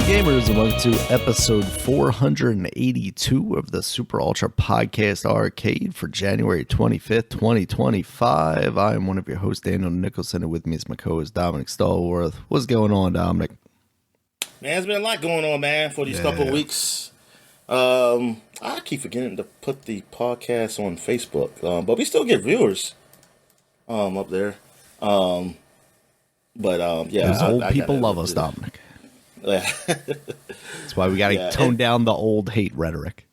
gamers, and welcome to episode 482 of the Super Ultra Podcast Arcade for January 25th, 2025. I am one of your hosts, Daniel Nicholson, and with me is my co-host, Dominic Stallworth. What's going on, Dominic? Man, there's been a lot going on, man, for these couple of weeks. I keep forgetting to put the podcast on Facebook, but we still get viewers up there. Yeah. Those old people love us, Dominic. Yeah. That's why we got to tone down the old hate rhetoric.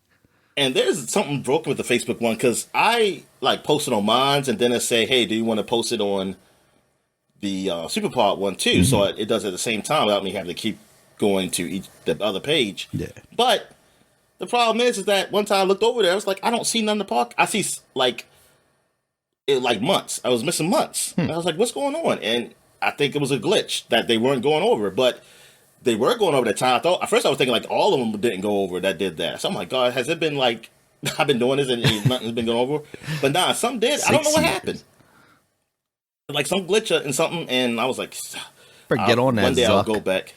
And there's something broken with the Facebook one, because I posted on mine, and then it say, hey, do you want to post it on the SuperPod one too? Mm-hmm. So it does it at the same time without me having to keep going to the other page. Yeah. But the problem is that one time I looked over there, I was like, I don't see none of the podcast. I see months. I was missing months. And I was like, what's going on? And I think it was a glitch that they weren't going over, but they were going over that time. I thought at first I was thinking all of them didn't go over that did that. So I'm like, God, has it been I've been doing this and nothing's been going over? But nah, some did. I don't know what happened. Some glitch and something, and I was like, get on that. One day Zuck. I'll go back.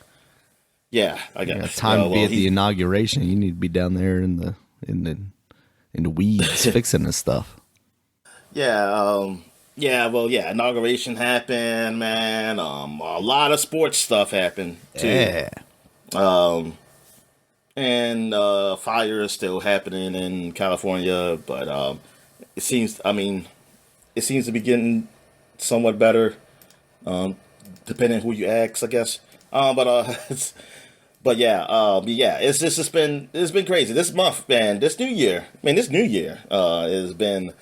Yeah, I got time to be at the inauguration. You need to be down there in the weeds fixing this stuff. Yeah, inauguration happened, man. A lot of sports stuff happened too. Yeah. And fire is still happening in California, but it seems to be getting somewhat better, depending on who you ask, I guess. It's been crazy this month, man. This new year has been.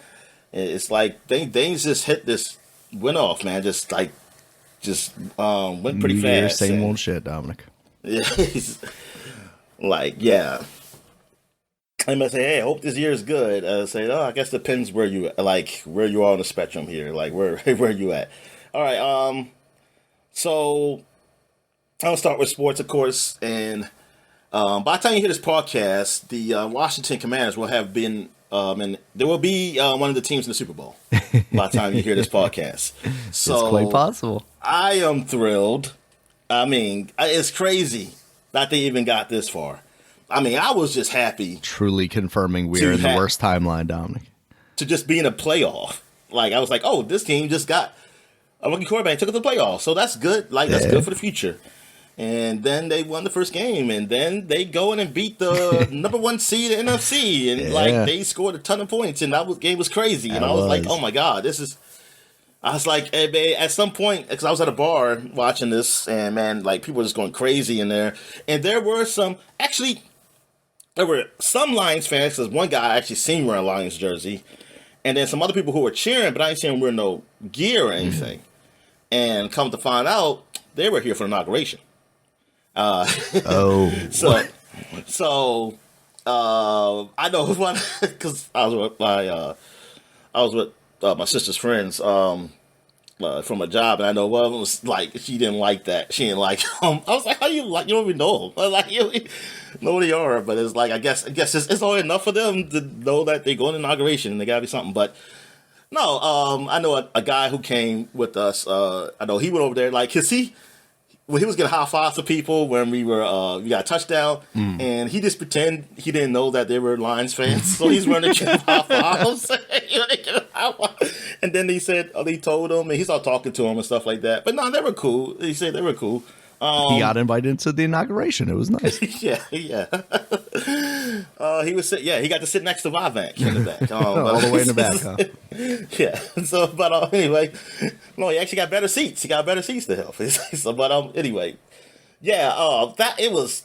It's like things just hit this went off, man. Just went pretty new fast. Year, same old shit, Dominic. Yeah, I must say, hey, I hope this year is good. I guess it depends where you are on the spectrum here, where you at. All right, so I'll start with sports, of course, and by the time you hear this podcast, the Washington Commanders will have been. And there will be one of the teams in the Super Bowl by the time you hear this podcast. So it's quite possible. I am thrilled. I mean, it's crazy that they even got this far. I mean, I was just happy. Truly confirming we are in the worst timeline, Dominic. To just be in a playoff. I was like, oh, this team just got a rookie quarterback, took it to the playoffs. So that's good. That's good for the future. And then they won the first game, and then they go in and beat the number one seed in the NFC, and they scored a ton of points, and game was crazy. And I was like, oh my God, I was like, hey, babe, at some point, because I was at a bar watching this, and man, people were just going crazy in there. And there were some Lions fans, because one guy I actually seen wearing a Lions jersey, and then some other people who were cheering, but I didn't see them wearing no gear or anything. And come to find out, they were here for the inauguration. I know one because I was with my sister's friends from a job, and I know one of them was she didn't like that. She didn't like I was like, how you don't even know them? You know who they are, but it's I guess it's only enough for them to know that they go to inauguration and they gotta be something. But no, I know a guy who came with us. I know he went over there he was getting high fives to people when we got a touchdown, and he just pretend he didn't know that they were Lions fans, so he's running to high fives. And then he told him, and he started talking to him and stuff like that. But no, they were cool. He said they were cool. He got invited to the inauguration. It was nice. Yeah. He got to sit next to Vivank in the back. All the way in the back, huh? Yeah. So, but anyway, no, he actually got better seats. He got better seats to help. So, but anyway, yeah. It was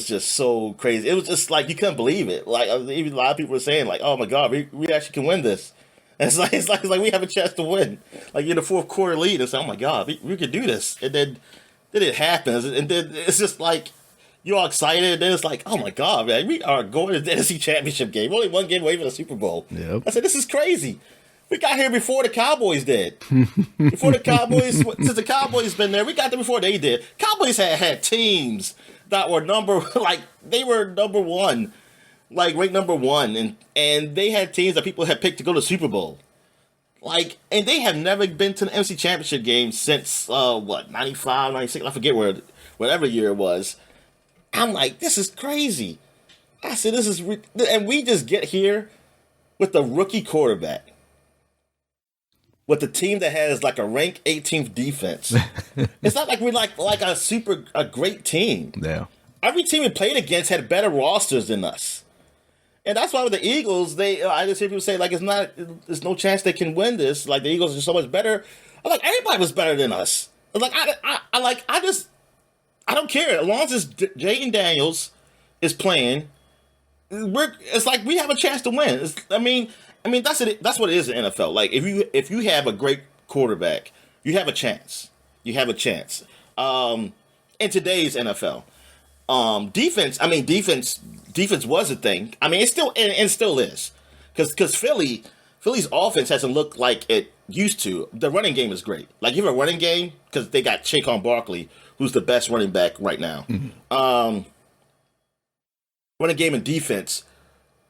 just so crazy. It was just you couldn't believe it. Even a lot of people were saying oh my God, we actually can win this. And it's like we have a chance to win. In the fourth quarter lead, it's oh my God, we could do this. And then it happens, and then it's just you're all excited, and then it's oh my God, man, we are going to the NFC Championship game. Only one game away from the Super Bowl. Yep. I said, this is crazy. We got here before the Cowboys did. Before the Cowboys, since the Cowboys been there, we got there before they did. Cowboys had teams that were they were number one, ranked number one, and they had teams that people had picked to go to the Super Bowl. And they have never been to the NFC Championship game since, 95, 96, I forget whatever year it was. I'm like, this is crazy. I said, and we just get here with the rookie quarterback, with the team that has like a rank 18th defense. It's not like we're like a great team. Yeah. Every team we played against had better rosters than us. And that's why with the Eagles, I just hear people say, like, there's no chance they can win this. Like, the Eagles are so much better. I'm like, everybody was better than us. I'm like, I don't care. As long as Jayden Daniels is playing, it's like we have a chance to win. I mean, that's it. That's what it is in the NFL. Like, if you have a great quarterback, you have a chance. You have a chance. In today's NFL. Defense was a thing. I mean, it's still and still is, because Philly's offense hasn't looked like it used to. The running game is great. Like, you have a running game because they got Saquon Barkley, who's the best running back right now. Mm-hmm. Running game and defense,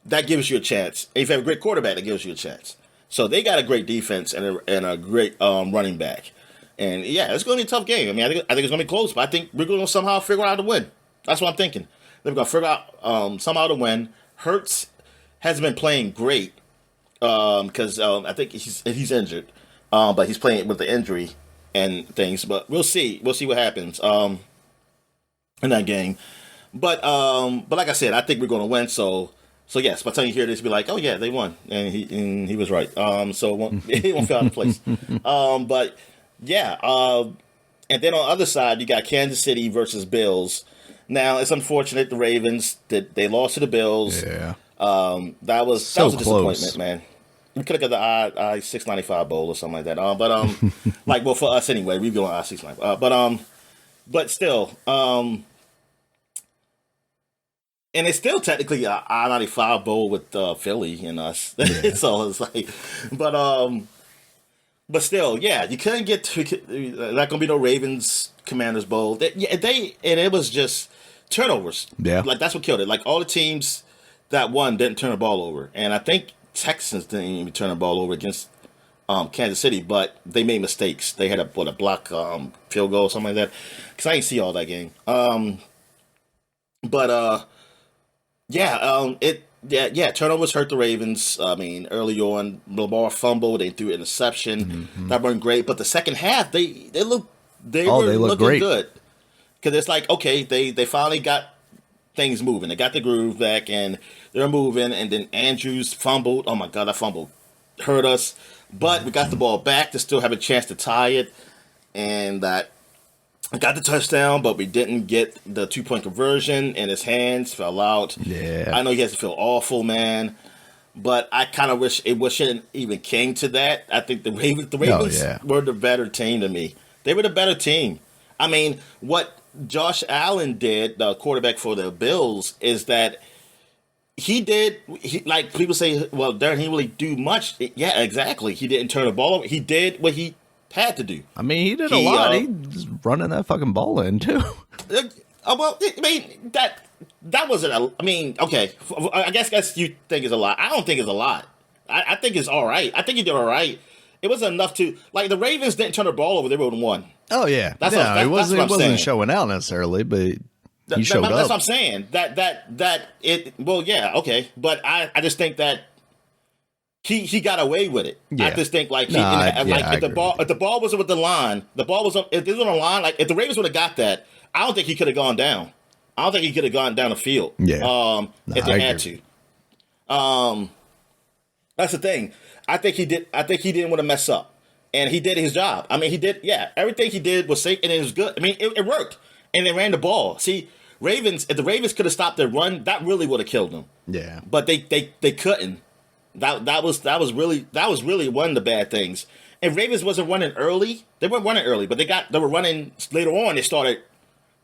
that gives you a chance. And if you have a great quarterback, that gives you a chance. So they got a great defense and a great running back. And yeah, it's going to be a tough game. I mean, I think it's going to be close, but I think we're going to somehow figure out how to win. That's what I'm thinking. They're going to figure out somehow to win. Hurts hasn't been playing great because I think he's injured, but he's playing with the injury and things. But we'll see. We'll see what happens in that game. But like I said, I think we're going to win. So yes, by the time you hear this, be like, oh yeah, they won, and he was right. So he won't fall out of place. But yeah, and then on the other side, you got Kansas City versus Bills. Now, it's unfortunate the Ravens that they lost to the Bills. Yeah. That was a disappointment, man. We could have got the I-695 bowl or something like that. But for us anyway, we go on I-695. But still, and it's still technically a I-95 bowl with Philly and us. Yeah. So it's like, but still, yeah, you couldn't get to, not gonna be no Ravens Commanders Bowl. And it was just turnovers. Yeah, like that's what killed it. Like all the teams that won didn't turn the ball over, and I think Texans didn't even turn the ball over against Kansas City, but they made mistakes. They had a block field goal or something like that. Because I didn't see all that game. Turnovers hurt the Ravens. I mean, early on, Lamar fumbled, they threw an interception. Mm-hmm. That wasn't great, but the second half, they were looking great. Good. Because it's like, okay, they finally got things moving. They got the groove back, and they're moving. And then Andrews fumbled. Oh my God, that fumble hurt us. But we got the ball back to still have a chance to tie it, and that. Got the touchdown, but we didn't get the 2-point conversion, and his hands fell out. Yeah, I know he has to feel awful, man, but I kind of wish it shouldn't even came to that. I think the Ravens were the better team to me. They were the better team. I mean, what Josh Allen did, the quarterback for the Bills, is that like people say, well, Darren, he really do much. Yeah, exactly. He didn't turn the ball over. He did what he had to do. I mean, he did a lot. He's running that fucking ball in too. Well, I mean that wasn't. I mean, okay. I guess you think it's a lot. I don't think it's a lot. I think it's all right. I think he did all right. It wasn't enough to like the Ravens didn't turn the ball over. They would have won. Oh yeah, he wasn't showing out necessarily, but he showed up. That's what I'm saying. That it. Well, yeah, okay, but I just think that. He got away with it. Yeah. I just think if the ball wasn't with the line, if it was on the line, like if the Ravens would have got that, I don't think he could have gone down. I don't think he could have gone down the field. Yeah. If they had to. That's the thing. I think he didn't want to mess up, and he did his job. I mean, he did. Yeah, everything he did was safe and it was good. I mean, it worked, and they ran the ball. See, if the Ravens could have stopped their run, that really would have killed them. Yeah. But they couldn't. That was really one of the bad things. And Ravens wasn't running early. They weren't running early, but they were running later on. They started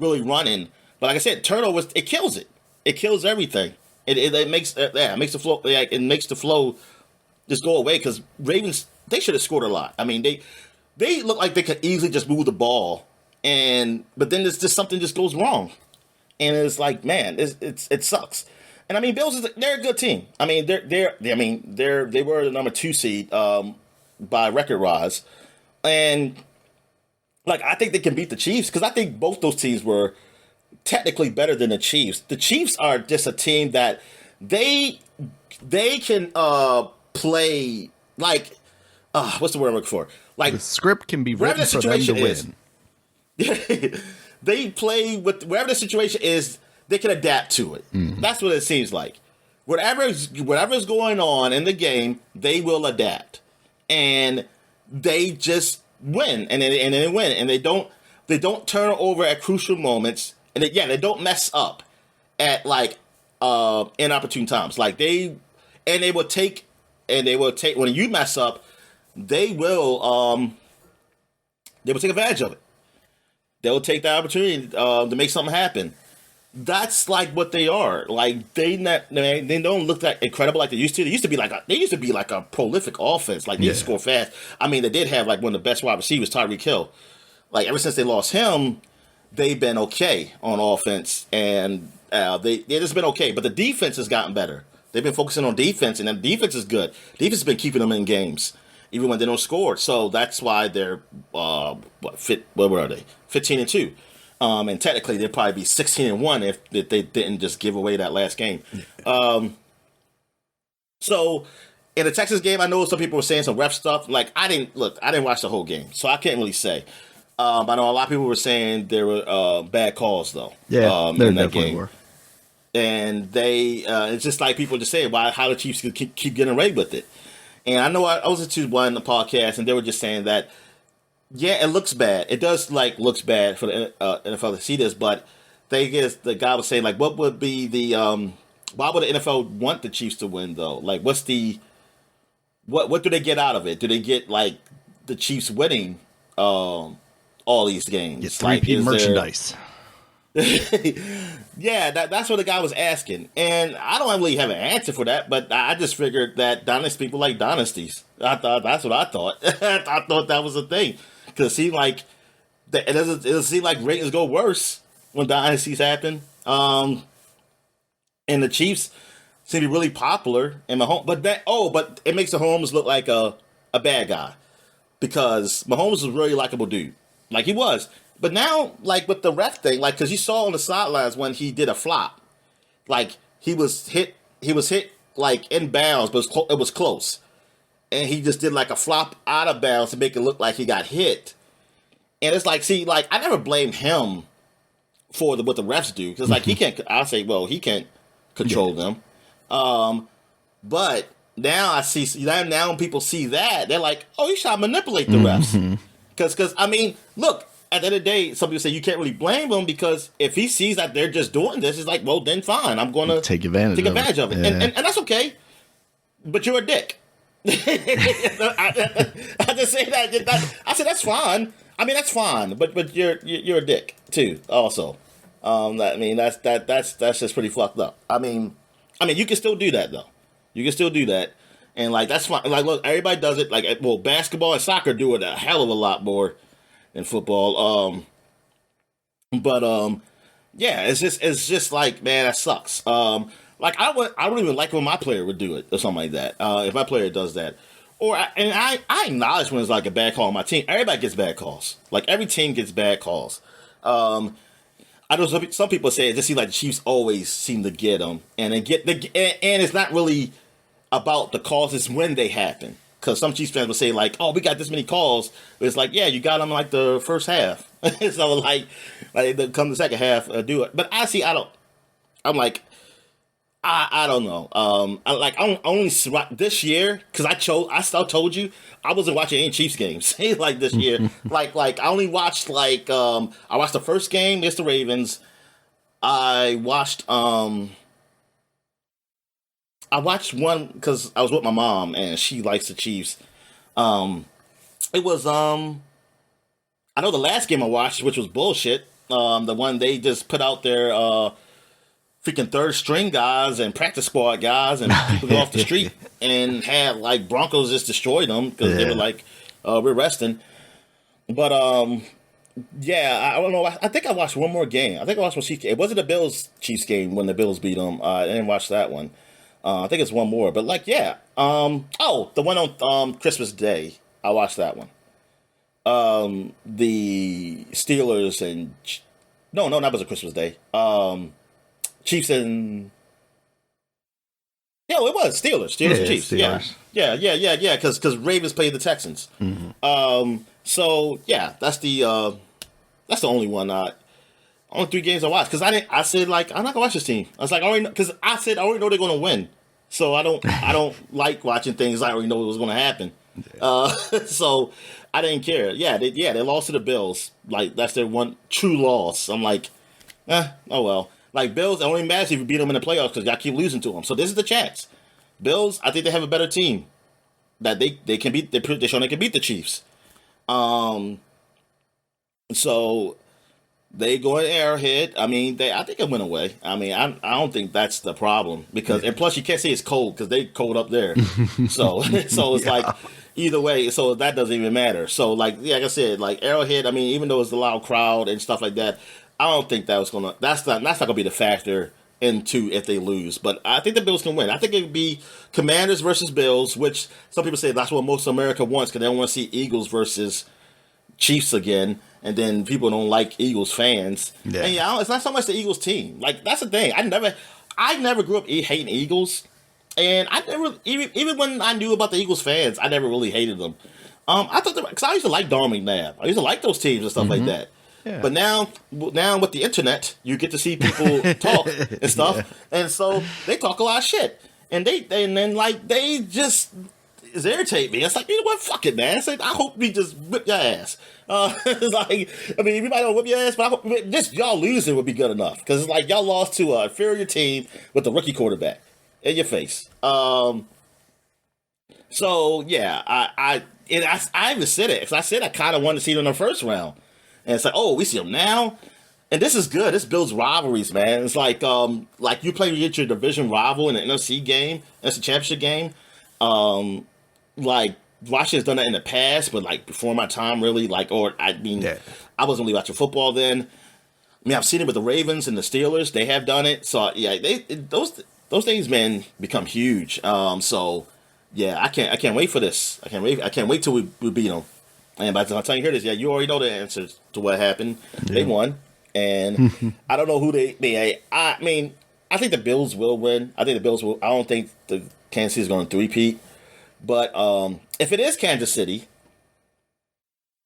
really running. But like I said, turnovers, it kills it. It kills everything. It makes the flow. It makes the flow just go away because Ravens, they should have scored a lot. I mean, they look like they could easily just move the ball, but then there's just something just goes wrong, and it's like, man, it sucks. And I mean, Bills they're a good team. I mean, they were the number 2 seed by record-wise, and like I think they can beat the Chiefs because I think both those teams were technically better than the Chiefs. The Chiefs are just a team that they they can play like what's the word I'm looking for? Like The script can be wherever written the for them to situation is, win. they play with wherever the situation is. They can adapt to it. That's what it seems like. Whatever's going on in the game, they will adapt, and they just win, and they win, and they don't turn over at crucial moments, and they don't mess up at like inopportune times. Like they will take when you mess up, they will take advantage of it. They will take the opportunity to make something happen. That's like what they are. Like they don't look that incredible like they used to. They used to be like a prolific offense. Like they score fast. I mean, they did have like one of the best wide receivers, Tyreek Hill. Like ever since they lost him, they've been okay on offense, and they just been okay. But the defense has gotten better. They've been focusing on defense, and the defense is good. Defense has been keeping them in games, even when they don't score. So that's why they're what were they? 15-2. And technically, they'd probably be 16-1 if they didn't just give away that last game. So in the Texas game, I know some people were saying some ref stuff. Like I didn't watch the whole game, so I can't really say. I know a lot of people were saying there were bad calls though. Yeah, in there that definitely game. were. And it's just like people just saying how the Chiefs could keep getting away with it. And I know I was listening to one in the podcast, and they were just saying that. Yeah, it looks bad. It does looks bad for the NFL to see this, but the guy was saying like, what would be the why would the NFL want the Chiefs to win though? Like, what's the what do they get out of it? Do they get like the Chiefs winning all these games? Get three-peat merchandise. Yeah, that's what the guy was asking, and I don't really have an answer for that. But I just figured that dynasty people like dynasties. I thought that's what I thought. I thought that was a thing. Because it seemed like it doesn't seem like ratings go worse when dynasties happen. And the Chiefs seem to be really popular in Mahomes, but it makes Mahomes look like a bad guy because Mahomes was a really likable dude, like he was. But now, like with the ref thing, like because you saw on the sidelines when he did a flop, like he was hit like in bounds, but it was close. And he just did like a flop out of bounds to make it look like he got hit. And it's like, see, like I never blame him for what the refs do because like he can't. I say, well, he can't control them. But now I see now when people see that they're like, oh, you should manipulate the refs because I mean, look. At the end of the day, some people say you can't really blame him because if he sees that they're just doing this, it's like, well, then fine, I'm going to take advantage of it. Yeah. And that's okay. But you're a dick. I just say that. I said that's fine. I mean that's fine, but you're a dick too. Also, I mean that's just pretty fucked up. I mean you can still do that though. You can still do that, and like that's fine. Like look, everybody does it. Like well, basketball and soccer do it a hell of a lot more than football. Yeah, it's just like man, that sucks. Like I don't even like when my player would do it or something like that. If my player does that, I acknowledge when it's like a bad call on my team. Everybody gets bad calls. Like every team gets bad calls. I know some people say it just seems like the Chiefs always seem to get them, and and it's not really about the calls. It's when they happen. Because some Chiefs fans will say like, "Oh, we got this many calls." But it's like, yeah, you got them in like the first half. So like they come the second half, do it. But honestly, I'm like. I don't know. I only this year because I still told you I wasn't watching any Chiefs games like this year. like I only watched I watched the first game against the Ravens. I watched one because I was with my mom and she likes the Chiefs. It was I know the last game I watched, which was bullshit. The one they just put out there. Freaking third string guys and practice squad guys and people go off the street and had like Broncos just destroyed them because they were like, we're resting. But yeah, I don't know. I think I watched one more game. I think I watched one Chiefs game. It wasn't the Bills Chiefs game when the Bills beat them. I didn't watch that one. I think it's one more. But like, yeah. The one on Christmas Day. I watched that one. The Steelers and No, that was a Christmas Day. Chiefs and yeah, it was Steelers and Chiefs. Steelers. Yeah. Because Ravens played the Texans. So yeah, that's the only one. Only 3 games I watched because I said like I'm not gonna watch this team. I was like I already because I said I already know they're gonna win. So I don't like watching things I already know was gonna happen. So I didn't care. They lost to the Bills. Like that's their one true loss. I'm like, oh well. Like Bills, it only matters if you beat them in the playoffs because y'all keep losing to them. So this is the chance. Bills, I think they have a better team that they can beat. They show they can beat the Chiefs. So they go in Arrowhead. I mean, I think it went away. I mean, I don't think that's the problem because and plus you can't say it's cold because they cold up there. So it's like either way. So that doesn't even matter. So like I said, like Arrowhead. I mean, even though it's a loud crowd and stuff like that, I don't think that's not gonna be the factor into if they lose. But I think the Bills can win. I think it would be Commanders versus Bills, which some people say that's what most of America wants because they don't want to see Eagles versus Chiefs again. And then people don't like Eagles fans. Yeah. And it's not so much the Eagles team. Like that's the thing. I never grew up hating Eagles, and I never even when I knew about the Eagles fans, I never really hated them. I thought because I used to like Don McNabb. I used to like those teams and stuff like that. Yeah. But now with the internet, you get to see people talk and stuff, and so they talk a lot of shit, and they just irritate me. It's like, you know what, fuck it, man. It's like, I hope we just whip your ass. It's like, I mean, we might not whip your ass, but I hope just y'all losing would be good enough because it's like y'all lost to an inferior team with a rookie quarterback in your face. So yeah, I even said it because I said I kind of wanted to see them in the first round. And it's like, oh, we see them now, and this is good. This builds rivalries, man. It's like you play with your division rival in the NFC game, NFC Championship game. Like Washington's done that in the past, but like before my time, really. I wasn't really watching football then. I mean, I've seen it with the Ravens and the Steelers. They have done it. So yeah, those things, man, become huge. So yeah, I can't wait for this. I can't wait till we beat them. And by the time you hear this, you already know the answer to what happened. Yeah. They won, and I don't know who I mean, I think the Bills will win. I think the Bills will. I don't think the Kansas City is going to three-peat. But if it is Kansas City,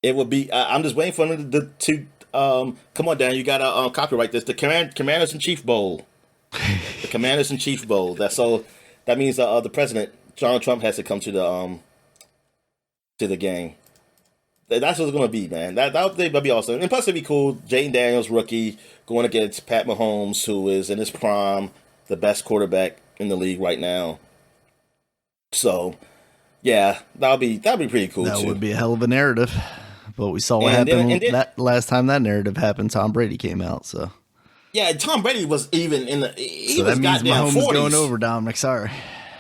it would be. I'm just waiting for them to come on, Dan. You gotta copyright this. The Commanders and Chiefs Bowl. The Commanders and Chiefs Bowl. That means the president Donald Trump has to come to the game. That's what it's gonna be, man. That would be awesome. And plus, it'd be cool. Jayden Daniels, rookie, going against Pat Mahomes, who is in his prime, the best quarterback in the league right now. So, yeah, that'd be pretty cool. That would be a hell of a narrative. But we saw what happened that last time that narrative happened. Tom Brady came out. So yeah, Tom Brady was even in the. He so was that means goddamn Mahomes 40s. Going over, Dominic. Sorry.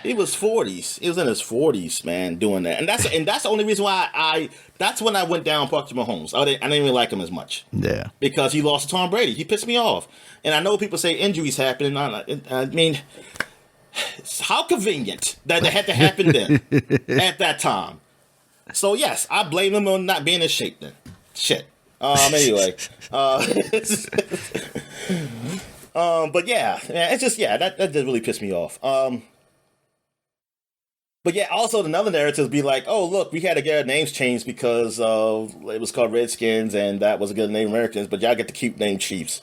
He was 40s. He was in his 40s, man, doing that, and that's the only reason why that's when I went down Patrick Mahomes. I didn't even like him as much. Yeah, because he lost to Tom Brady. He pissed me off, and I know people say injuries happen. I mean, how convenient that it had to happen then at that time. So yes, I blame him on not being in shape then. Shit. Anyway, but yeah, it's just that did really piss me off. But yeah, also another narrative be like, oh look, we had to get our names changed because it was called Redskins and that was a good name Americans, but y'all get the cute name Chiefs.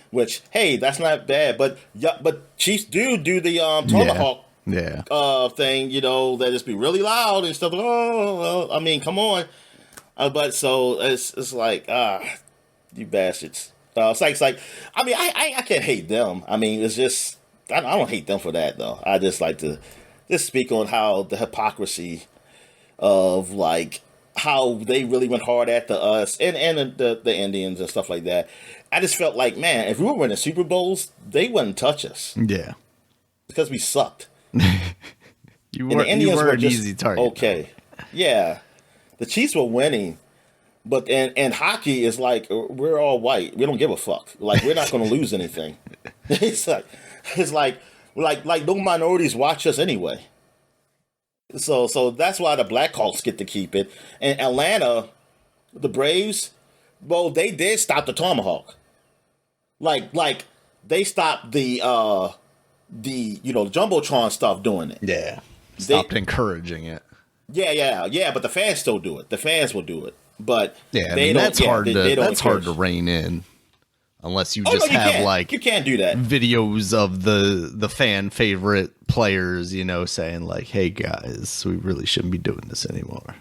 Which hey, that's not bad, but Chiefs do the tomahawk thing, that just be really loud and stuff. Oh, well, I mean, come on. But so it's like you bastards. It's like I mean I can't hate them. I mean it's just I don't hate them for that though. I just like to just speak on how the hypocrisy of like how they really went hard at us and the Indians and stuff like that. I just felt like, man, if we were winning Super Bowls, they wouldn't touch us. Yeah, because we sucked. you were an easy target. Okay, yeah, the Chiefs were winning. But and hockey is like we're all white. We don't give a fuck. Like we're not going to lose anything. It's like no minorities watch us anyway. So that's why the Blackhawks get to keep it. And Atlanta, the Braves, well, they did stop the tomahawk. Like they stopped the jumbotron stuff doing it. Yeah, stopped encouraging it. Yeah. But the fans still do it. The fans will do it. But yeah, I mean, that's hard to rein in. Unless you just have you can't do that. Videos of the fan favorite players, saying like, "Hey guys, we really shouldn't be doing this anymore,"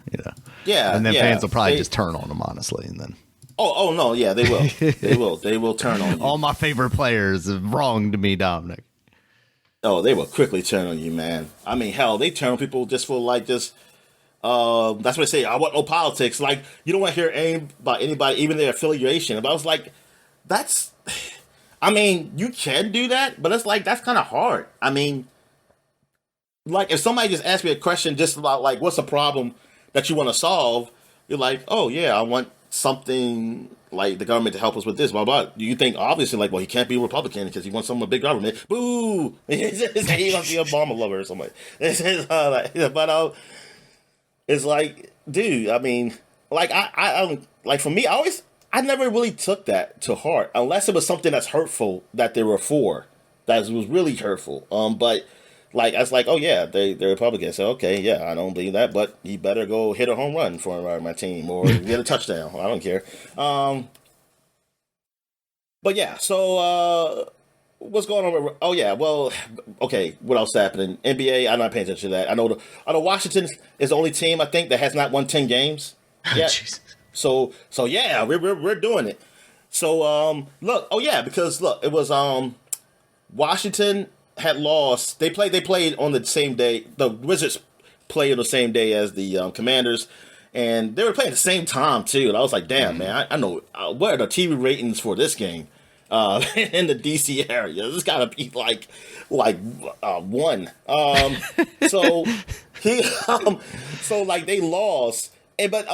Yeah, and then fans will probably just turn on them, honestly, and then. Oh no, yeah, they will. They will turn on you. All my favorite players have wronged me, Dominic. Oh, they will quickly turn on you, man. I mean, hell, they turn on people just for like just. That's what I say. I want no politics. Like, you don't want to hear about anybody, even their affiliation. But I was like. I mean, you can do that, but it's like, that's kind of hard. I mean, like, if somebody just asked me a question just about, like, what's a problem that you want to solve, you're like, oh, yeah, I want something like the government to help us with this, blah, blah. You think, obviously, like, well, he can't be a Republican because he wants some big government. Boo! He wants to be a Obama lover or something. But it's like, dude, I mean, like, I like, for me, I never really took that to heart unless it was something that's hurtful that they were for. That was really hurtful. But like, I was like, oh yeah, they're Republicans. So okay, yeah, I don't believe that, but he better go hit a home run for my team or get a touchdown. I don't care. But yeah, so what's going on? Oh yeah, well, okay, what else happening? NBA, I'm not paying attention to that. I know Washington is the only team I think that has not won 10 games yet. So yeah, we're doing it. So look, oh yeah, because look, it was Washington had lost. They played on the same day. The Wizards played on the same day as the Commanders, and they were playing at the same time too. And I was like, damn, man, I know what are the TV ratings for this game in the DC area. This gotta be like one. So like they lost. But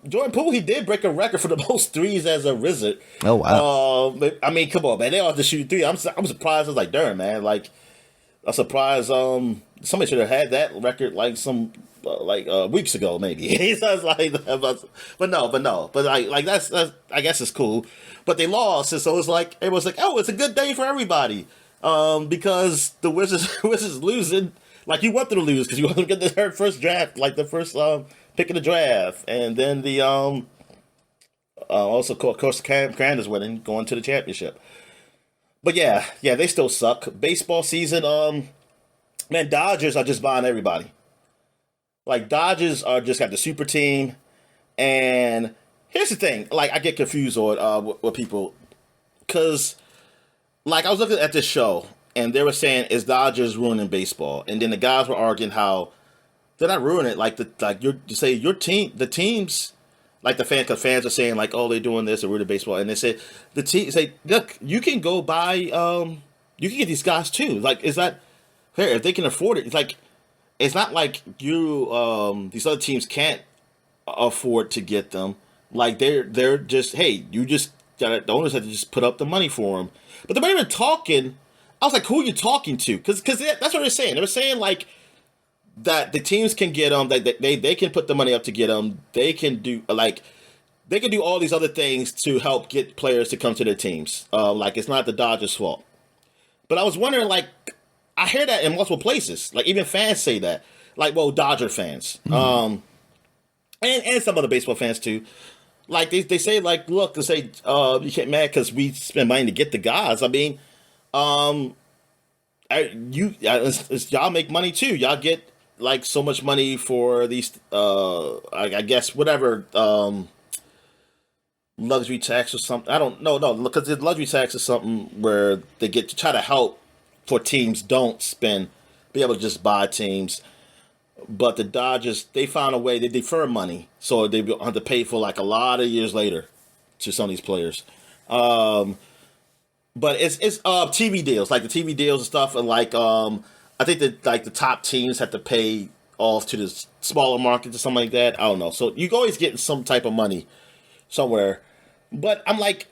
Jordan Poole, he did break a record for the most threes as a Wizard. Oh wow! I mean, come on, man, they all have to shoot three. I'm surprised. I was like, darn, man, like I'm surprised. Somebody should have had that record like some weeks ago, maybe. So I was like, but no, but like that's I guess it's cool. But they lost, and so it's like it was like, oh, it's a good day for everybody, because the Wizards losing. Like you want them to lose because you want them to get their first draft, like the first pick of the draft, and then the also of course Commanders winning, going to the championship. But yeah, they still suck. Baseball season, man, Dodgers are just buying everybody. Like Dodgers are just got the super team, and here's the thing: like I get confused on with people, because like I was looking at this show. And they were saying, "Is Dodgers ruining baseball?" And then the guys were arguing how they're not ruining it. Your team, the teams, like the fans are saying, like, "Oh, they're doing this or ruining baseball." And they say the team say, "Look, you can go buy, you can get these guys too. Like, is that fair if they can afford it? It's like, it's not like these other teams can't afford to get them. Like they're just, hey, you just got the owners have to just put up the money for them. But they're not even talking." I was like, who are you talking to? Because that's what they're saying. They were saying, like, that the teams can get them, that they can put the money up to get them. They can do, all these other things to help get players to come to their teams. Like, it's not the Dodgers' fault. But I was wondering, like, I hear that in multiple places. Like, even fans say that. Like, well, Dodger fans. Mm-hmm. And some other baseball fans, too. Like, they say, like, look, they say, you can't mad because we spend money to get the guys. I mean... y'all make money too. Y'all get like so much money for these. I guess whatever luxury tax or something. I don't know. No, because the luxury tax is something where they get to try to help for teams don't be able to just buy teams. But the Dodgers, they found a way. They defer money, so they have to pay for like a lot of years later to some of these players. But it's TV deals, like the TV deals and stuff, and like I think that like the top teams have to pay off to the smaller markets or something like that. I don't know. So you always get some type of money somewhere. But I'm like,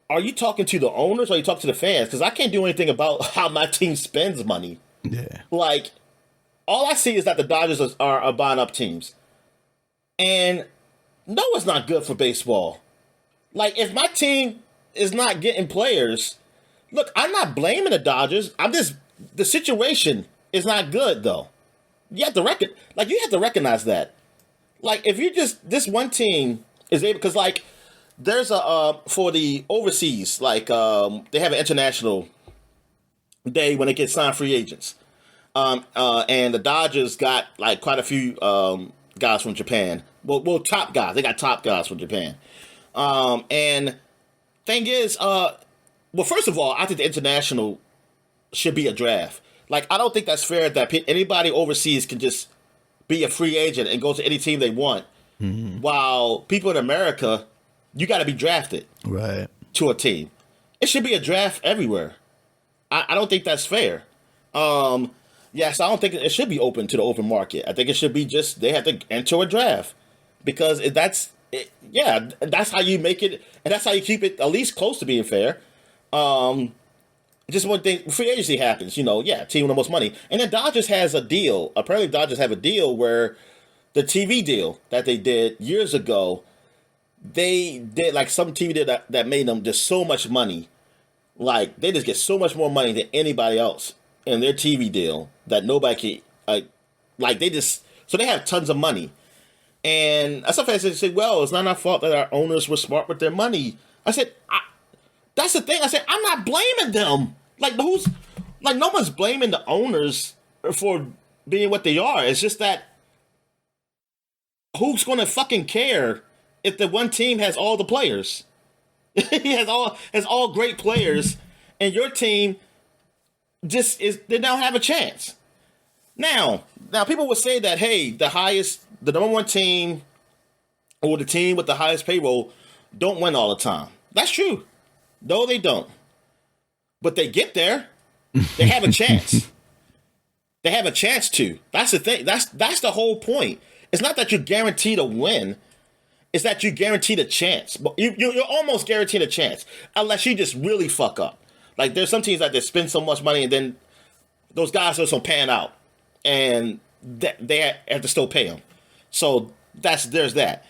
are you talking to the owners or are you talking to the fans? Because I can't do anything about how my team spends money. Yeah. Like, all I see is that the Dodgers are buying up teams, and no, it's not good for baseball. Like, if my team is not getting players, look, I'm not blaming the Dodgers. I'm just the situation is not good though. You have to you have to recognize that. Like, if you just this one team is able, because like there's a for the overseas, like they have an international day when they get signed free agents. And the Dodgers got like quite a few guys from Japan. Well, top guys. They got top guys from Japan. And thing is, well, first of all, I think the international should be a draft. Like, I don't think that's fair that anybody overseas can just be a free agent and go to any team they want, while people in America, you got to be drafted Right. to a team. It should be a draft everywhere. I don't think that's fair. Yes, I don't think it should be open to the open market. I think it should be just they have to enter a draft because that's how you make it, and that's how you keep it at least close to being fair. Just one thing, free agency happens, team with the most money, and then Dodgers has a deal. Apparently, Dodgers have a deal where the TV deal that they did years ago, they did like some TV deal that made them just so much money. Like, they just get so much more money than anybody else in their TV deal that nobody can, so they have tons of money. And some fans say, well, it's not our fault that our owners were smart with their money. I said, that's the thing. I said, I'm not blaming them. No one's blaming the owners for being what they are. It's just that who's going to fucking care if the one team has all the players? He has all great players, and your team they don't have a chance. Now people would say that, hey, the number one team or the team with the highest payroll don't win all the time. That's true. No, they don't. But they get there. They have a chance. They have a chance to. That's the thing. That's the whole point. It's not that you're guaranteed a win. It's that you guaranteed a chance. But you're almost guaranteed a chance. Unless you just really fuck up. Like, there's some teams that they spend so much money and then those guys just don't pan out. And they have to still pay them. So there's that.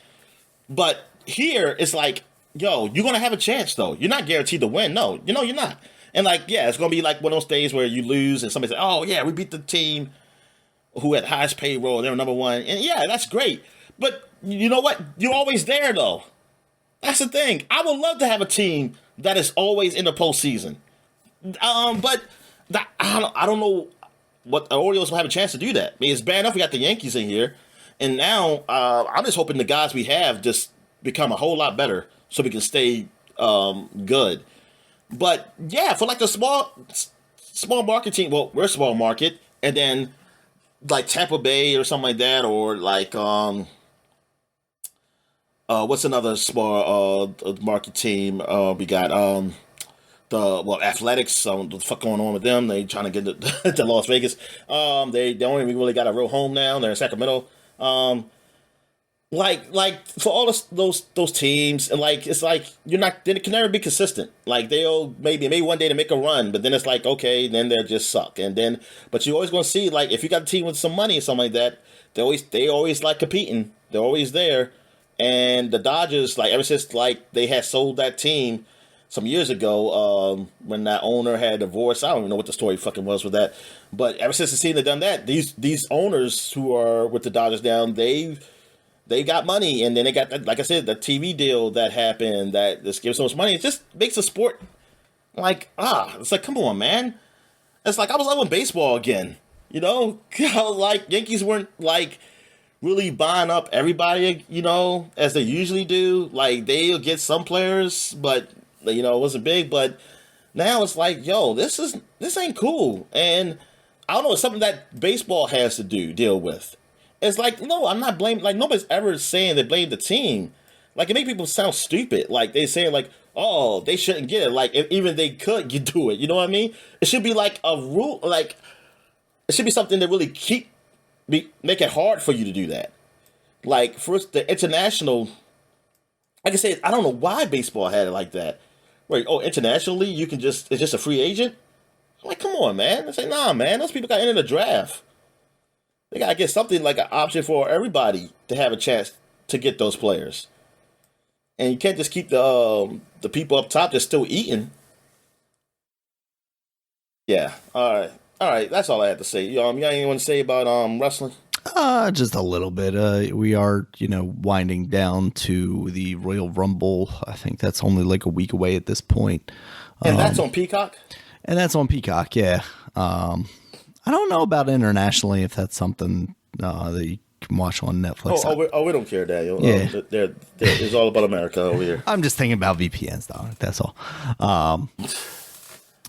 But here, it's like, yo, you're going to have a chance, though. You're not guaranteed to win. No, you're not. And, like, yeah, it's going to be like one of those days where you lose and somebody says, oh, yeah, we beat the team who had highest payroll. They were number one. And, yeah, that's great. But you know what? You're always there, though. That's the thing. I would love to have a team that is always in the postseason. But I don't know what the Orioles will have a chance to do that. I mean, it's bad enough we got the Yankees in here. And now I'm just hoping the guys we have just become a whole lot better so we can stay good. But, yeah, for like the small market team, well, we're a small market. And then like Tampa Bay or something like that, or like what's another small market team we got? Athletics. What the fuck going on with them? They trying to get to Las Vegas. They don't even really got a real home now. They're in Sacramento. Like for all those teams, and like it's like they can never be consistent. Like they'll maybe one day to make a run, but then it's like, okay, then they just suck. And then but you always gonna see, like, if you got a team with some money or something like that, they always like competing. They're always there. And the Dodgers, like, ever since like they had sold that team some years ago, when that owner had divorced, I don't even know what the story fucking was with that. But ever since the team had done that, these owners who are with the Dodgers now, they got money, and then they got, like I said, the TV deal that happened that just gives so much money. It just makes the sport like, it's like, come on, man. It's like I was loving baseball again. Like Yankees weren't like really buying up everybody, as they usually do. Like they'll get some players, but it wasn't big. But now it's like, yo, this ain't cool. And I don't know, it's something that baseball has to deal with. It's like, no, I'm not blaming. Like, nobody's ever saying they blame the team. Like, it makes people sound stupid. Like, they saying, like, oh, they shouldn't get it. Like, if even they could, you do it. You know what I mean? It should be like a rule. Like, it should be something that really make it hard for you to do that. Like, first, the international, like I said, I don't know why baseball had it like that. Wait, internationally, it's just a free agent? I'm like, come on, man. I say, nah, man, those people got into the draft. They gotta get something like an option for everybody to have a chance to get those players. and you can't just keep the people up top that's still eating. Yeah. All right. All right. That's all I had to say. You got anything to say about wrestling? Just a little bit. We are, winding down to the Royal Rumble. I think that's only like a week away at this point. And that's on Peacock? And that's on Peacock, yeah. I don't know about internationally if that's something that you can watch on Netflix. We don't care, Daniel. Yeah. It's all about America over here. I'm just thinking about VPNs, though. That's all.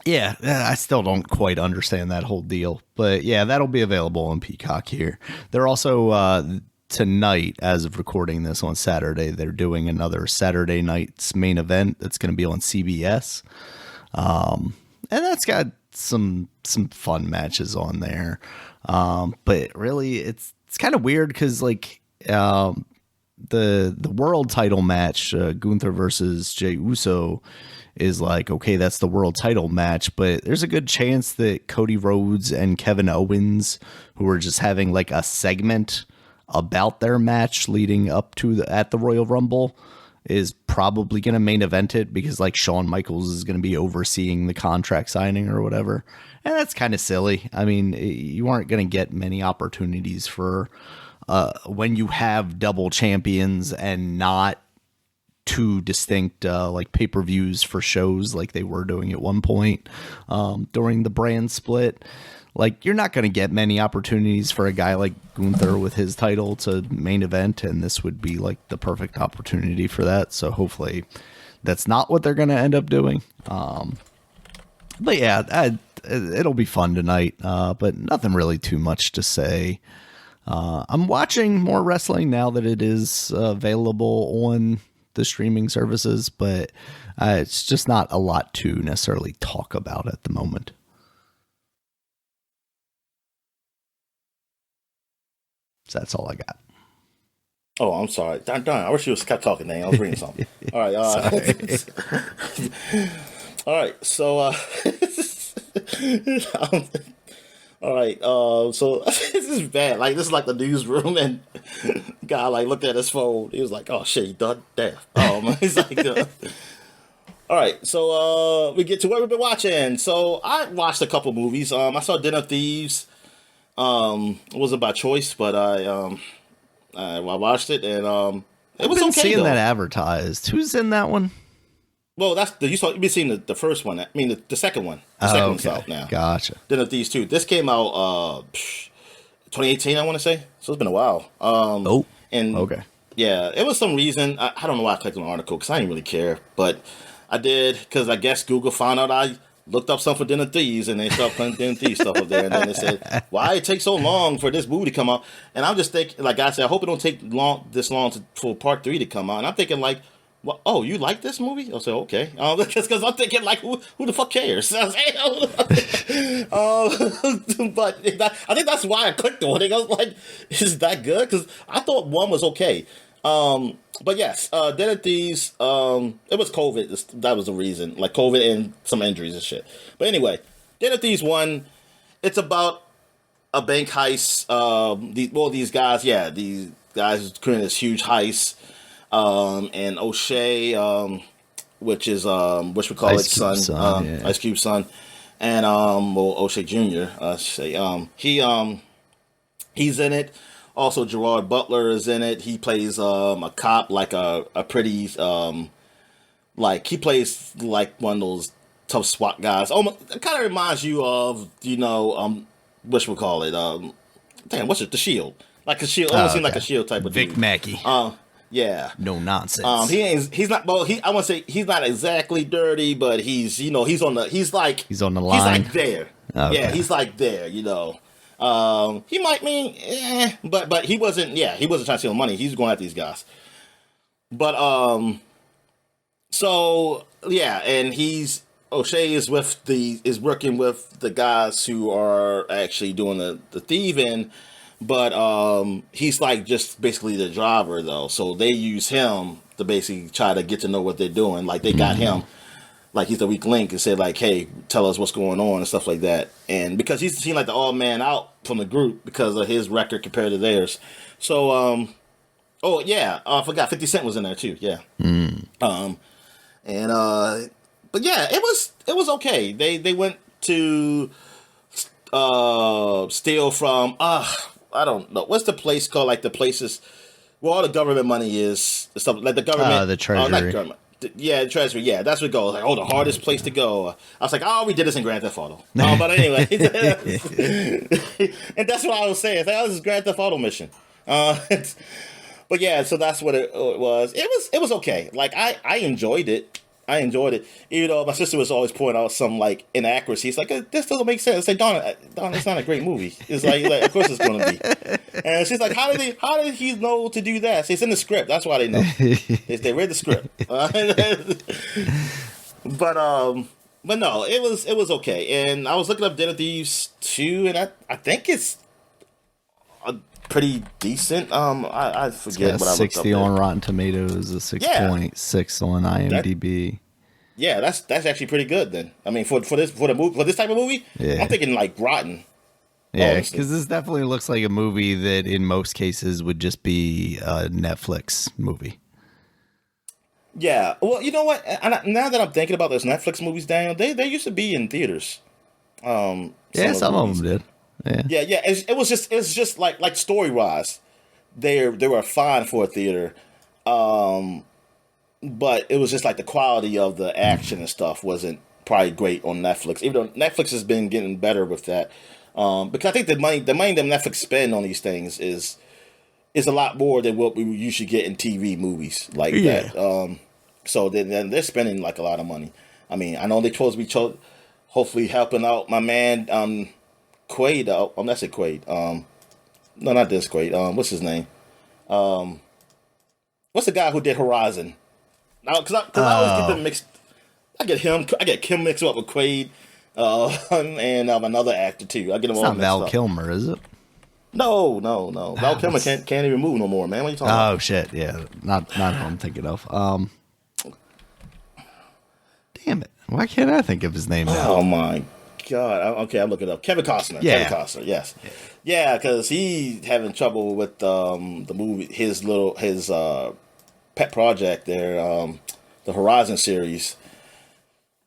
Yeah, I still don't quite understand that whole deal. But yeah, that'll be available on Peacock here. They're also, tonight, as of recording this on Saturday, they're doing another Saturday night's main event that's going to be on CBS. And that's got some fun matches on there. But really, it's kind of weird because, like, the world title match, Gunther versus Jey Uso, is like, okay, that's the world title match, but there's a good chance that Cody Rhodes and Kevin Owens, who are just having like a segment about their match leading up to at the Royal Rumble, is probably going to main event it because like Shawn Michaels is going to be overseeing the contract signing or whatever. And that's kind of silly. I mean, you aren't going to get many opportunities for when you have double champions and not two distinct like pay-per-views for shows like they were doing at one point during the brand split. Like, you're not going to get many opportunities for a guy like Gunther with his title to main event, and this would be like the perfect opportunity for that. So hopefully that's not what they're going to end up doing. But yeah, it'll be fun tonight, but nothing really too much to say. I'm watching more wrestling now that it is available on the streaming services, but it's just not a lot to necessarily talk about at the moment. So that's all I got. Oh, I'm sorry. Darn, I wish you was kept talking, man. I was reading something. All right. All right. So, all right. So this is bad. Like, this is like the newsroom, and guy like looked at his phone. He was like, "Oh shit, he done death." He's like, all right. So we get to what we've been watching. So I watched a couple movies. I saw Den of Thieves. It wasn't by choice, but I watched it, and it was been okay. Seeing though. that advertised. Who's in that one? Well, you've been seeing the first one. I mean, the second one. The second one's out now. Gotcha. Den of Thieves 2. This came out 2018, I want to say. So it's been a while. And okay. Yeah, it was some reason. I don't know why I clicked on the article because I didn't really care, but I did because I guess Google found out I looked up something for Den of Thieves, and they started putting Den of Thieves stuff up there, and then they said, "Why it takes so long for this movie to come out?" And I'm just thinking, like I said, I hope it don't take this long for part 3 to come out. And I'm thinking, like, well, oh, you like this movie? I'll say, okay. Because I'm thinking, like, who the fuck cares? I was like, but I think that's why I clicked on it. I was like, is that good? Because I thought 1 was okay. But yes, Den of Thieves, it was COVID. That was the reason. Like, COVID and some injuries and shit. But anyway, Den of Thieves 1, it's about a bank heist. These guys who's creating this huge heist. And O'Shea, which is which we call Ice it Cube's son, yeah. Ice Cube's son, and O'Shea Jr. I should say he's in it. Also, Gerard Butler is in it. He plays a cop, like a pretty like he plays like one of those tough SWAT guys. It kind of reminds you of what we call it. What's it? The Shield, like a Shield. Almost seems like a Shield type of Vic dude. Mackey. Yeah. No nonsense. He's not. Well, I want to say he's not exactly dirty, but he's on the. He's on the line. He's like there. Okay. Yeah, he's like there. He might mean, but he wasn't. Yeah, he wasn't trying to steal money. He's going at these guys. But so yeah, and O'Shea is working with the guys who are actually doing the thieving. But he's like just basically the driver though, so they use him to basically try to get to know what they're doing. Like they got him, like he's the weak link, and said like, "Hey, tell us what's going on" and stuff like that. And because he's seen like the odd man out from the group because of his record compared to theirs, so Oh yeah, I forgot 50 Cent was in there too. Yeah. And but yeah, it was okay. They went to steal from I don't know what's the place called, like the places where all the government money is, stuff like the government, the Treasury. not government. Yeah, the Treasury. Yeah, that's what it goes. Like, oh, the hardest place to go. I was like, oh, we did this in Grand Theft Auto. But anyway, and that's what I was saying. It's like, oh, this is Grand Theft Auto mission. But yeah, so that's what it was. It was okay. Like I enjoyed it. I enjoyed it, even though my sister was always pointing out some like inaccuracies. Like this doesn't make sense. It's like Don, it's not a great movie. It's like of course it's going to be. And she's like, how did he know to do that? So it's in the script. That's why they know. They read the script. But no, it was okay. And I was looking up Den of Thieves 2, and I think it's a pretty decent. I forget what I looked up 60 there. on Rotten Tomatoes, a 6.6 on IMDb. Yeah, that's actually pretty good then. I mean, for this type of movie, Yeah. I'm thinking like rotten. Yeah, honestly. because this definitely looks like a movie that in most cases would just be a Netflix movie. Yeah. Well, you know what? Now that I'm thinking about those Netflix movies, Daniel, they used to be in theaters. Yeah, some of them did. Yeah. Yeah. It was just like story wise, they were fine for a theater, but it was just like the quality of the action and stuff wasn't probably great on Netflix. Even though Netflix has been getting better with that, because I think the money that Netflix spend on these things is a lot more than what we usually get in TV movies like that. So then they're spending like a lot of money. I mean, I know they're supposed to be hopefully helping out my man Quaid. That's it, Quaid. No, not this Quaid. What's his name? What's the guy who did Horizon? Now, because I always get them mixed. I get Kim mixed up with Quaid, and another actor too. I get them It's all not mixed Val up. Kilmer, is it? No. Val Kilmer can't even move no more, man. What are you talking about? Oh shit! Yeah, not who I'm thinking of. Damn it! Why can't I think of his name now? Oh my god! Okay, I'll look it up. Kevin Costner. Yeah. Kevin Costner. Yes. Yeah, because he's having trouble with the movie, his pet project there, the Horizon series,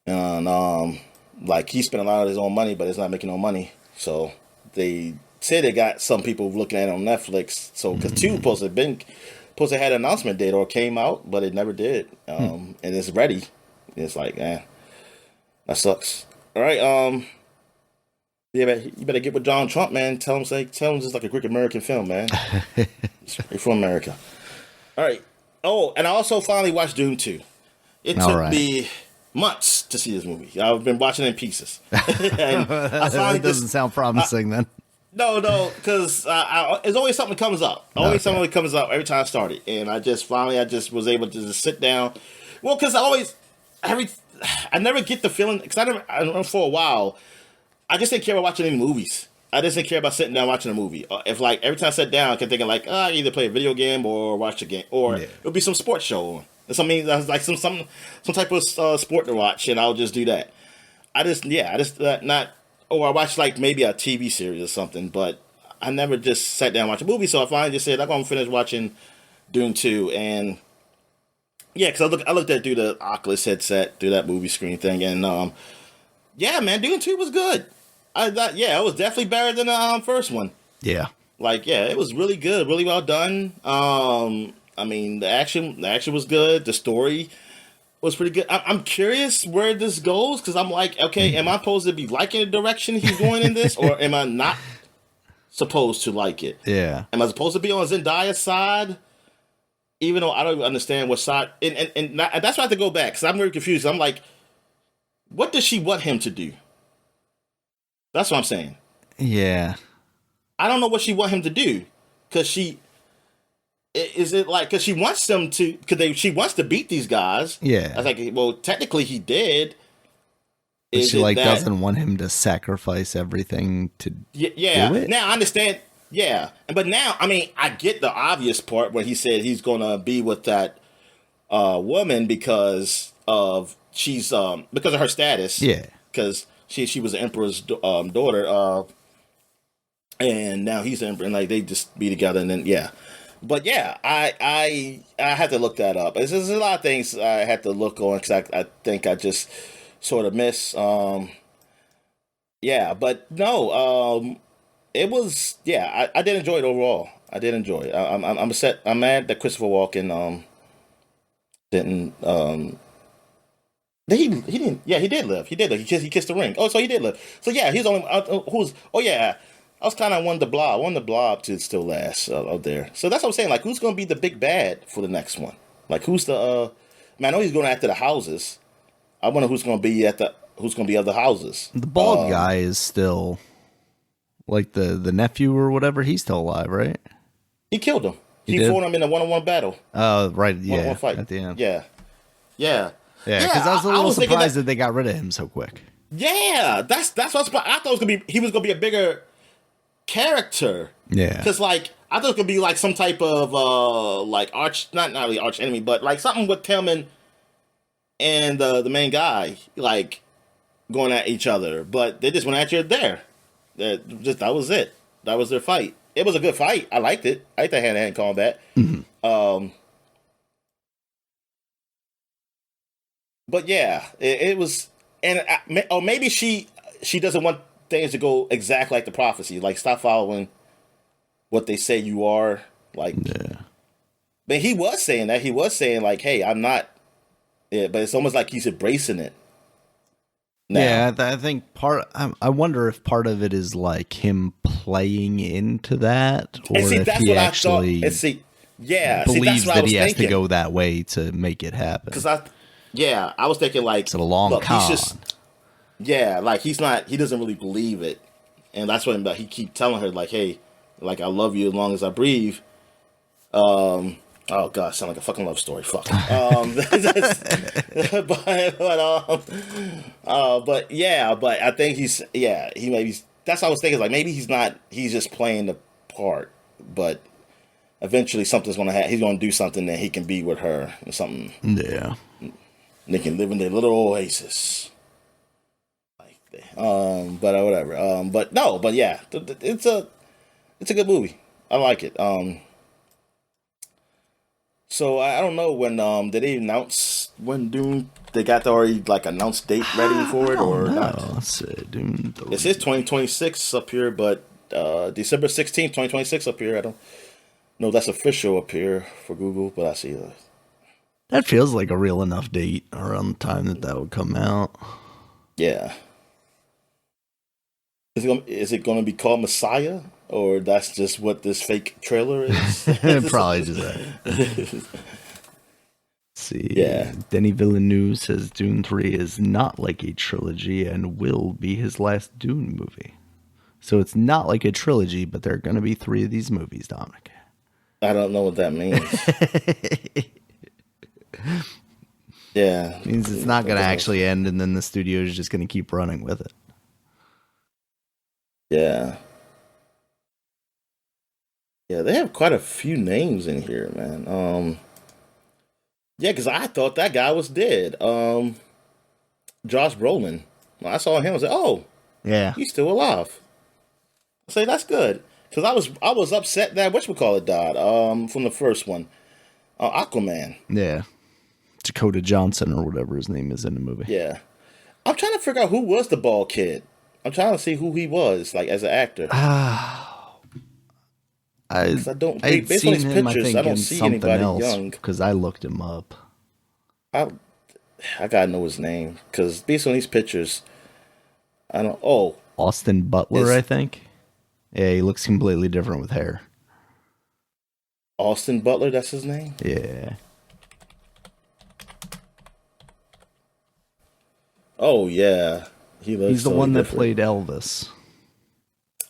and like he spent a lot of his own money, but it's not making no money. So they say they got some people looking at it on Netflix. So because two supposed to had an announcement date or came out, but it never did. And it's ready. It's like, that sucks. All right, yeah, you better get with Donald Trump, man. Tell him it's like a Greek American film, man. Straight from America. All right. Oh, and I also finally watched Doom 2. It took me months to see this movie. I've been watching it in pieces. And I finally That doesn't sound promising then. No, because there's always something that comes up. Something that comes up every time I start it. And I just was able to just sit down. Well, because I never get the feeling, because I don't know, for a while, I just didn't care about watching any movies. I just didn't care about sitting down watching a movie. If like every time I sat down, I kept thinking like, I either play a video game or watch a game, or it'll be some sports show on. And something like some type of sport to watch, and I'll just do that. Or I watch like maybe a TV series or something, but I never just sat down and watched a movie. So I finally just said, I'm going to finish watching Dune 2. And yeah, because I looked at it through the Oculus headset, through that movie screen thing. And yeah, man, Dune 2 was good. I thought, it was definitely better than the first one. Yeah. Like, yeah, it was really good, really well done. I mean, the action was good. The story was pretty good. I'm curious where this goes, because I'm like, okay, am I supposed to be liking the direction he's going in this, or am I not supposed to like it? Yeah. Am I supposed to be on Zendaya's side, even though I don't understand what side? And that's why I have to go back, because I'm very confused. I'm like, what does she want him to do? That's what I'm saying. Yeah. I don't know what she want him to do, because she wants them to, she wants to beat these guys. Yeah. I was like, well, technically he did. But she doesn't want him to sacrifice everything to do it? Now I understand. Yeah, but now I mean I get the obvious part when he said he's gonna be with that woman because of her status. Yeah. Because she was the emperor's daughter, and now he's the emperor, and like they just be together, and then But yeah, I had to look that up. There's a lot of things I had to look on because I think I just sort of miss. Yeah, but no, it was yeah. I did enjoy it overall. I did enjoy it. I'm upset. I'm mad that Christopher Walken didn't he didn't yeah he did live he kissed the ring. Oh, so he did live. So yeah, he's only who's oh yeah. I was kind of wanting the blob. I wanted the blob to still last out there. So that's what I'm saying. Like, who's going to be the big bad for the next one? Like, who's the? Man, I know he's going after the houses. I wonder who's going to be who's going to be at the houses. The bald guy is still like the nephew or whatever. He's still alive, right? He killed him. He fought him in a one-on-one battle. Right. Yeah. One-on-one fight At the end. Yeah. Yeah. Because I was a little surprised that they got rid of him so quick. Yeah, that's what I thought it was gonna be. He was gonna be a bigger character. Yeah. Because like I thought it could be like some type of like not really arch enemy, but like something with Tillman and the main guy like going at each other. But they just went at you there. That was it. That was their fight. It was a good fight. I liked it. I liked the hand-to-hand combat. Mm-hmm. But yeah, it was, and or maybe she doesn't want things to go exactly like the prophecy. Like, stop following what they say you are. Like, yeah. But he was saying that. He was saying like, "Hey, I'm not." Yeah, but it's almost like he's embracing it. Now. Yeah, I think I wonder if part of it is like him playing into that, or if he actually believes that he has to go that way to make it happen. Because I was thinking like it's a long con. Like he doesn't really believe it, and that's what he keep telling her like, "Hey, like I love you as long as I breathe." Oh god, sound like a fucking love story. Fuck. But I think he maybe that's what I was thinking. Like maybe he's just playing the part, but eventually something's gonna happen. He's gonna do something that he can be with her or something. Yeah. They can live in their little oasis. Like but whatever. But yeah, it's a good movie. I like it. So I don't know when did they announce when Dune they got the already like announced date ready for it or not? Let's see, Dune 3. It says 2026 up here, but December 16th, 2026 up here. I don't know that's official up here for Google, but I see that. That feels like a real enough date around the time that would come out. Yeah. Is it going to be called Messiah? Or that's just what this fake trailer is? Probably just that. Let's see. Yeah. Denis Villeneuve says Dune 3 is not like a trilogy and will be his last Dune movie. So it's not like a trilogy, but there are going to be 3 of these movies, Dominic. I don't know what that means. Yeah. It means it's not going to actually end, and then the studio is just going to keep running with it. Yeah. Yeah, they have quite a few names in here, man. Yeah, because I thought that guy was dead. Josh Brolin. When I saw him, I was like, oh, yeah, he's still alive. I say that's good because I was upset that whatchamacallit died. From the first one, Aquaman. Yeah, Dakota Johnson or whatever his name is in the movie. Yeah, I'm trying to figure out who was the bald kid. I'm trying to see who he was, like as an actor. I'd seen him, I think, in something else because I looked him up. I gotta know his name because based on these pictures, I don't. Oh, Austin Butler, I think. Yeah, he looks completely different with hair. Austin Butler, that's his name? Yeah. Oh yeah, he's the one that played Elvis.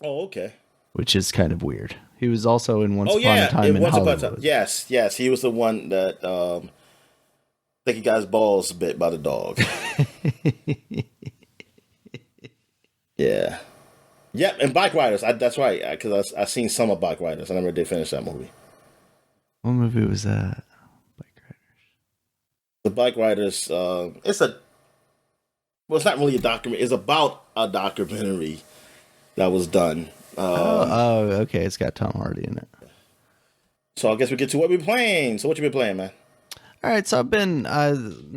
Oh, okay. Which is kind of weird. He was also in Once Upon a Time in Hollywood. Yes, he was the one that I think he got his balls bit by the dog. Yeah. Yep, and Bike Riders. That's right, because I seen some of Bike Riders. I never did finish that movie. What movie was that? Bike Riders. The Bike Riders. It's not really a documentary. It's about a documentary that was done. Okay. It's got Tom Hardy in it. So I guess we get to what we're playing. So what you been playing, man? All right, so I've been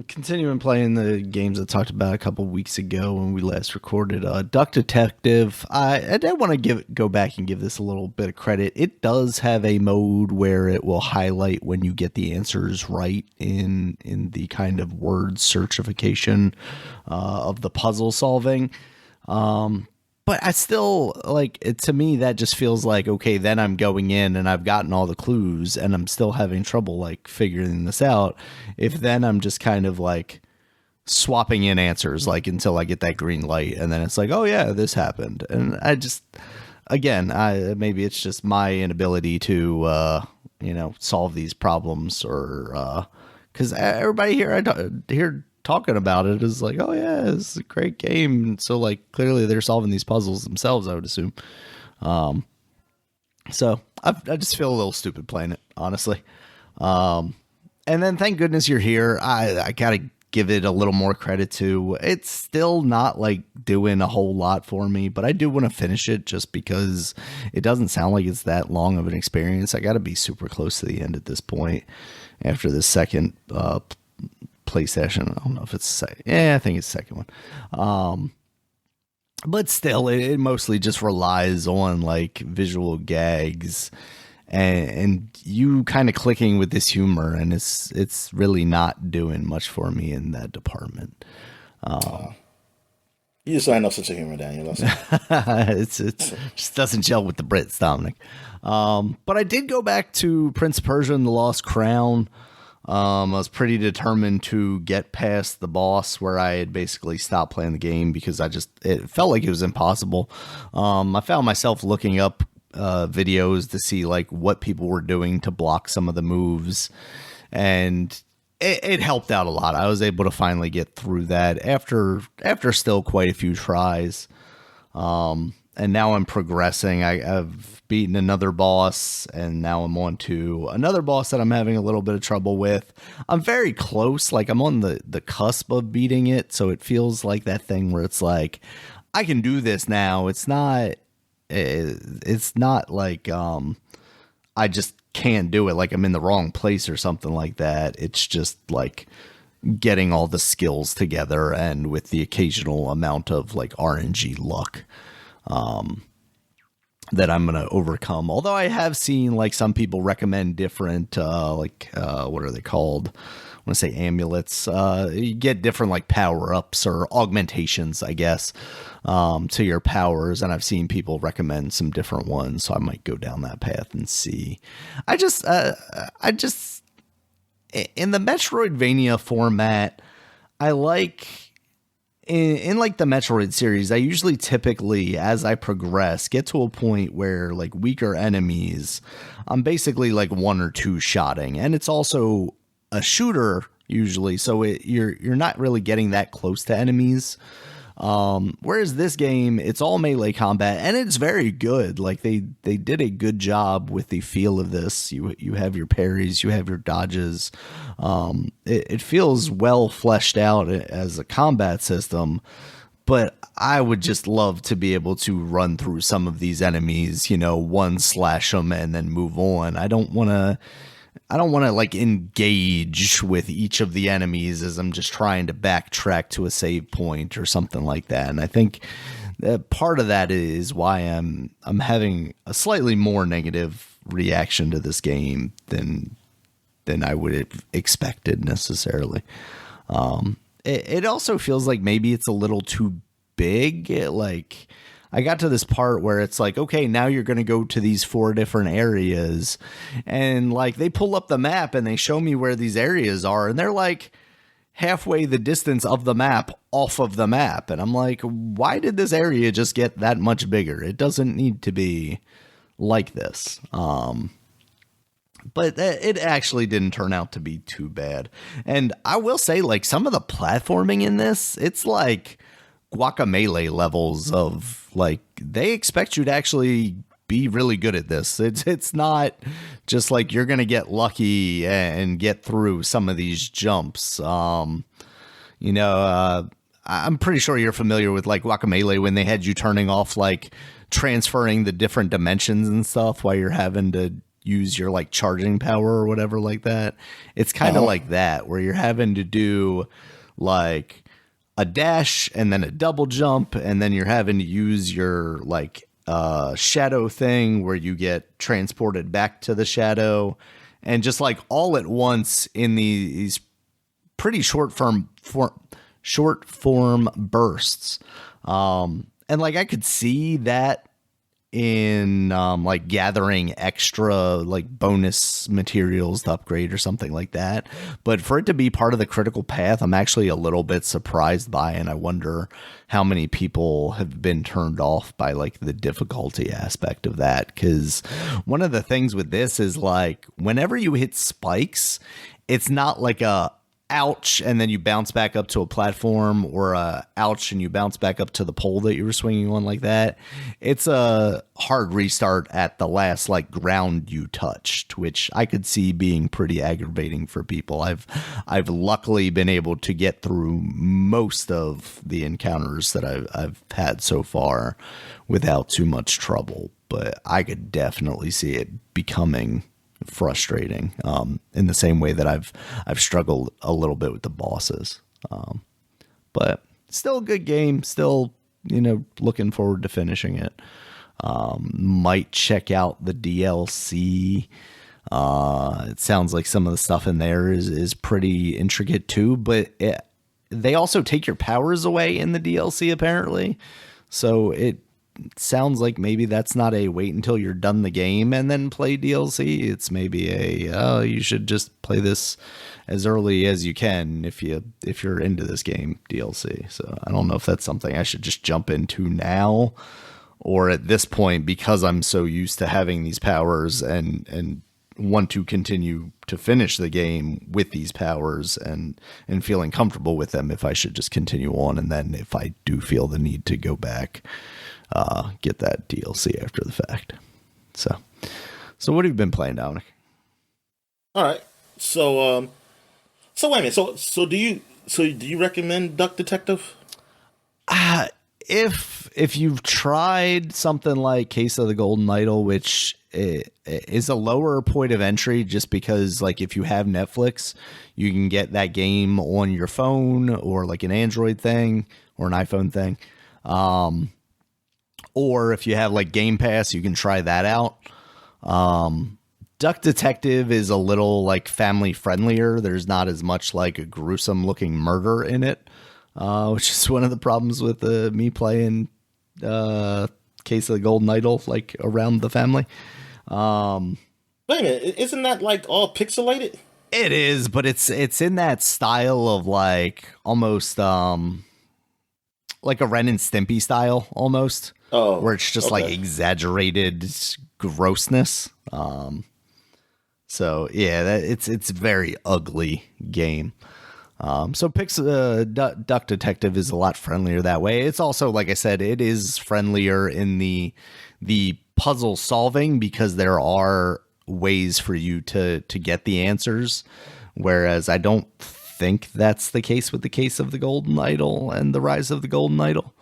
continuing playing the games I talked about a couple weeks ago when we last recorded. Duck Detective. I did want to go back and give this a little bit of credit. It does have a mode where it will highlight when you get the answers right in the kind of word searchification of the puzzle solving. But I still like it. To me, that just feels like, okay, then I'm going in and I've gotten all the clues and I'm still having trouble like figuring this out. If then I'm just kind of like swapping in answers like until I get that green light and then it's like, oh yeah, this happened. And I just, again, maybe it's just my inability to solve these problems, or because everybody here hear talking about it is like, oh yeah, it's a great game. So like clearly they're solving these puzzles themselves, I would assume. So I just feel a little stupid playing it, honestly. And then thank goodness you're here. I gotta give it a little more credit too. It's still not like doing a whole lot for me, but I do want to finish it just because it doesn't sound like it's that long of an experience. I gotta be super close to the end at this point after the second play session. I don't know if it's I think it's the second one. But still, it mostly just relies on like visual gags and you kind of clicking with this humor, and it's really not doing much for me in that department. You just ain't no such a humor, Daniel. It's just doesn't gel with the Brits, Dominic. But I did go back to Prince of Persia and the Lost Crown. I was pretty determined to get past the boss where I had basically stopped playing the game because it felt like it was impossible. I found myself looking up videos to see like what people were doing to block some of the moves, and it helped out a lot. I was able to finally get through that after still quite a few tries. And now I'm progressing. I've beaten another boss, and now I'm on to another boss that I'm having a little bit of trouble with. I'm very close. Like, I'm on the cusp of beating it, so it feels like that thing where it's like, I can do this now. It's not like I just can't do it, like I'm in the wrong place or something like that. It's just like getting all the skills together and with the occasional amount of like RNG luck that I'm going to overcome. Although I have seen like some people recommend different, what are they called? I want to say amulets. You get different like power ups or augmentations, I guess, to your powers. And I've seen people recommend some different ones. So I might go down that path and see. I just in the Metroidvania format, I like, in like the Metroid series, I usually typically, as I progress, get to a point where like weaker enemies, I'm basically like one or two shotting, and it's also a shooter usually, so you're not really getting that close to enemies. Whereas this game, it's all melee combat, and it's very good. Like they did a good job with the feel of this. You have your parries, you have your dodges. It feels well fleshed out as a combat system, but I would just love to be able to run through some of these enemies, one slash them and then move on. I don't want to like engage with each of the enemies as I'm just trying to backtrack to a save point or something like that. And I think that part of that is why I'm having a slightly more negative reaction to this game than I would have expected necessarily. It also feels like maybe it's a little too big. Like, I got to this part where it's like, okay, now you're going to go to these 4 different areas, and like they pull up the map and they show me where these areas are, and they're like halfway the distance of the map off of the map. And I'm like, why did this area just get that much bigger? It doesn't need to be like this. But it actually didn't turn out to be too bad. And I will say, like, some of the platforming in this, it's like Guacamelee levels of like, they expect you to actually be really good at this. It's not just like you're gonna get lucky and get through some of these jumps. I'm pretty sure you're familiar with like Guacamelee, when they had you turning off like transferring the different dimensions and stuff while you're having to use your like charging power or whatever like that. It's kind of like that, where you're having to do like a dash and then a double jump, and then you're having to use your like shadow thing where you get transported back to the shadow, and just like all at once in these pretty short form bursts. And like I could see that in like gathering extra like bonus materials to upgrade or something like that, but for it to be part of the critical path, I'm actually a little bit surprised by, and I wonder how many people have been turned off by like the difficulty aspect of that, because one of the things with this is like whenever you hit spikes, it's not like a ouch and then you bounce back up to a platform, or a ouch and you bounce back up to the pole that you were swinging on like that. It's a hard restart at the last like ground you touched, which I could see being pretty aggravating for people. I've luckily been able to get through most of the encounters that I've had so far without too much trouble, but I could definitely see it becoming frustrating in the same way that I've struggled a little bit with the bosses, but still a good game, still, you know, looking forward to finishing it. Might check out the DLC. It sounds like some of the stuff in there is pretty intricate too, but they also take your powers away in the DLC apparently, so it sounds like maybe that's not a wait until you're done the game and then play DLC. It's maybe you should just play this as early as you can if you're into this game DLC. So I don't know if that's something I should just jump into now, or at this point, because I'm so used to having these powers and want to continue to finish the game with these powers and feeling comfortable with them, if I should just continue on, and then if I do feel the need to go back, get that DLC after the fact. So what have you been playing, Dominic? All right. So wait a minute. So do you recommend Duck Detective? If you've tried something like Case of the Golden Idol, which is a lower point of entry, just because like if you have Netflix, you can get that game on your phone or like an Android thing or an iPhone thing. Or if you have like Game Pass, you can try that out. Duck Detective is a little like family friendlier. There's not as much like a gruesome looking murder in it, which is one of the problems with me playing Case of the Golden Idol, like around the family. Wait a minute, isn't that like all pixelated? It is, but it's in that style of like almost like a Ren and Stimpy style almost. Oh, where it's just like exaggerated grossness. So yeah, it's a very ugly game. So Duck Detective is a lot friendlier that way. It's also, like I said, it is friendlier in the puzzle solving, because there are ways for you to get the answers. Whereas I don't think that's the case with the Case of the Golden Idol and the Rise of the Golden Idol.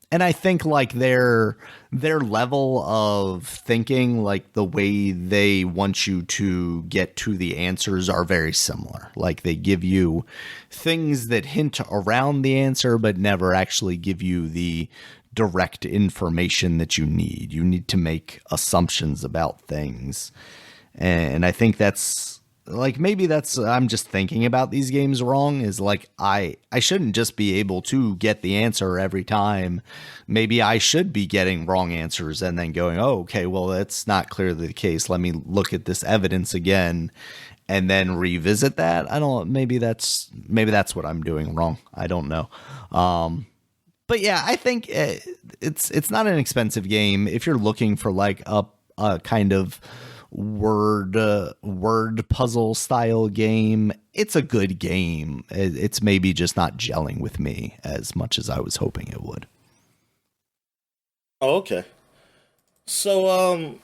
And I think like their level of thinking, like the way they want you to get to the answers, are very similar. Like they give you things that hint around the answer, but never actually give you the direct information that you need. You need to make assumptions about things. And I think that's like, maybe that's, I'm just thinking about these games wrong, is like, I shouldn't just be able to get the answer every time. Maybe I should be getting wrong answers and then going, oh, okay, well, that's not clearly the case. Let me look at this evidence again and then revisit that. Maybe that's what I'm doing wrong. I don't know. But yeah, I think it's not an expensive game. If you're looking for like a kind of word puzzle style game, it's a good game. It's maybe just not gelling with me as much as I was hoping it would. Oh, okay. So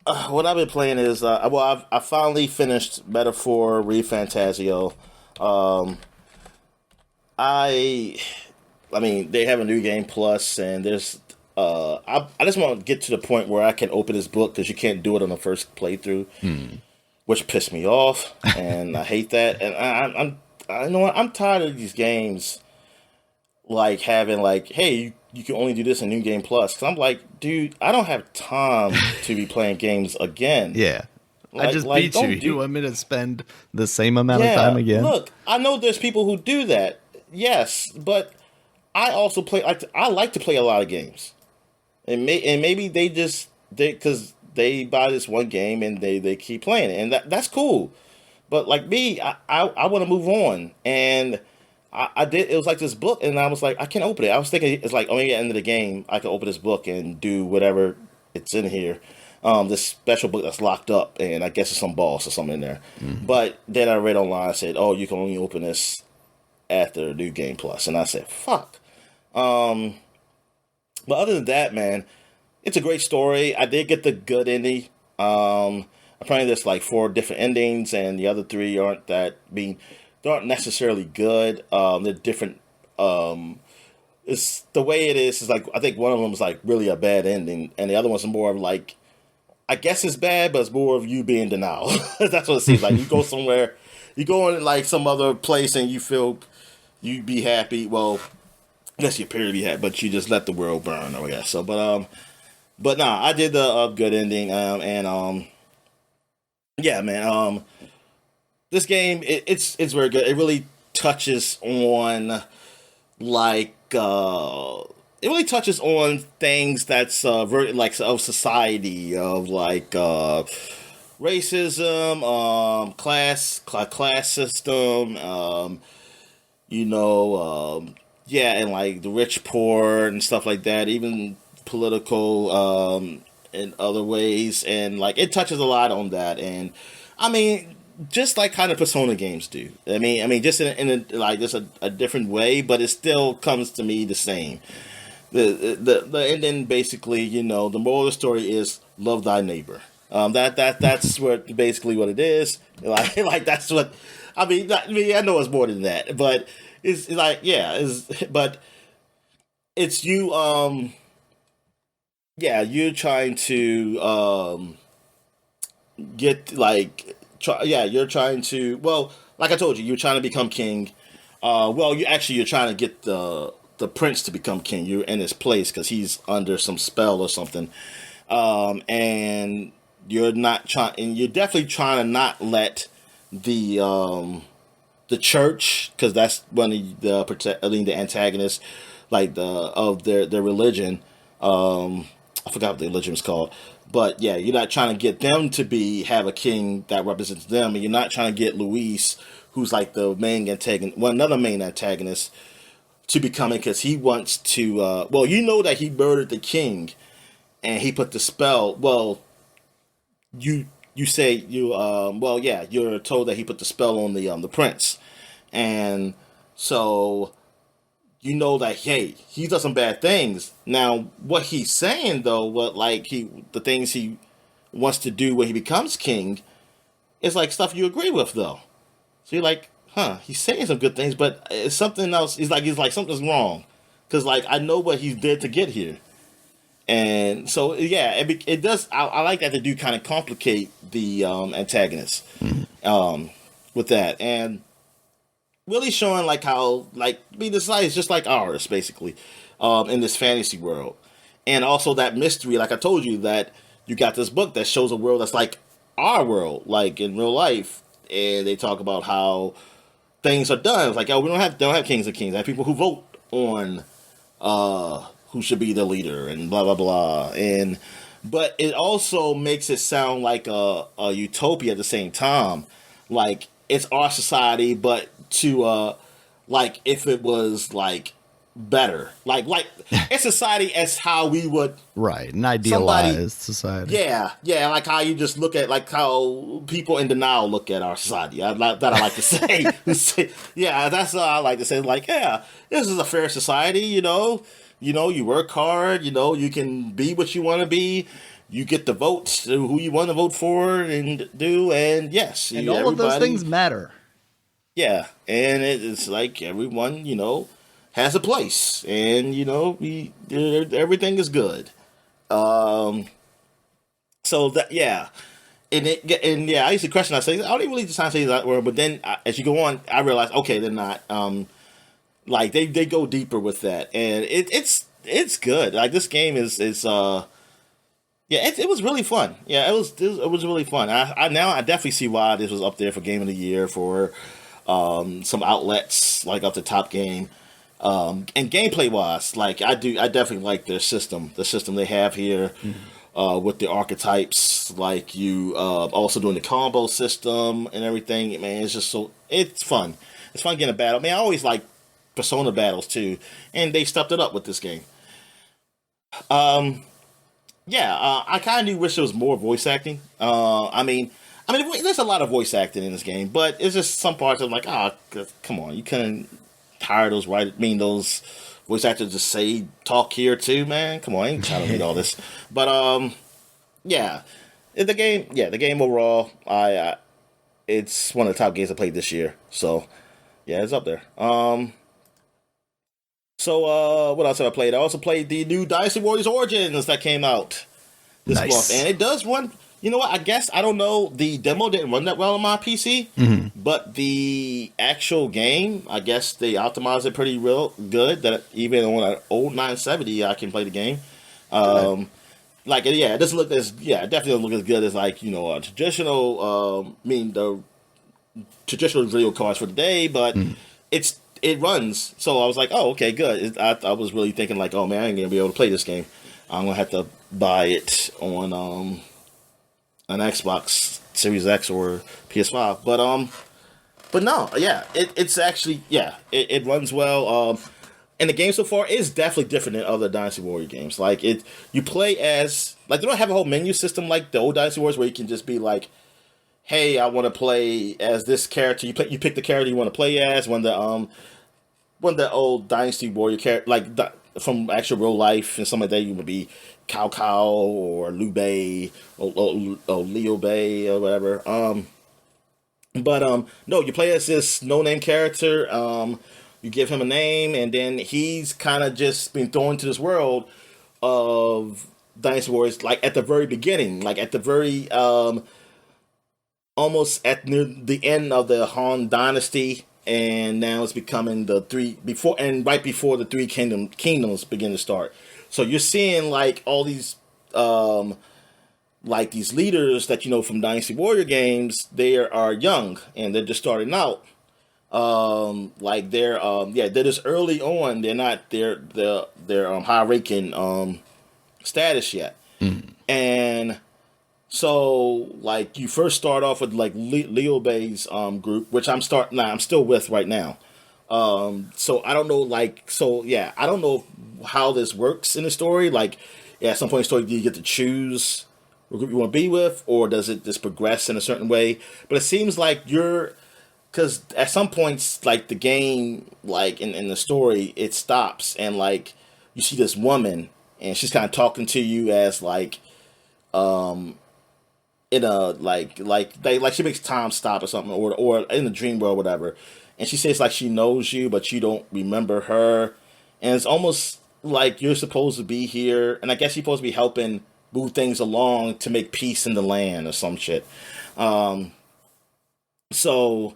what I've been playing is I finally finished Metaphor ReFantazio. I mean, they have a new game plus, and there's I just want to get to the point where I can open this book because you can't do it on the first playthrough, which pissed me off, and I hate that. And I you know what, I'm tired of these games like having like, hey, you can only do this in New Game Plus. Because I'm like, dude, I don't have time to be playing games again. Yeah. I just Like, beat you. don't do. You want me to spend the same amount of Yeah, time again? look, I know there's people who do that. Yes, but I also play. I like to play a lot of games, and maybe they because they buy this one game and they keep playing it, and that's cool. But like me, I want to move on, and I did. It was like this book, and I was like, I can't open it. I was thinking it's like, oh, maybe at the end of the game, I can open this book and do whatever it's in here. This special book that's locked up, and I guess it's some boss or something in there. But then I read online, said, oh, you can only open this after New Game Plus, and I said, fuck. But other than that, man, it's a great story. I did get the good ending. Apparently there's like 4 different endings, and the other 3 aren't they aren't necessarily good. They're different. It's the way it is like, I think one of them is like really a bad ending, and the other one's more of like, I guess it's bad, but it's more of you being denial. That's what it seems like. You go somewhere, you go in like some other place, and you feel you be happy. Well, I guess you appear to be happy, but you just let the world burn, I guess. So, but nah, I did the good ending, and yeah, man, this game it's very good. It really touches on like it really touches on things that's very like of society, of like racism, class system, you know, yeah, and like the rich poor and stuff like that, even political in other ways, and like it touches a lot on that. And I mean, just like kind of Persona games do. I mean, just in a like just a different way, but it still comes to me the same. The ending basically, you know, the moral of the story is love thy neighbor. That's what basically what it is. Like that's what I know it's more than that, but it's like, yeah, but it's you. Yeah, you're trying to get like yeah, you're trying to, well, like I told you, you're trying to become king. Well, you're trying to get the prince to become king. You're in his place because he's under some spell or something. And you're not trying, and you're definitely trying to not let the church, because that's one of the antagonists, like of their religion. I forgot what the religion was called, but yeah, you're not trying to get them to have a king that represents them, and you're not trying to get Luis, who's like the main antagonist, another main antagonist, to become it, because he wants to. Well, you know that he murdered the king, and he put the spell. Well, you say you well, yeah, you're told that he put the spell on the prince, and so you know that, hey, he does some bad things. Now, what he's saying though, the things he wants to do when he becomes king, is like stuff you agree with though. So you're like, huh, he's saying some good things, but it's something else. He's like something's wrong, because like I know what he did to get here. And so, yeah, it does. I like that they do kind of complicate the antagonist with that, and really showing like how the society is just like ours, basically, in this fantasy world, and also that mystery. Like I told you, that you got this book that shows a world that's like our world, like in real life, and they talk about how things are done. It's like, oh, we don't have kings and kings. I have people who vote on who should be the leader, and blah blah blah. And but it also makes it sound like a utopia at the same time. Like it's our society, but to like if it was like better, like it's society as how we would, right, an idealized society. Yeah, like how you just look at, like how people in denial look at our society. I like to say. Yeah, that's what I like to say. Like, yeah, this is a fair society. You work hard. You can be what you want to be. You get the votes who you want to vote for and do, and yes, and all of those things matter. Yeah, and it's like everyone, has a place, and everything is good. So that yeah, and yeah, I used to question. I say I don't even really just say that word, but then as you go on, I realize okay, they're not. Like they go deeper with that, and it's good. Like this game is yeah, it was really fun. Yeah, it was really fun. I now I definitely see why this was up there for Game of the Year for some outlets like up the top game. And gameplay wise, like I definitely like their system, the system they have here with the archetypes. Like you also doing the combo system and everything. Man, it's just it's fun. It's fun getting a battle. I mean, I always like Persona battles too, and they stepped it up with this game. Yeah, I kind of wish there was more voice acting. There's a lot of voice acting in this game, but it's just some parts of like, come on, you couldn't hire those those voice actors to say talk here too, man. Come on, I ain't trying to read all this. But yeah, the game overall, it's one of the top games I played this year. So yeah, it's up there. So what else have I played? I also played the new Dynasty Warriors Origins that came out this month, and it does run. You know what? I guess I don't know. The demo didn't run that well on my PC, but the actual game, I guess they optimized it pretty real good. That even on an old 970, I can play the game. It doesn't look as it definitely doesn't look as good as like a traditional. The traditional video cards for today, but it runs. So I was like, oh, okay, good. I was really thinking like, oh man, I ain't gonna be able to play this game. I'm gonna have to buy it on an Xbox Series X or PS5. But no, yeah, it's actually it runs well. And the game so far is definitely different than other Dynasty Warrior games. Like you play as like they don't have a whole menu system like the old Dynasty Warriors where you can just be like, hey, I want to play as this character. You pick the character you want to play as. One of the old Dynasty Warrior character from actual real life and some of that you would be Cao Cao or Liu Bei or Liu Bei or whatever. No, you play as this no name character. You give him a name, and then he's kind of just been thrown into this world of Dynasty Warriors, like at the very beginning, like at the very almost at near the end of the Han Dynasty, and now it's becoming right before the three kingdoms begin to start. So you're seeing like all these like these leaders that from Dynasty Warrior games. They are young and they're just starting out. They're just early on. They're not their high ranking status yet, and so like you first start off with like Liu Bei's group, which I'm still with right now. So I don't know I don't know how this works in the story. Like at some point in the story, do you get to choose what group you want to be with, or does it just progress in a certain way? But it seems like because at some points, like the game, like in the story, it stops and like you see this woman and she's kind of talking to you as like in a like she makes time stop or something, or in the dream world or whatever, and she says like she knows you but you don't remember her, and it's almost like you're supposed to be here, and I guess you're supposed to be helping move things along to make peace in the land or some shit. So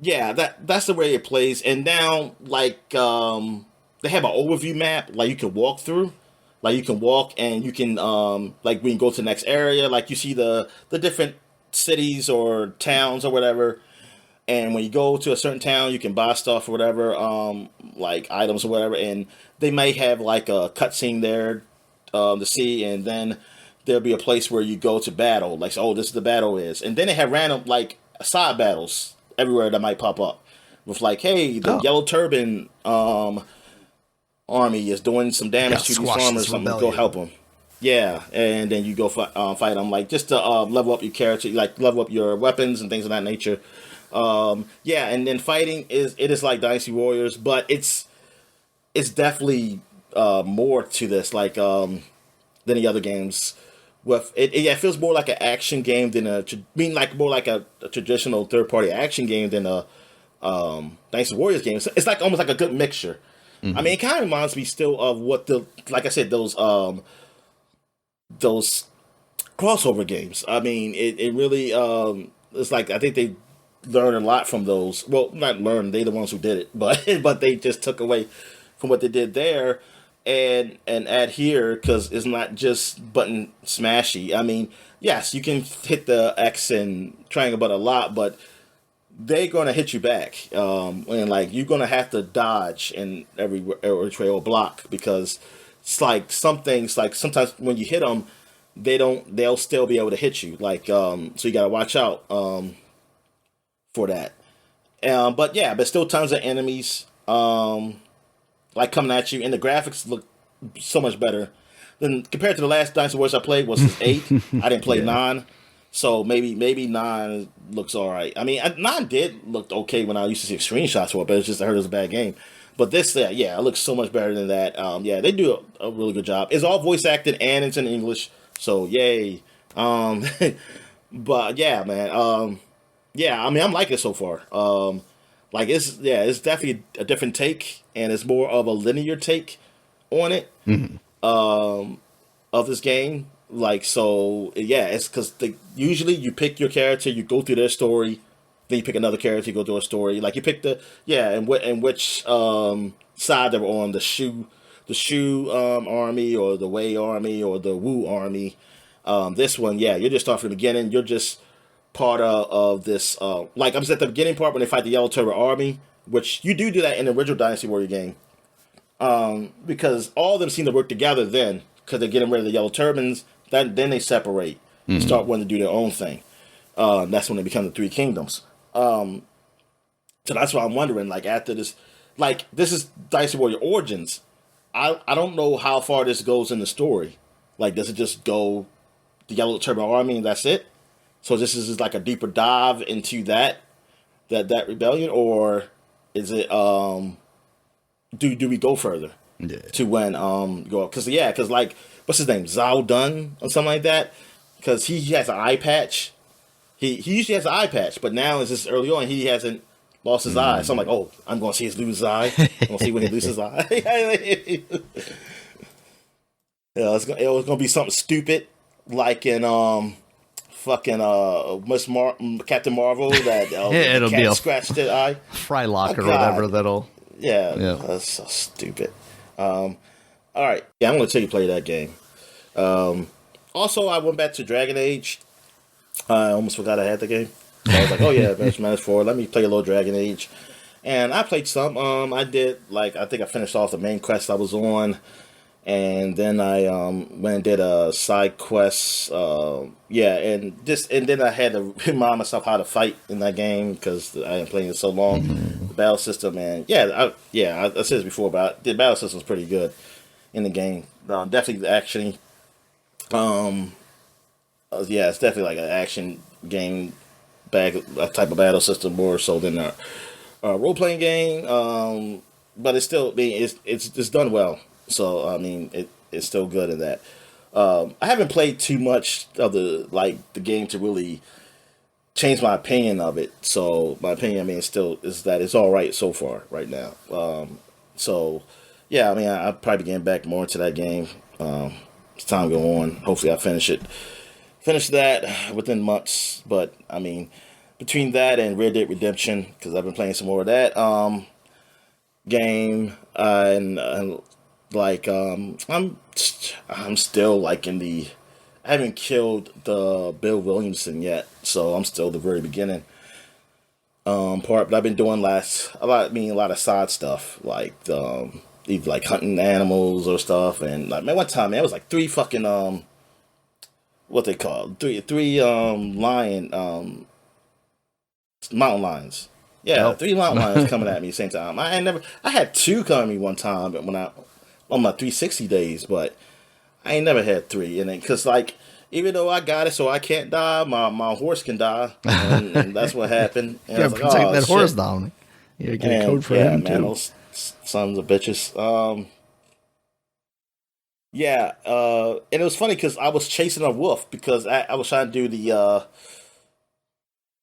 yeah, that's the way it plays. And now like they have an overview map like you can walk through. Like you can walk and you can like when you go to the next area, like you see the different cities or towns or whatever. And when you go to a certain town, you can buy stuff or whatever, like items or whatever. And they may have like a cutscene there to see, and then there'll be a place where you go to battle. Like, oh, this is the battle is, and then they have random like side battles everywhere that might pop up with like, hey, the Yellow Turban army is doing some damage to these farmers or something. Go help them. Yeah, and then you go fight them, like just to level up your character, like level up your weapons and things of that nature. Yeah, and then fighting is like Dynasty Warriors, but it's definitely more to this like than the other games. With it feels more like an action game than more like a traditional third party action game than a Dynasty Warriors game. So it's like almost like a good mixture. I mean, it kind of reminds me still of what like I said, those crossover games. I mean, it really, it's like, I think they learned a lot from those. Well, not learned, they the ones who did it, but, but they just took away from what they did there and add here, because it's not just button smashy. I mean, yes, you can hit the X and triangle button a lot, but they're gonna hit you back, and like you're gonna have to dodge in every way or block, because it's like some things, like sometimes when you hit them, they'll still be able to hit you. Like, so you gotta watch out for that. But yeah, but still tons of enemies like coming at you, and the graphics look so much better than compared to the last Dynasty Warriors I played was 8. I didn't play 9. So maybe 9 looks all right. I mean, 9 did look okay when I used to see screenshots for it, but it's just I heard it was a bad game. But this, yeah, it looks so much better than that. Yeah, they do a really good job. It's all voice acted and it's in English, so yay. But yeah, man. Yeah, I mean, I'm liking it so far. Like it's definitely a different take, and it's more of a linear take on it of this game. Like, so yeah, it's because usually you pick your character, you go through their story, then you pick another character, you go through a story. Like you pick and which side they're on, the Shu army, or the Wei army, or the Wu army. This one, yeah, you're just starting from the beginning. You're just part of this. Like I'm just at the beginning part when they fight the Yellow Turban army, which you do that in the original Dynasty Warrior game, because all of them seem to work together then, because they're getting rid of the Yellow Turbans. Then they separate and start wanting to do their own thing. That's when they become the Three Kingdoms. So that's why I'm wondering, like, after this, like, this is Dynasty Warrior Origins. I don't know how far this goes in the story. Like, does it just go the Yellow Turban Army and that's it? So this is like a deeper dive into that rebellion, or is it do we go further? Yeah. To when go, because like, what's his name, Zhao Dun or something like that, because he has an eye patch. He usually has an eye patch, but now it's just early on he hasn't lost his eye. So I'm like, oh, I'm gonna see his lose his eye. I'm gonna see when he loses his eye. Yeah, it was gonna be something stupid like in fucking Captain Marvel, that it'll cat be a scratched the eye. Frylock Oh, or whatever that'll. Yeah, that's so stupid. All right, yeah, I'm gonna take you play that game. Also, I went back to Dragon Age. I almost forgot I had the game. So I was like, oh yeah, Adventure Madness 4. Let me play a little Dragon Age. And I played some. I did, like, I think I finished off the main quest I was on. And then I went and did a side quest. Yeah, and then I had to remind myself how to fight in that game, because I hadn't played it so long. The battle system, and I said this before, but the battle system is pretty good in the game. Definitely the action. Yeah, it's definitely like an action game type of battle system, more so than a role playing game. But it's still, it's done well. So I mean, it's still good in that. I haven't played too much of the game to really change my opinion of it. So my opinion, I mean, still is that it's all right so far right now. So yeah, I mean, I'll probably be getting back more into that game as time go on. Hopefully, I finish that within months. But I mean, between that and Red Dead Redemption, because I've been playing some more of that game, and like I'm still like in the, I haven't killed the Bill Williamson yet, so I'm still the very beginning part. But I've been doing a lot of side stuff, like either like hunting animals or stuff. And like, man, one time, man, it was like 3 fucking what they call three lion mountain lions. Yeah, 3 mountain lions coming at me at the same time. I had 2 come at me one time, but when on my 360 days, but I ain't never had 3. And because, like, even though I got it so I can't die, my horse can die, and that's what happened. And Yeah, protect that horse down. Yeah, get a code for him man, too. Those sons of bitches. Yeah, and it was funny because I was chasing a wolf, because I was trying to do the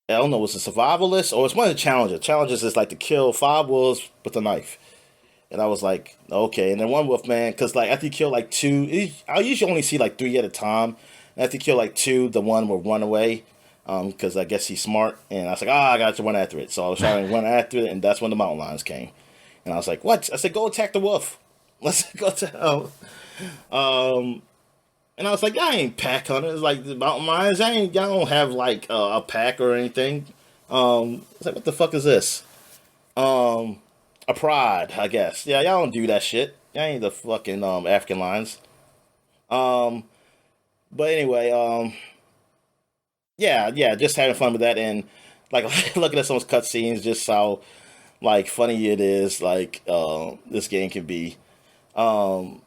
I don't know, was it survivalist, or it's one of the challenges. Challenges is like to kill 5 wolves with a knife. And I was like, okay. And then one wolf man, because like after you kill like two, I usually only see like three at a time. And after you kill like two, the one will run away, because I guess he's smart. And I was like, I got to run after it. So I was trying to run after it, and that's when the mountain lions came. And I was like, what? I said, go attack the wolf. Let's go to. And I was like, I ain't pack hunters like the mountain lions. Y'all don't have like a pack or anything. I was like, what the fuck is this? A pride, I guess. Yeah, y'all don't do that shit. Y'all ain't the fucking African lions. Um, but anyway, yeah, just having fun with that and like looking at some cutscenes, just how like funny it is. Like this game can be. Um,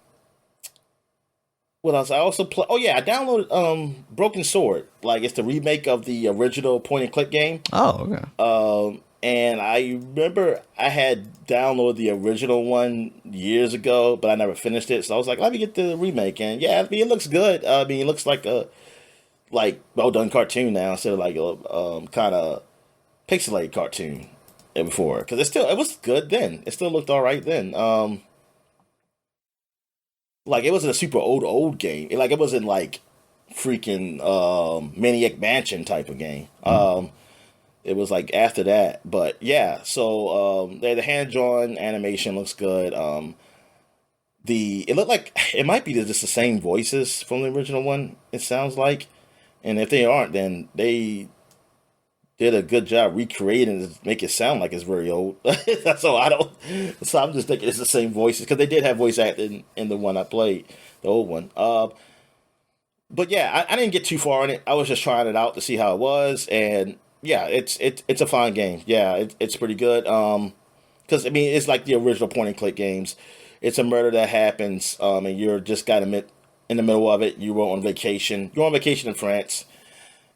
what else? I also play. Oh yeah, I downloaded Broken Sword. Like it's the remake of the original point and click game. Oh, okay. And I remember I had downloaded the original one years ago, but I never finished it. So I was like, let me get the remake. And yeah, I mean, it looks good. I mean, it looks like a well done cartoon now instead of like a kind of pixelated cartoon before. Because it was good then. It still looked all right then. Like it wasn't a super old game. It wasn't like freaking Maniac Mansion type of game. It was like after that, but yeah. So the hand drawn animation looks good. It looked like it might be just the same voices from the original one. It sounds like, and if they aren't, then they did a good job recreating it to make it sound like it's very old. So I don't. So I'm just thinking it's the same voices because they did have voice acting in the one I played, the old one. But yeah, I didn't get too far in it. I was just trying it out to see how it was, and yeah, it's a fine game. Yeah, it's pretty good. Because I mean, it's like the original point and click games. It's a murder that happens, and you're just got in the middle of it. You were on vacation. You're on vacation in France,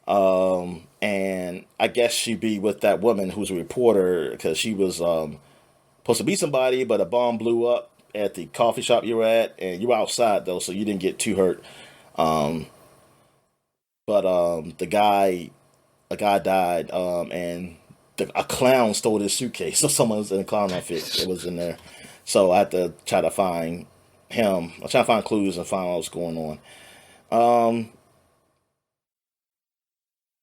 and I guess she'd be with that woman who's a reporter because she was supposed to be somebody, but a bomb blew up at the coffee shop you were at, and you were outside though, so you didn't get too hurt. Um, but a guy died, and a clown stole his suitcase. So someone was in a clown outfit. It was in there. So I had to try to find him. I try to find clues and find out what's going on.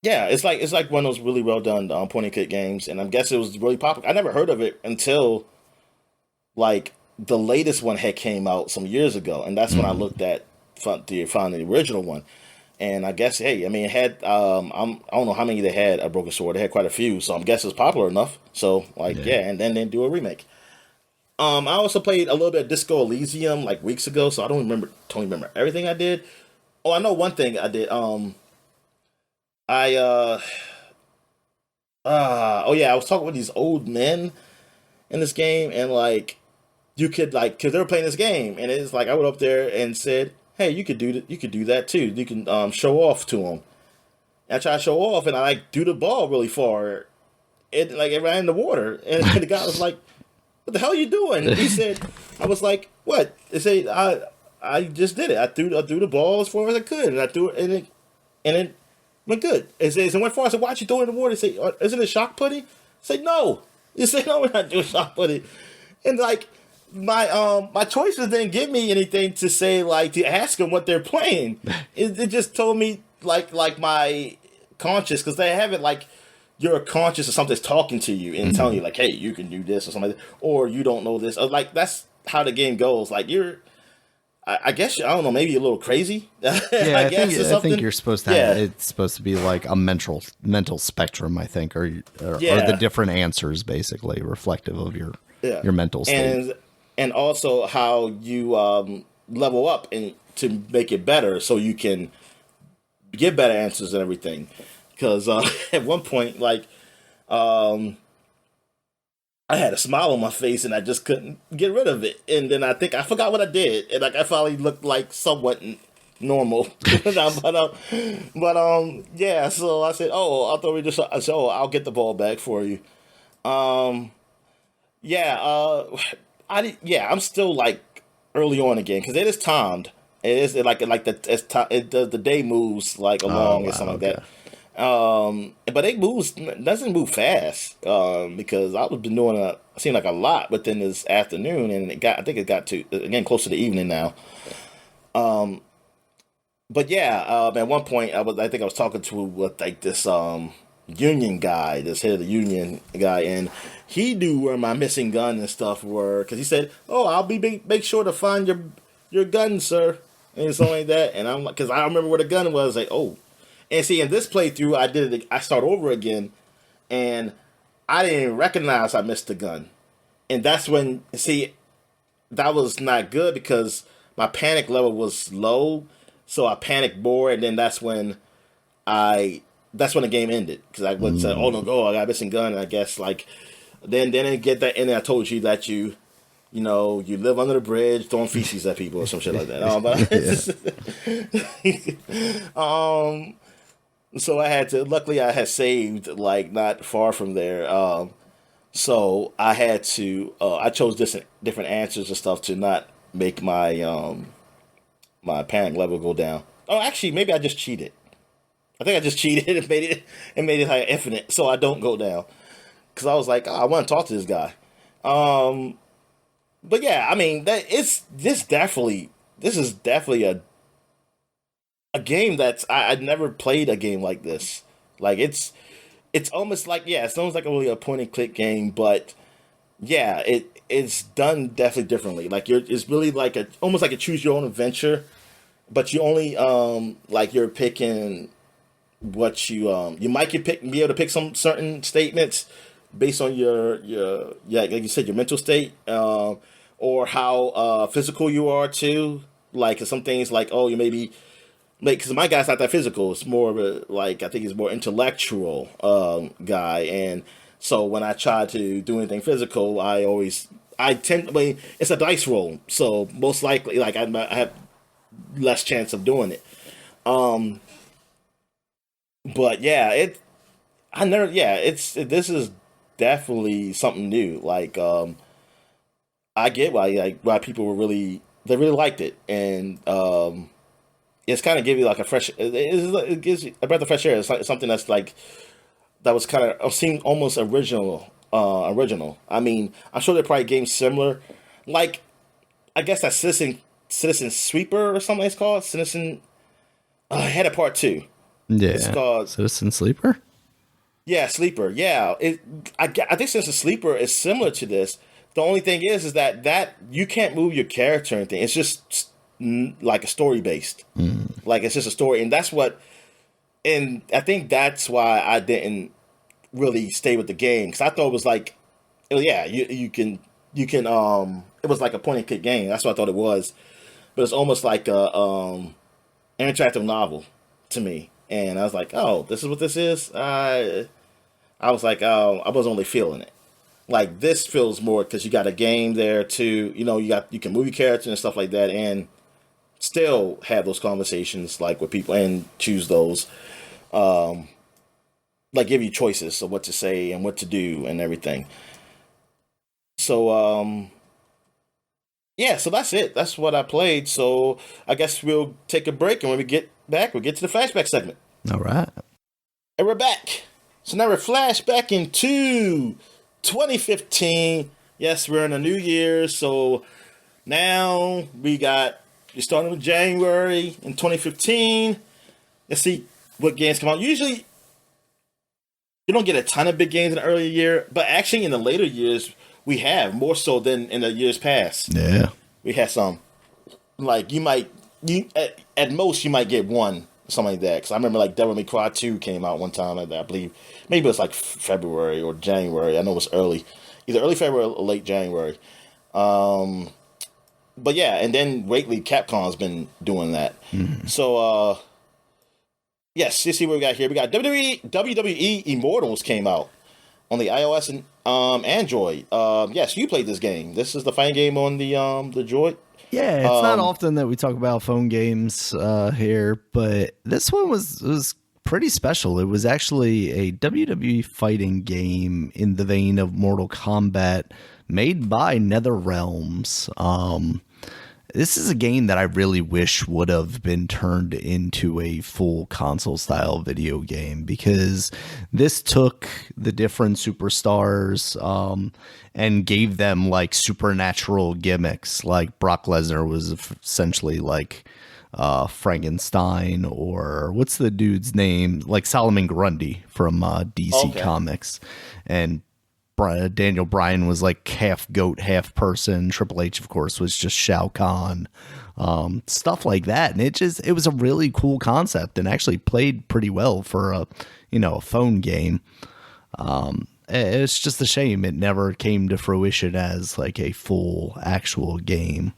Yeah, it's like one of those really well done point and click games, and I guess it was really popular. I never heard of it until like the latest one had came out some years ago, and that's when I looked at to find the original one. And I guess, hey, I mean, it had I don't know how many they had a Broken Sword. They had quite a few, so I'm guessing it's popular enough. So like, Yeah. yeah, and then they do a remake. I also played a little bit of Disco Elysium like weeks ago, so I don't remember everything I did. Oh, I know one thing I did. I oh yeah, I was talking with these old men in this game, and like you could like because they were playing this game, and it's like I went up there and said, "Hey, you could do that too. You can show off to them." And I try to show off, and I like do the ball really far. It ran in the water, and the guy was like, "What the hell are you doing?" He said, "I was like, what?" They said, "I just did it. I threw the ball as far as I could, and I threw it, and it went good." It says, "And went far." I said, "Why'd you throw it in the water?" They say, "Isn't it shock putty?" I say, "No." You say, "No, we're not doing shock putty." And like my choices didn't give me anything to say like to ask them what they're playing. It just told me like my conscious because they have it like you're conscious of something's talking to you and telling you like, hey, you can do this or something like that, or you don't know this, or like that's how the game goes. Like I guess I don't know, maybe a little crazy. Yeah, I think you're supposed to have, it's supposed to be like a mental spectrum, I think, or the different answers basically reflective of your mental state. And also how you level up and to make it better so you can give better answers and everything. Because at one point, like, I had a smile on my face and I just couldn't get rid of it. And then I think I forgot what I did. And like I finally looked like somewhat normal. Yeah, so I said, oh, I thought I said, oh, I'll get the ball back for you. Yeah, I'm still like early on again because it is timed. It is like the day moves like along or something like that. But it moves doesn't move fast. Because I was been doing seemed like a lot within this afternoon, and I think it got to again close to the evening now. But yeah, at one point I think I was talking to with like this union guy, this head of the union guy, and he knew where my missing gun and stuff were because he said, "Oh, I'll make sure to find your gun, sir," and something like that. And I'm like, because I remember where the gun was, like, oh, and see, in this playthrough, I start over again, and I didn't even recognize I missed the gun, and that's when see that was not good because my panic level was low, so I panicked more, and then that's when the game ended because I went and said, "Oh no, go! I got a missing gun." And I guess like then I get that, and I told you that you live under the bridge throwing feces at people or some shit like that. So I had to. Luckily, I had saved like not far from there. So I had to. I chose different answers and stuff to not make my my panic level go down. Oh, actually, maybe I just cheated. I think I just cheated and made it like infinite, so I don't go down. Because I was like, oh, I want to talk to this guy. But yeah, I mean, this is definitely a game that's I'd never played a game like this. Like it's almost like it's almost like a really a point and click game, but yeah, it's done definitely differently. Like it's really like almost like a choose your own adventure, but you only like you're picking what you might be able to pick some certain statements based on your like you said, your mental state, or how physical you are too. Like some things like, oh, you maybe like, because my guy's not that physical. It's more of a like, I think he's more intellectual guy, and so when I try to do anything physical, it's a dice roll, so most likely like I have less chance of doing it. But yeah, this is definitely something new. Like, I get why people they really liked it, and it's kind of give you like it gives you a breath of fresh air. It's like something that's like that was kind of seemed almost original. I mean, I'm sure they're probably games similar, like I guess that Citizen Sweeper or something it's called. Citizen had a part 2. Yeah, it's called Citizen Sleeper. Yeah, Sleeper. Yeah, I think Citizen Sleeper is similar to this. The only thing is that you can't move your character or anything. It's just like a story based. Like it's just a story, and and I think that's why I didn't really stay with the game because I thought it was like, you can it was like a point and click game. That's what I thought it was, but it's almost like a interactive novel to me. And I was like, oh, this is what this is. I was like, oh, I was only feeling it. Like this feels more because you got a game there too. You can move your character and stuff like that, and still have those conversations like with people and choose those. Like give you choices of what to say and what to do and everything. So so that's it. That's what I played. So I guess we'll take a break, and when we get back, we'll get to the flashback segment. All right. And we're back. So now we're flashback into 2015. Yes, we're in a new year. So now you're starting with January in 2015. Let's see what games come out. Usually, you don't get a ton of big games in the early year, but actually in the later years, we have more so than in the years past. Yeah. We had some. Like, at most, you might get one, something like that. Because I remember, like, Devil May Cry 2 came out one time, I believe. Maybe it was, like, February or January. I know it was early. Either early February or late January. But, yeah, and then lately, Capcom's been doing that. So, yes, you see what we got here. We got WWE Immortals came out on the iOS and Android. Yes, you played this game. This is the fighting game on the Droid. Yeah, it's not often that we talk about phone games here, but this one was pretty special. It was actually a WWE fighting game in the vein of Mortal Kombat, made by NetherRealms. This is a game that I really wish would have been turned into a full console style video game, because this took the different superstars and gave them like supernatural gimmicks. Like Brock Lesnar was essentially like Frankenstein, or what's the dude's name? Like Solomon Grundy from DC Comics. And Daniel Bryan was like half goat, half person. Triple H, of course, was just Shao Kahn, stuff like that. And it was a really cool concept, and actually played pretty well for a phone game. It's just a shame it never came to fruition as like a full actual game.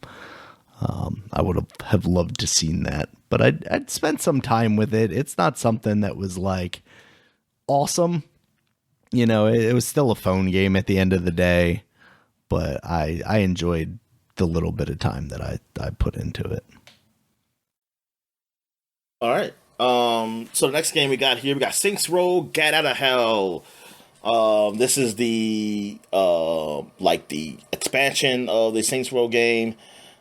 I would have loved to seen that, but I'd spent some time with it. It's not something that was like awesome. It was still a phone game at the end of the day, but I enjoyed the little bit of time that I put into it. All right. So the next game we got Saints Row: Get Out of Hell. This is the the expansion of the Saints Row game.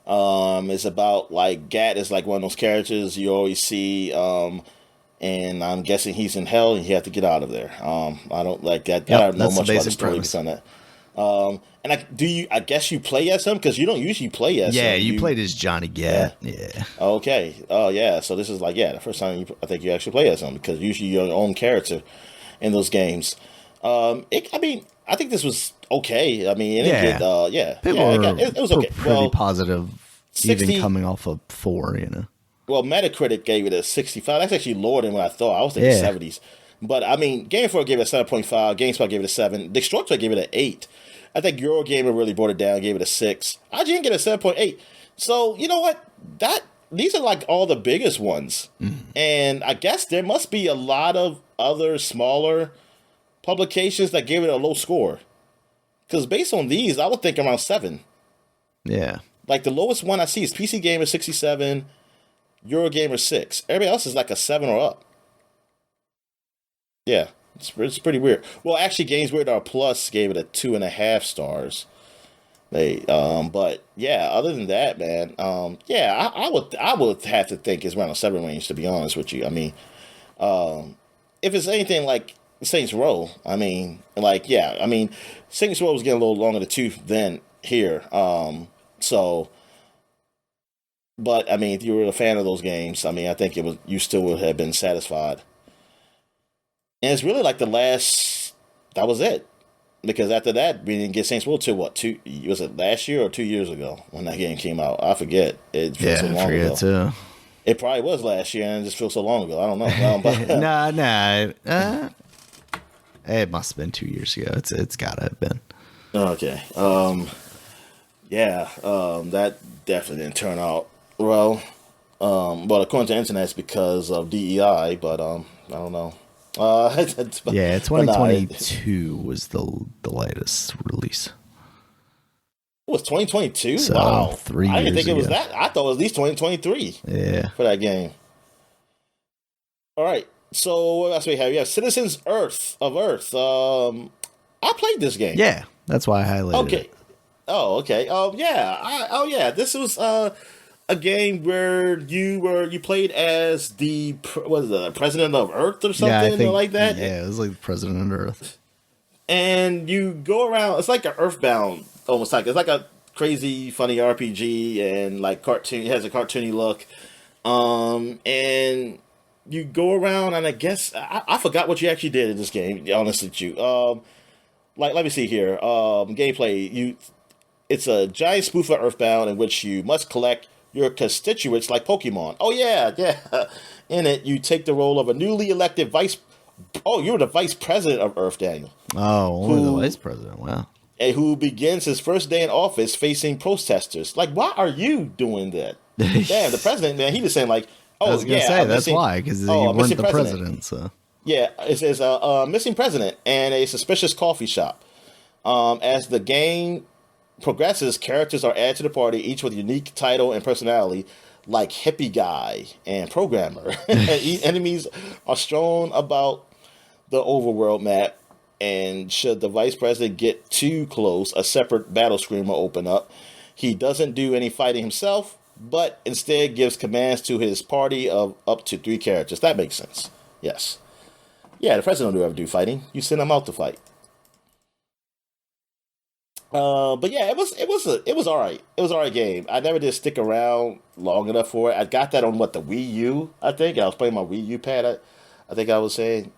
It's about like Gat is like one of those characters you always see. And I'm guessing he's in hell and you have to get out of there. I don't like that. I don't know much about the story behind that. And I guess you play as him, because you don't usually play as him. Yeah, you played as Johnny Gat. Yeah. Okay. Oh, yeah. So this is like, the first time I think you actually play as him, because usually you're your own character in those games. I think this was okay. I mean, it was okay. Pretty positive, 60, even coming off of 4, Well, Metacritic gave it a 65. That's actually lower than what I thought. I was thinking 70s. But, I mean, Game Informer gave it a 7.5. GameSpot gave it a 7. Destroyer gave it an 8. I think Eurogamer really brought it down, gave it a 6. IGN gave it a 7.8. So, you know what? These are like all the biggest ones. And I guess there must be a lot of other smaller publications that gave it a low score. Because based on these, I would think around 7. Yeah. Like the lowest one I see is PC Gamer 67. Eurogamer 6. Everybody else is like a 7 or up. Yeah, it's pretty weird. Well, actually, Games Radar Plus gave it a 2.5 stars. But yeah, other than that, man, I would have to think it's around a 7 range, to be honest with you. I mean, if it's anything like Saints Row, Saints Row was getting a little longer in the tooth than here. But, I mean, if you were a fan of those games, I mean, I think you still would have been satisfied. And it's really like that was it. Because after that, we didn't get Saints Row till was it last year or 2 years ago when that game came out? I forget. It feels so long ago. Too. It probably was last year and it just feels so long ago. I don't know. Nah. It must have been 2 years ago. It's gotta have been. Okay. That definitely didn't turn out well. But according to the internet, it's because of DEI, but I don't know. 2022 was the latest release. It was 2022? So, wow. 3 years I didn't think it was ago. that. I thought it was at least 2023. Yeah. For that game. All right. So what else do we have? We have Citizens of Earth. I played this game. Yeah. That's why I highlighted it. Oh, okay. This was a game where you played as the president of Earth or something like that. Yeah, it was like the president of Earth. And you go around. It's like an Earthbound almost like. It's like a crazy, funny RPG and like cartoon. It has a cartoony look. And you go around, and I guess I forgot what you actually did in this game. Honestly, with you. Let me see here. Gameplay. It's a giant spoof of Earthbound in which you must collect your constituents like Pokemon. Oh, yeah. In it, you take the role of a newly elected you were the vice president of Earth, Daniel. Oh, only the vice president. Wow. And who begins his first day in office facing protesters. Like, why are you doing that? Damn, the president, man, he was saying like, I was going to say, that's why, because you weren't the president, so. Yeah, it says a missing president and a suspicious coffee shop. As the game progresses, characters are added to the party, each with a unique title and personality, like hippie guy and programmer. Enemies are strewn about the overworld map, and should the vice president get too close, a separate battle screen will open up. He doesn't do any fighting himself, but instead gives commands to his party of up to 3 characters. That makes sense. Yes. Yeah, the president don't ever do fighting. You send him out to fight. But yeah, it was all right. It was all right game. I never did stick around long enough for it. I got that on the Wii U. I think I was playing my Wii U pad. I think I was saying,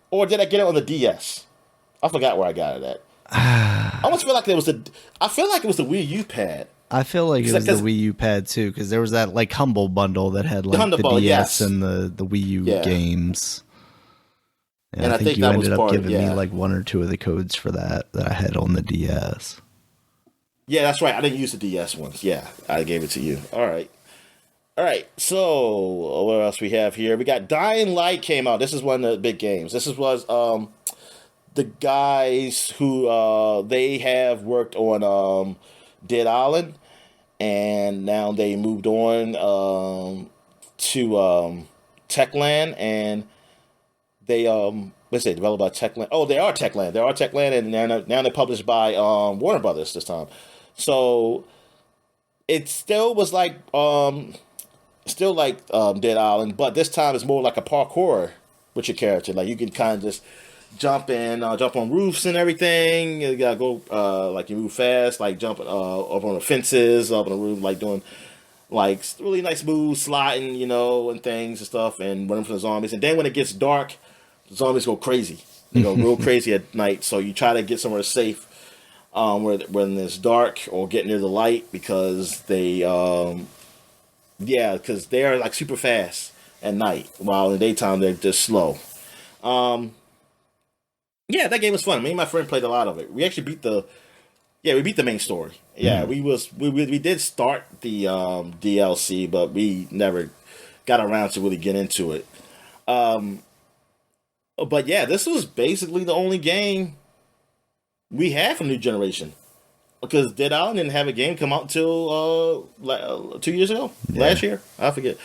or did I get it on the DS? I forgot where I got it at. I almost feel like I feel like it was the Wii U pad. I feel like it was the Wii U pad too, because there was that like Humble bundle that had like the DS yes. and the Wii U games. And I think you ended up giving me like 1 or 2 of the codes for that I had on the DS. Yeah, that's right. I didn't use the DS ones. Yeah, I gave it to you. All right. So what else we have here? We got Dying Light came out. This is one of the big games. This was the guys who they have worked on Dead Island, and now they moved on to Techland, and they let's say developed by Techland. Oh, they are Techland. They are Techland, and now they're published by Warner Brothers this time. So it still was like Dead Island, but this time it's more like a parkour with your character. Like you can kind of just jump on roofs and everything. You gotta go like you move fast, like jumping up on the fences, up on the roof, like doing like really nice moves, sliding, and things and stuff, and running from the zombies. And then when it gets dark, the zombies go crazy. They go real crazy at night. So you try to get somewhere safe when it's dark or get near the light, because because they're like super fast at night, while in the daytime they're just slow. Yeah, that game was fun. Me and my friend played a lot of it. We actually beat the main story. Yeah, we did start the DLC, but we never got around to really get into it. But yeah, this was basically the only game we had from New Generation, because Dead Island didn't have a game come out until 2 years ago, last year, I forget.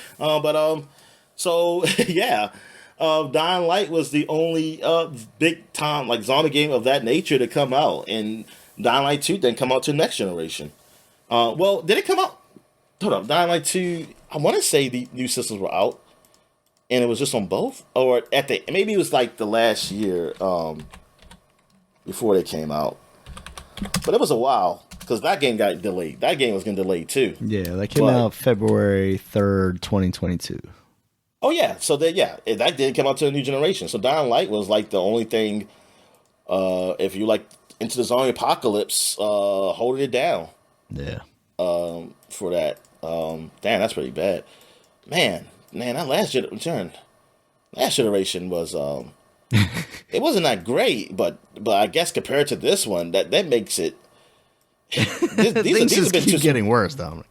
So yeah. Dying Light was the only big time like zombie game of that nature to come out, and Dying Light 2 didn't come out to next generation. Well, did it come out? Hold up, Dying Light 2. I want to say the new systems were out, and it was just on both, or maybe it was like the last year before they came out. But it was a while, because that game got delayed. That game was getting delayed too. Yeah, that came out February 3rd, 2022. Oh yeah, so that did come out to a new generation. So Dying Light was like the only thing, if you like into the zombie apocalypse, holding it down. Yeah. For that, damn, that's pretty bad. Man, that last generation was it wasn't that great, but I guess compared to this one, that makes it. Things just keep getting worse, Dominic.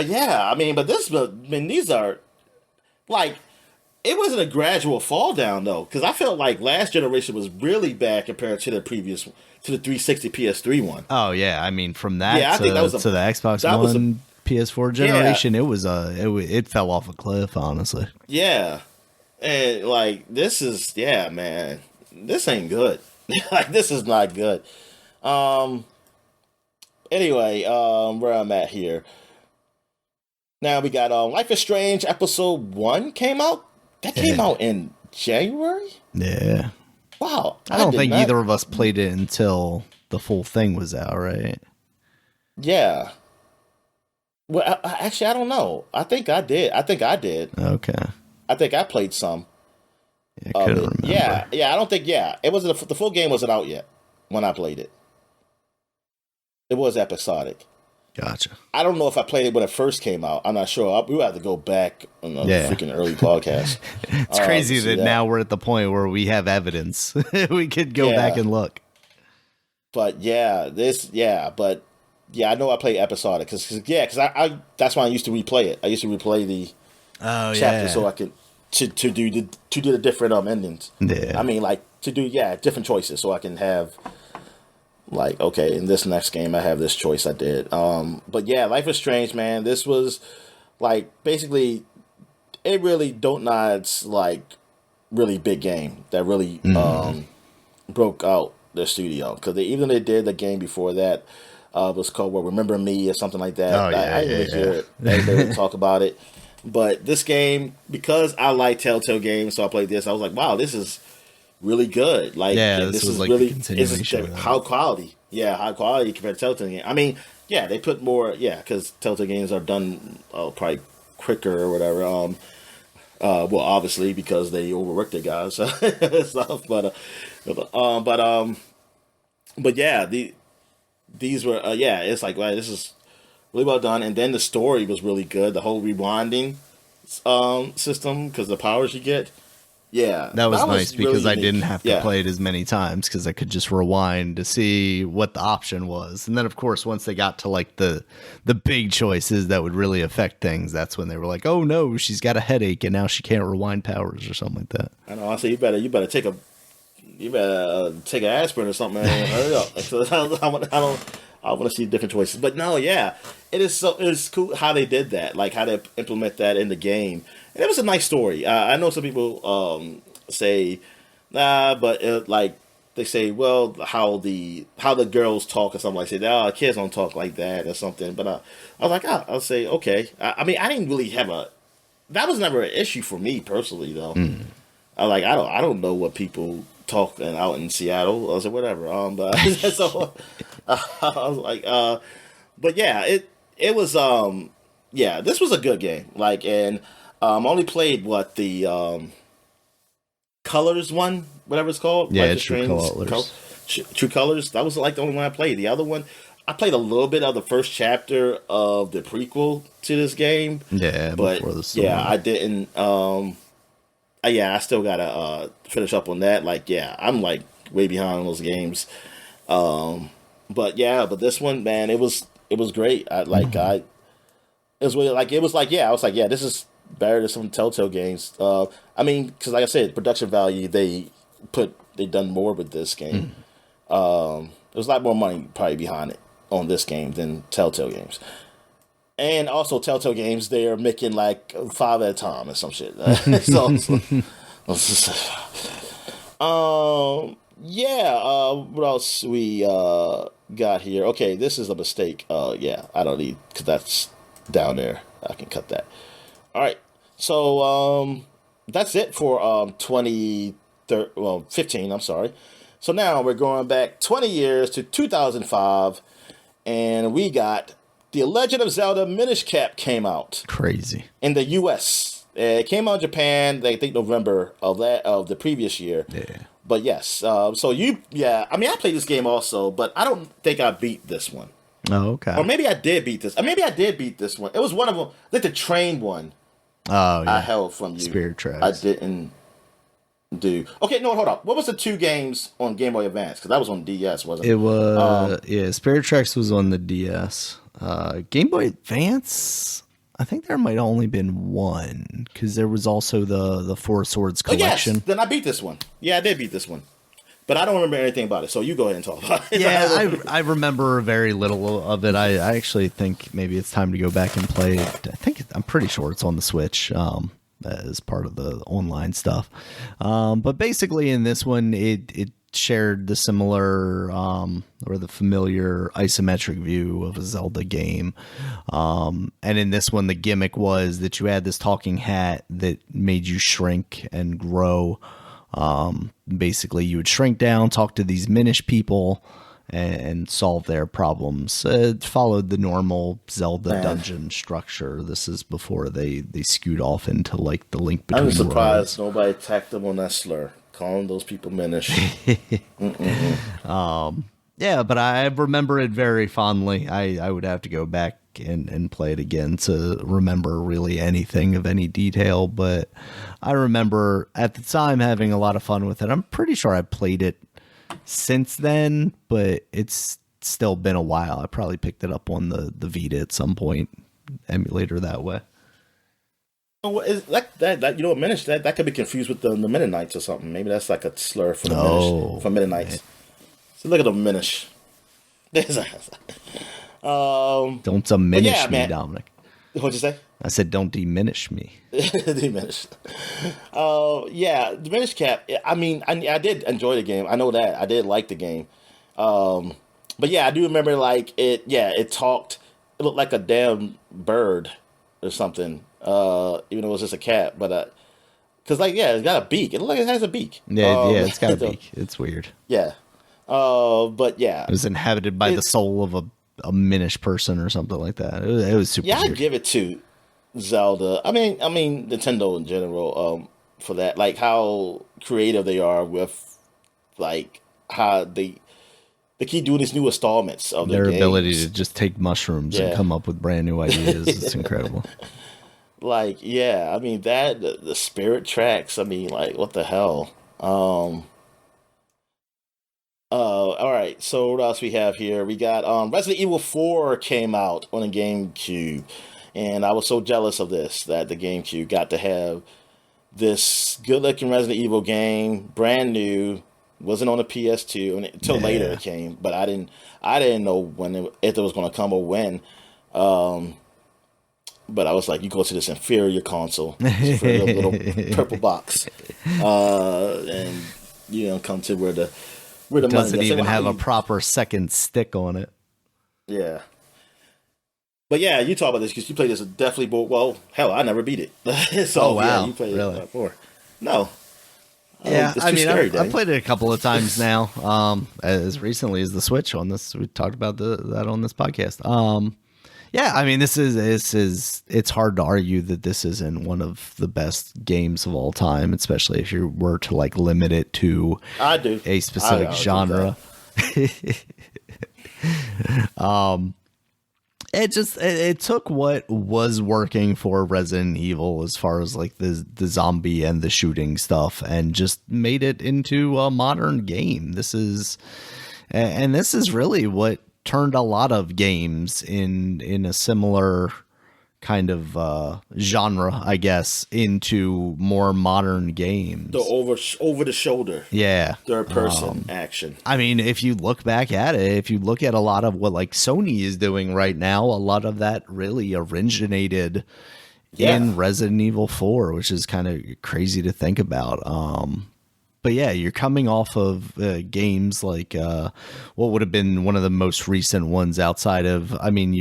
Yeah, but these are. Like, it wasn't a gradual fall down though, because I felt like last generation was really bad compared to the 360 PS3 one. Oh yeah, from that, I think that was to the Xbox One, PS4 generation, it fell off a cliff, honestly. Yeah, and like this is man, this ain't good. Like this is not good. Anyway, where I'm at here. Now we got Life is Strange Episode 1 came out. That came out in January? Yeah. Wow. I don't think either of us played it until the full thing was out, right? Yeah. Well, actually, I don't know. I think I did. Okay. I think I played some. Yeah, I couldn't remember. Yeah. I don't think, it wasn't, the full game wasn't out yet when I played it. It was episodic. Gotcha. I don't know if I played it when it first came out. I'm not sure. We will have to go back on a freaking early podcast. It's crazy that now we're at the point where we have evidence. We could go back and look. But I know I played episodic because I that's why I used to replay it. I used to replay the chapter so I could to do the different endings. Yeah. To do different choices so I can have. Like, okay, in this next game, I have this choice I did. But yeah, Life is Strange, man. This was, like, basically, it really Dontnod's, like, really big game that really broke out the studio. Because even they did the game before that, was called Remember Me or something like that. Oh, yeah, I didn't really hear anybody talk about it. But this game, because I like Telltale games, so I played this. I was like, wow, this is really good. Like, Yeah, and this was is like really the continuation of that. high quality. Yeah, high quality compared to Telltale games. I mean, yeah, they put more. Yeah, because Telltale games are done probably quicker or whatever. Well, obviously because they overwork their guys stuff, but yeah, these were yeah, it's like, wow, this is really well done, and then the story was really good. The whole rewinding system, because the powers you get, yeah, That was nice because really I unique. didn't have to Yeah. play it as many times because I could just rewind to see what the option was. And then, of course, once they got to like the big choices that would really affect things, that's when they were like, "Oh no, she's got a headache and now she can't rewind powers or something like that." I know. I say you better take an aspirin or something and hurry up. So I want to see different choices. But no, yeah, it's cool how they did that, like how they implement that in the game. And it was a nice story. I know some people say, nah, but like they say, well, how the girls talk or something like that. Oh, kids don't talk like that or something. But I was like, I'll say okay. I mean, I didn't really have that was never an issue for me personally though. I don't know what people talk out in Seattle. I was like, whatever. But so I was like, but yeah, it was yeah, this was a good game. Like, and only played what the Colors one, whatever it's called. Yeah, Life is True Strange Colors. True Colors. That was like the only one I played. The other one, I played a little bit of the first chapter of the prequel to this game. Yeah, But before the story. yeah, I didn't. Yeah, I still gotta finish up on that. Like, yeah, I'm like way behind on those games. But yeah, but this one, man, it was great. I like it was really like it was like yeah, I was like yeah, this is better than some Telltale games. I mean, because like I said, production value they done more with this game. There's a lot more money probably behind it on this game than Telltale games. And also, Telltale games, they're making like 5 at a time or some shit. Yeah. What else we got here? Okay, this is a mistake. Yeah, I don't need because that's down there. I can cut that. All right. So that's it for 15. I'm sorry. So now we're going back 20 years to 2005, and we got The Legend of Zelda Minish Cap came out Crazy. in the U.S. It came out in Japan, I think November of the previous year. Yeah. But yes, so yeah. I mean, I played this game also, but I don't think I beat this one. Oh, okay. Or maybe I did beat this. Maybe I did beat this one. It was one of them, like the train one. Oh, yeah. I held from you. Spirit Tracks. I didn't do. Okay, no, hold up. What was the 2 games on Game Boy Advance? Because that was on DS, wasn't it? It was yeah. Spirit Tracks was on the DS. Game Boy Advance. I think there might only been one because there was also the Four Swords collection. Yes, then I beat this one. Yeah, I did beat this one. But I don't remember anything about it, so you go ahead and talk about it. Yeah, I remember very little of it. I actually think maybe it's time to go back and play it. I'm pretty sure it's on the Switch as part of the online stuff. But basically in this one, it shared the similar or the familiar isometric view of a Zelda game. And in this one, the gimmick was that you had this talking hat that made you shrink and grow. Basically you would shrink down, talk to these Minish people and solve their problems. It followed the normal Zelda dungeon structure. This is before they scoot off into like the Link Between I'm surprised Worlds. nobody attacked them on that slur, calling those people Minish. Yeah, but I remember it very fondly. I would have to go back and play it again to remember really anything of any detail, but I remember at the time having a lot of fun with it. I'm pretty sure I played it since then, but it's still been a while. I probably picked it up on the Vita at some point, emulator that way. Oh, is that you know, Minish that could be confused with the Mennonites or something. Maybe that's like a slur for the Minish, for Mennonites. So look at the Minish. Don't diminish yeah, me, man. Dominic. What'd you say? I said don't diminish me. Diminish. Yeah, the Minish Cap. I mean, I did enjoy the game. I know that I did like the game. But yeah, I do remember like it. Yeah, it talked. It looked like a damn bird or something. Even though it was just a cat, but because like yeah, it's got a beak. It looked like it has a beak. Yeah, it's got a beak. It's weird. Yeah. But yeah, It was inhabited by the soul of a Minish person or something like that. It was super yeah, I weird. give it to Zelda. I mean Nintendo in general. For that, like how creative they are with like how they keep doing these new installments of Their their ability games. to just take mushrooms and Yeah. come up with brand new ideas is incredible. Like, yeah, I mean that the Spirit tracks. I mean, like, what the hell? All right. So what else we have here? We got Resident Evil 4 came out on the GameCube, and I was so jealous of this that the GameCube got to have this good-looking Resident Evil game, brand new. Wasn't on the PS2 until later Yeah. it came, but I didn't know if it was going to come or when. Um, but I was like, you go to this inferior console, this inferior little purple box, and you know, come to where the money Doesn't goes. even How have a you- proper second stick on it. yeah. But yeah, you talk about this because you played this definitely. Well, hell, I never beat it. So Oh, wow. yeah, you played Really? it before. No. Yeah, it's I too mean, scary, I've Dave. played it a couple of times now. As recently as the Switch on this, we talked about that on this podcast. Yeah, I mean, it's hard to argue that this isn't one of the best games of all time, especially if you were to like limit it to I do. a specific I agree with genre. It took what was working for Resident Evil as far as like the zombie and the shooting stuff and just made it into a modern game. This is really what turned a lot of games in a similar kind of genre, I guess, into more modern games. The over the shoulder Yeah. third person action. I mean, if you look back at it, if you look at a lot of what like Sony is doing right now, a lot of that really originated in Resident Evil 4, which is kind of crazy to think about. But yeah, you're coming off of games like what would have been one of the most recent ones outside of, I mean,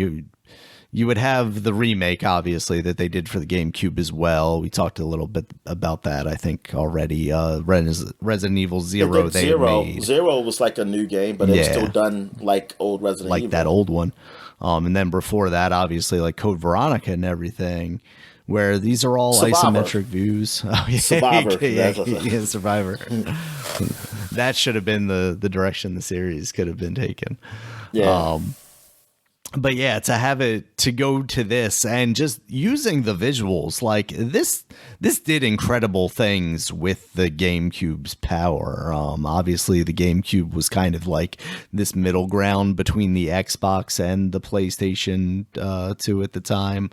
you would have the remake, obviously, that they did for the GameCube as well. We talked a little bit about that, I think, already. Resident Evil Zero, they had made. Zero was like a new game, but it was Yeah. still done like old Resident Like Evil. that old one. And then before that, obviously, like Code Veronica and everything, where these are all Survivor. isometric views. Oh, yeah. Survivor. yeah, That's what- yeah, Survivor. That should have been the direction the series could have been taken. Yeah. But yeah, to have it to go to this and just using the visuals, like this did incredible things with the GameCube's power. Obviously the GameCube was kind of like this middle ground between the Xbox and the PlayStation 2 at the time.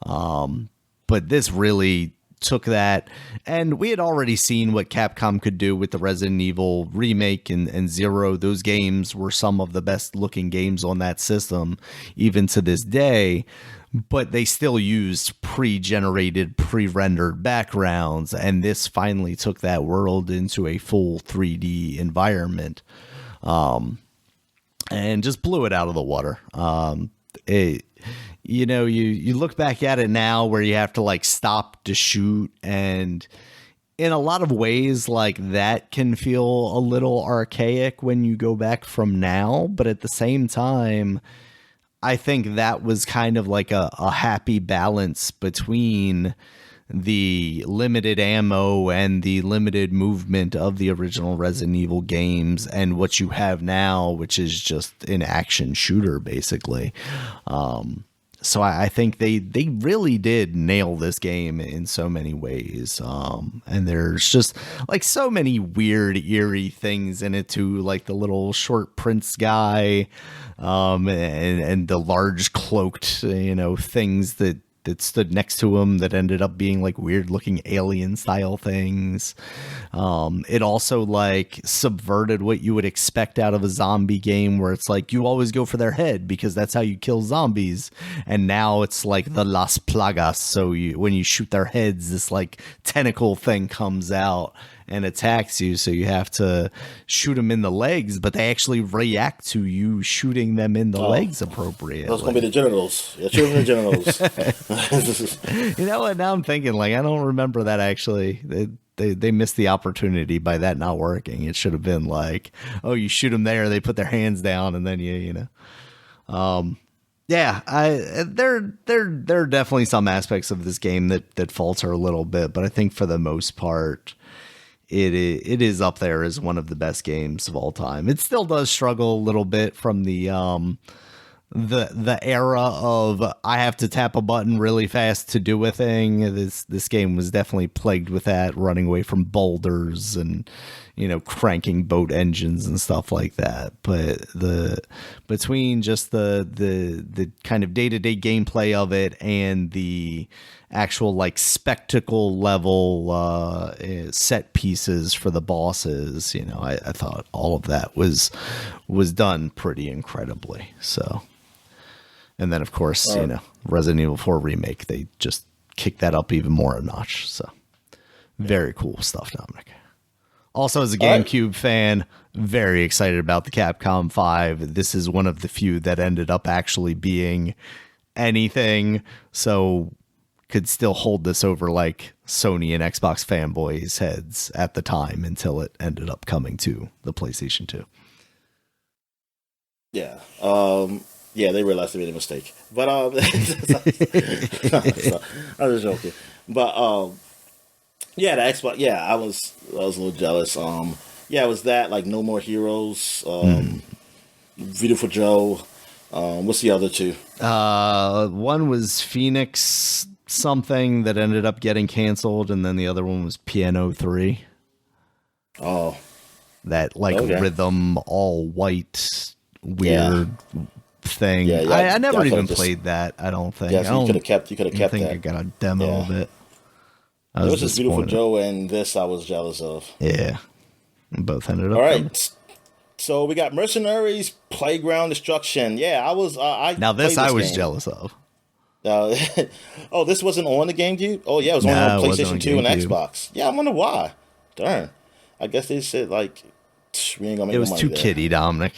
But this really took that, and we had already seen what Capcom could do with the Resident Evil remake and Zero. Those games were some of the best looking games on that system, even to this day, but they still used pre-generated, pre-rendered backgrounds, and this finally took that world into a full 3D environment, and just blew it out of the water. You look back at it now where you have to like stop to shoot, and in a lot of ways like that can feel a little archaic when you go back from now, but at the same time I think that was kind of like a happy balance between the limited ammo and the limited movement of the original Resident Evil games and what you have now, which is just an action shooter basically. So I think they really did nail this game in so many ways. And there's just like so many weird, eerie things in it too, like the little short prince guy, and the large cloaked, things that stood next to him that ended up being like weird looking alien style things. It also like subverted what you would expect out of a zombie game, where it's like you always go for their head because that's how you kill zombies. And now it's like the Las Plagas. So when you shoot their heads, this like tentacle thing comes out and attacks you, so you have to shoot them in the legs, but they actually react to you shooting them in the legs appropriately. Those gonna be the genitals. Yeah, shoot them in the genitals. You know what? Now I'm thinking, like, I don't remember that actually. They missed the opportunity by that not working. It should have been like, oh, you shoot them there, they put their hands down, and then you know. Yeah, there are definitely some aspects of this game that falter a little bit, but I think for the most part, it is up there as one of the best games of all time. It still does struggle a little bit from the era of I have to tap a button really fast to do a thing. This game was definitely plagued with that, running away from boulders and, you know, cranking boat engines and stuff like that. But between just the kind of day-to-day gameplay of it and the actual like spectacle level set pieces for the bosses, you know, I thought all of that was done pretty incredibly. So, and then of course, you know, Resident Evil 4 remake, they just kicked that up even more a notch. So very cool stuff, Dominic. Also, as a GameCube fan, very excited about the Capcom 5. This is one of the few that ended up actually being anything, so could still hold this over like Sony and Xbox fanboys' heads at the time until it ended up coming to the PlayStation 2. Yeah. Yeah, they realized they made a mistake. But I was joking. But yeah, the Xbox. Yeah, I was a little jealous. Yeah, it was that, like No More Heroes, Beautiful Joe. What's the other two? One was Phoenix something that ended up getting canceled, and then the other one was Piano 3. Oh, that like rhythm, all white, weird thing. Yeah, I never even played that. I don't think. Yeah, so you could have kept. I think I got a demo of it. It was just Beautiful Joe, and this I was jealous of. Yeah, both ended up. All right, so we got Mercenaries, Playground Destruction. Yeah, I was. I was jealous of. Oh, this wasn't on the GameCube. Oh yeah, it was on PlayStation 2 and Xbox. Yeah, I wonder why. Darn. I guess they said like we ain't gonna make. It was too kiddie, Dominic.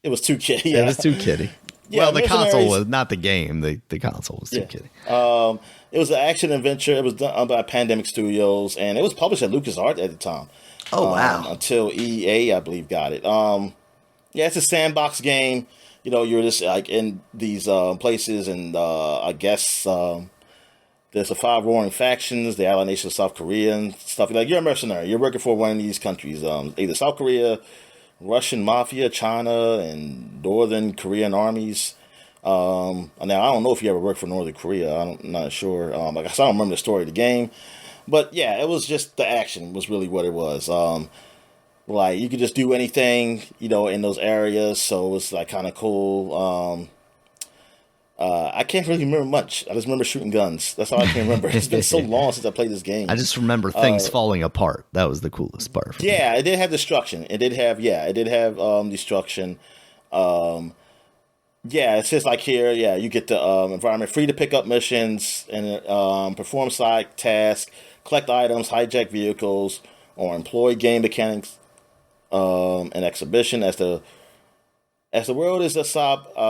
It was too kiddie. Yeah. It was too kiddie. Yeah, well, the console was not the game. The console was too kiddie. It was an action adventure. It was done by Pandemic Studios, and it was published at LucasArts at the time. Oh wow! Until EA, I believe, got it. Yeah, it's a sandbox game. You know, you're just like in these places, and I guess there's the 5 warring factions, the Allied Nation of South Korea and stuff. Like you're a mercenary. You're working for one of these countries, either South Korea, Russian mafia, China, and Northern Korean armies. Now I don't know if you ever worked for Northern Korea. I'm not sure. I guess I don't remember the story of the game, but yeah, it was just the action was really what it was. Like you could just do anything, you know, in those areas. So it was like kind of cool. I can't really remember much. I just remember shooting guns. That's all I can remember. It's been so long since I played this game. I just remember things falling apart. That was the coolest part. Yeah, it did have destruction. It did have destruction. Yeah, it's just like here. Yeah, you get the environment free to pick up missions and perform side tasks, collect items, hijack vehicles, or employ game mechanics. An exhibition as the world is a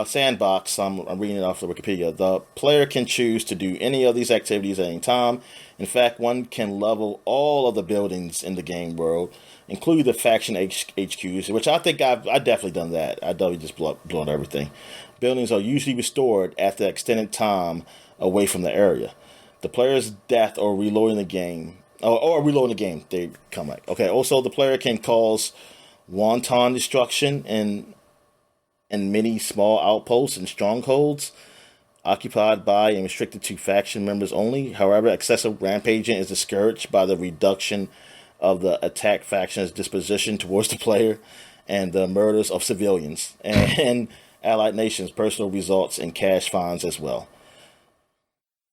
sandbox. I'm reading it off the Wikipedia. The player can choose to do any of these activities at any time. In fact, one can level all of the buildings in the game world, including the faction HQs, which I think I've definitely done that. I definitely just blown everything. Buildings are usually restored after extended time away from the area. The player's death or reloading the game, they come back. Okay. Also, the player can cause wanton destruction and many small outposts and strongholds occupied by and restricted to faction members only. However, excessive rampaging is discouraged by the reduction of the attack faction's disposition towards the player and the murders of civilians and allied nations' personal results in cash fines as well.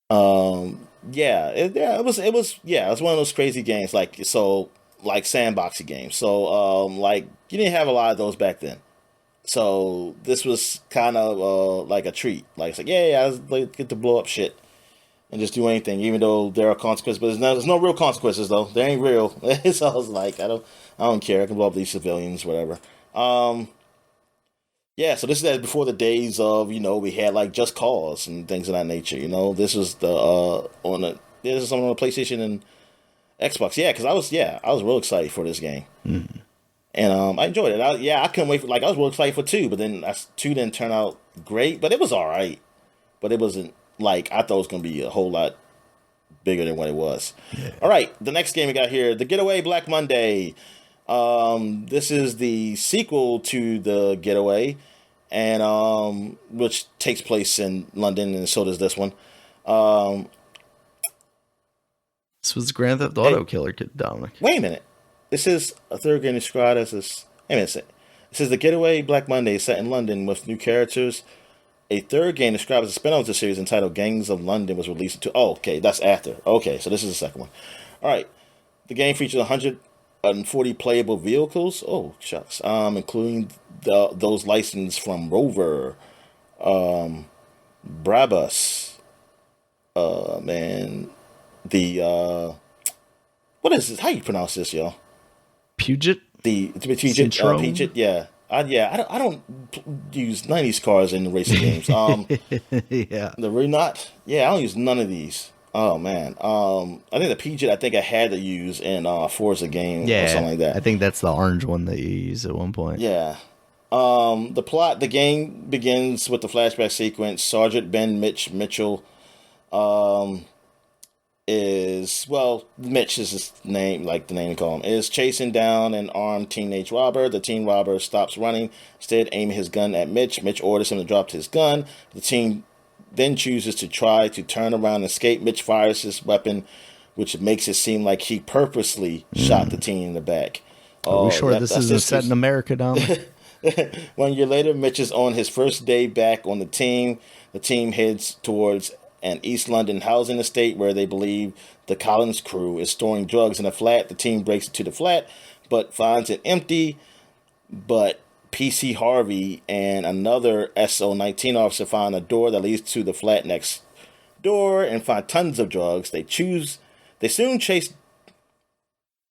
It was one of those crazy games like sandboxy games. So like you didn't have a lot of those back then. So this was kind of like a treat. Like it's like, yeah, I was like, get to blow up shit. and just do anything, even though there are consequences. But there's no real consequences though. They ain't real. So I was like, I don't care. I can blow up these civilians, whatever. Yeah. So this is before the days of we had like Just Cause and things of that nature. This was this is something on the PlayStation and Xbox. Yeah, because I was real excited for this game. Mm. And I enjoyed it. I couldn't wait for I was real excited for 2, but then 2 didn't turn out great, but it was all right. But it wasn't like I thought it was going to be a whole lot bigger than what it was. Yeah. All right, the next game we got here, The Getaway Black Monday. This is the sequel to The Getaway, and which takes place in London, and so does this one. This was Grand Theft Auto Killer Kid, Dominic. Wait a minute. This is a third game described as this. Wait a minute. It says The Getaway Black Monday is set in London with new characters. A third game described as a spin-off of the series entitled Gangs of London was released to. Oh, okay, that's after. Okay, so this is the second one. All right. The game features 140 playable vehicles. Oh, shucks. Including those licensed from Rover, Brabus, man, the what is this? How you pronounce this, y'all? Puget. Puget. Puget. Yeah. I don't use none of these cars in the racing games. Yeah. The Renault. Yeah, I don't use none of these. Oh man. I think the Puget. I had to use in Forza game or something like that. I think that's the orange one that you use at one point. Yeah. The plot. The game begins with the flashback sequence. Sergeant Ben Mitch Mitchell. Mitch is his name, like the name you call him, is chasing down an armed teenage robber. The teen robber stops running, instead aiming his gun at Mitch. Mitch orders him to drop his gun. The teen then chooses to try to turn around and escape. Mitch fires his weapon, which makes it seem like he purposely shot the teen in the back. Are we sure this isn't set in America, Dom? 1 year later, Mitch is on his first day back on the team. The team heads towards an East London housing estate where they believe the Collins crew is storing drugs in a flat. The team breaks into the flat, but finds it empty. But PC Harvey and another SO-19 officer find a door that leads to the flat next door and find tons of drugs. They soon chase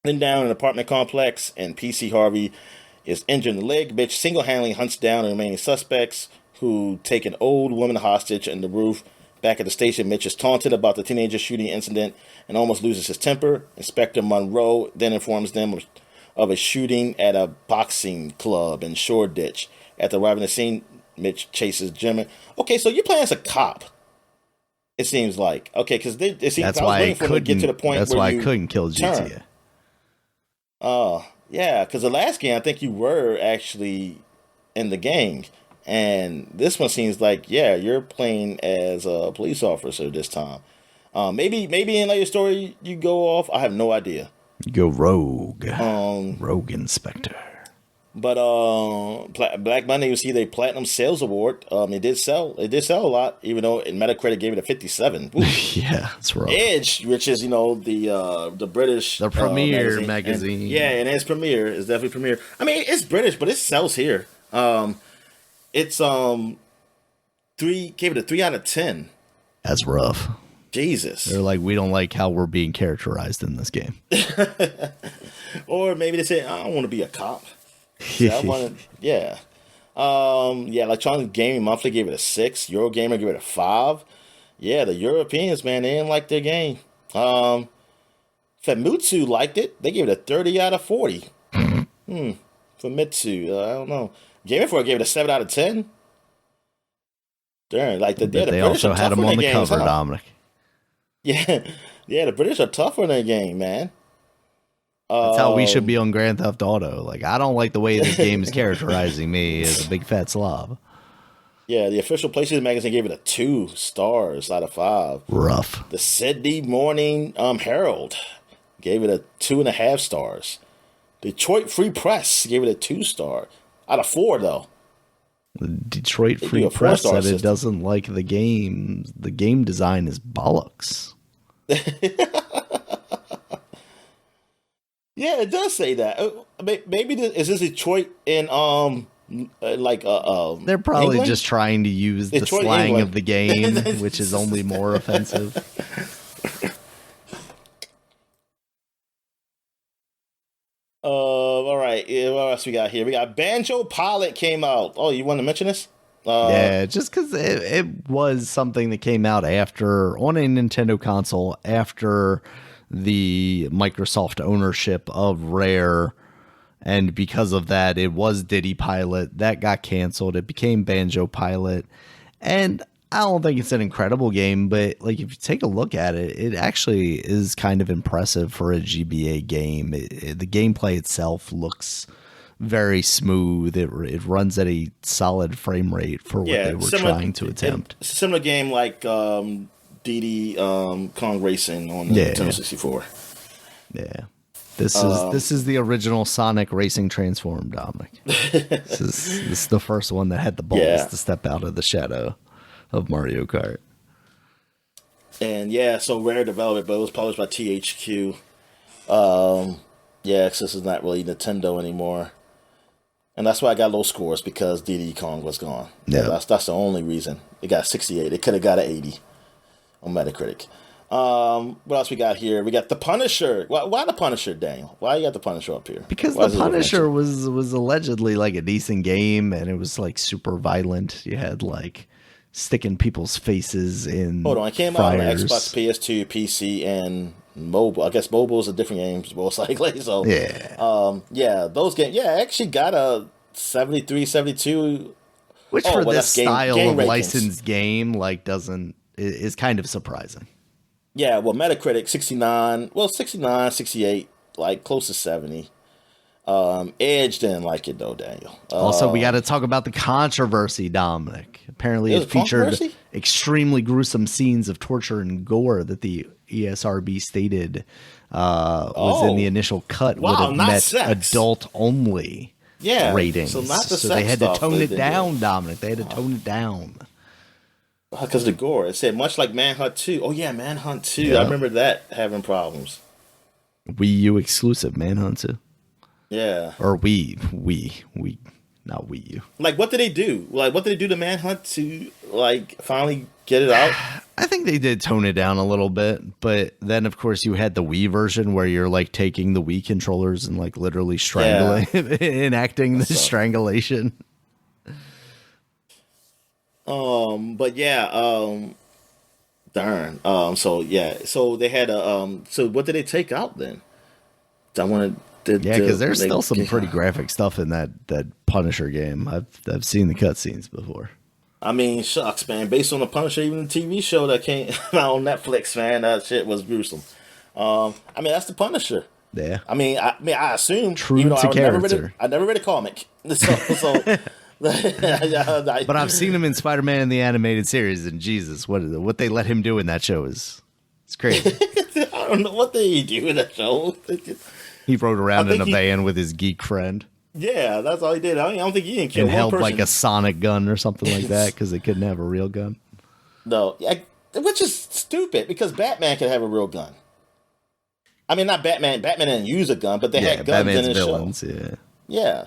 them down in an apartment complex, and PC Harvey is injured in the leg. Mitch single-handedly hunts down the remaining suspects, who take an old woman hostage in the roof. Back at the station, Mitch is taunted about the teenager shooting incident and almost loses his temper. Inspector Monroe then informs them of a shooting at a boxing club in Shoreditch. After arriving at the scene, Mitch chases Jim. Okay, so you're playing as a cop. It seems like because it seems that's why I couldn't get to the point. That's why I couldn't kill GTA. Oh, yeah, because the last game I think you were actually in the game. And this one seems like, you're playing as a police officer this time. Maybe in later story you go off. I have no idea. You go rogue. Rogue inspector. But Black Monday was either a platinum sales award. It did sell a lot, even though Metacritic gave it a 57. Yeah, that's right. Edge, which is the British premier magazine. And it's premier. It's definitely premier. I mean, it's British, but it sells here. It's gave it a 3 out of 10. That's rough. Jesus. They're like, we don't like how we're being characterized in this game. Or maybe they say, I don't want to be a cop. Electronic Gaming Monthly gave it a 6. Eurogamer gave it a 5. Yeah, the Europeans, man, they didn't like their game. Famitsu liked it. They gave it a 30 out of 40. Famitsu, I don't know. Game Informer gave it a 7 out of 10. Darn, they also had them on the cover, Dominic. Yeah, the British are tough on their game, man. That's how we should be on Grand Theft Auto. Like, I don't like the way this game is characterizing me as a big fat slob. Yeah, the official PlayStation magazine gave it a 2 stars out of 5. Rough. The Sydney Morning Herald gave it a 2.5 stars. Detroit Free Press gave it a 2 star out of 4, though. The Detroit Free Press said it doesn't like the game. The game design is bollocks. Yeah, it does say that. Maybe is this Detroit in They're probably England? just trying to use the Detroit, slang England. of the game, which is only more offensive. All right. Yeah, what else we got here? We got Banjo Pilot came out. Oh, you want to mention this? Yeah, just because it was something that came out after on a Nintendo console after the Microsoft ownership of Rare, and because of that, it was Diddy Pilot that got canceled. It became Banjo Pilot, and I don't think it's an incredible game, but like if you take a look at it, it actually is kind of impressive for a GBA game. The gameplay itself looks very smooth. It runs at a solid frame rate for what they were trying to attempt. Similar game like Diddy Kong Racing on the Nintendo 64. Yeah. This is the original Sonic Racing Transform, Dominic. this is the first one that had the balls to step out of the shadow of Mario Kart. And so Rare developed it, but it was published by THQ. Because this is not really Nintendo anymore. And that's why I got low scores, because Diddy Kong was gone. Yeah. That's the only reason. It got 68. It could have got an 80 on Metacritic. What else we got here? We got The Punisher. Why The Punisher, Daniel? Why you got The Punisher up here? Because The Punisher was allegedly like a decent game, and it was like super violent. You had like sticking people's faces in Hold on, it came out on Xbox, PS2, PC, and mobile. I guess mobile is a different game, most likely. So those games. Yeah, I actually got a 73, 72. Which for this style of rankings. licensed game, like is kind of surprising. Yeah, well, Metacritic 69. Well, 69, 68, like close to 70. Edge didn't like it though, Daniel. Also, we got to talk about the controversy, Dominic. Apparently, it featured extremely gruesome scenes of torture and gore that the ESRB stated was in the initial cut would have met adult only ratings. So not the so sex they had to stuff, tone it down, Dominic. They had to tone it down. Because the gore. It said much like Manhunt 2. Oh yeah, Manhunt 2. Yep. I remember that having problems. Wii U exclusive Manhunt 2. Yeah. Or Wii, not Wii U. Like, what did they do? Like, what did they do to Manhunt to, like, finally get it out? I think they did tone it down a little bit, but then, of course, you had the Wii version where you're, like, taking the Wii controllers and, like, literally strangling, enacting the strangulation. But darn. So they had a, so what did they take out then? I wanted... because there's still some pretty graphic stuff in that Punisher game. I've seen the cutscenes before. I mean, shucks, man. Based on the Punisher, even the TV show that came out on Netflix, man, that shit was gruesome. I mean, that's the Punisher. Yeah. I mean, I assume true to character. I never read a comic, so but I've seen him in Spider-Man in the animated series, and Jesus, what they let him do in that show it's crazy. I don't know what they do in that show. He rode around in a van with his geek friend. Yeah, that's all he did. I don't think he didn't kill and one held person. like a sonic gun or something like that because they couldn't have a real gun. No, which is stupid because Batman could have a real gun. I mean, not Batman. Batman didn't use a gun, but they had guns Batman's in his villains, show. Yeah.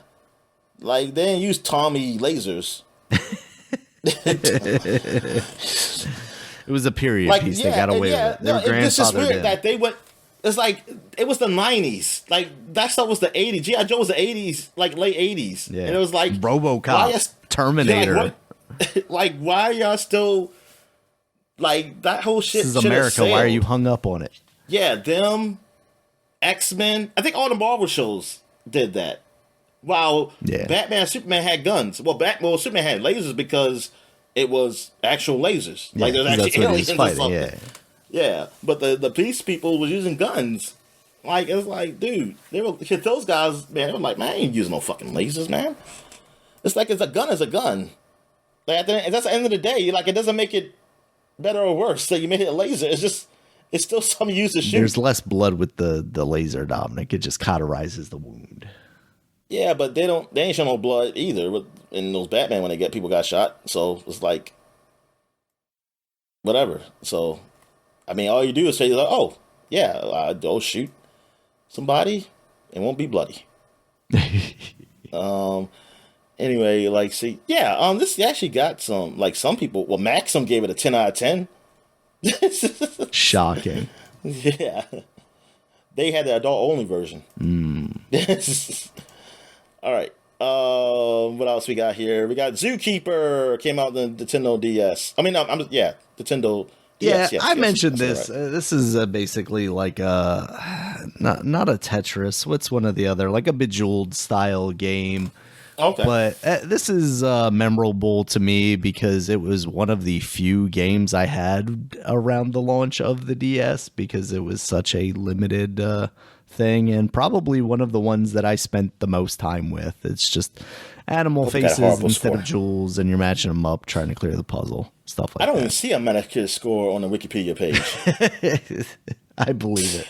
Like, they didn't use Tommy lasers. It was a period piece. They got away with it. Their this is weird did. that they went... It's like, it was the 90s. Like, that stuff was the 80s. G.I. Joe was the 80s, like late 80s. Yeah. And it was like... RoboCop, Terminator. Like, why are y'all still... Like, that whole shit... This is America. Why are you hung up on it? Yeah, them, X-Men. I think all the Marvel shows did that. While Batman and Superman had guns. Well, Superman had lasers because it was actual lasers. Yeah, like, there's actually aliens or something. Yeah. Yeah, but the police people was using guns. Like, it's like, dude, those guys, man, they were like, man, I ain't using no fucking lasers, man. It's like a gun is a gun. Like, that's the end of the day. Like, it doesn't make it better or worse. So you make it a laser. It's still something you use to shoot. There's less blood with the laser, Dominic. It just cauterizes the wound. Yeah, but they ain't showing no blood either in those Batman when people got shot. So it's like, whatever. So, I mean, all you do is say, like, oh, yeah, I'll shoot somebody. It won't be bloody. And Anyway, like, see, yeah, this actually got some, like, some people. Well, Maxim gave it a 10 out of 10. Shocking. Yeah, they had the adult only version. All right. What else we got here? We got Zookeeper came out on the Nintendo DS. I mean, yeah, Nintendo Yeah, DS. Yes, I yes, mentioned that's this. right. This is basically like a not a Tetris. What's one of the other, like a Bejeweled style game? Okay. But this is memorable to me because it was one of the few games I had around the launch of the DS because it was such a limited thing, and probably one of the ones that I spent the most time with. It's just animal Hope you got a faces horrible instead score. of jewels, and you're matching them up, trying to clear the puzzle, stuff I like don't even that. see a Metacritic score on the Wikipedia page. I believe it.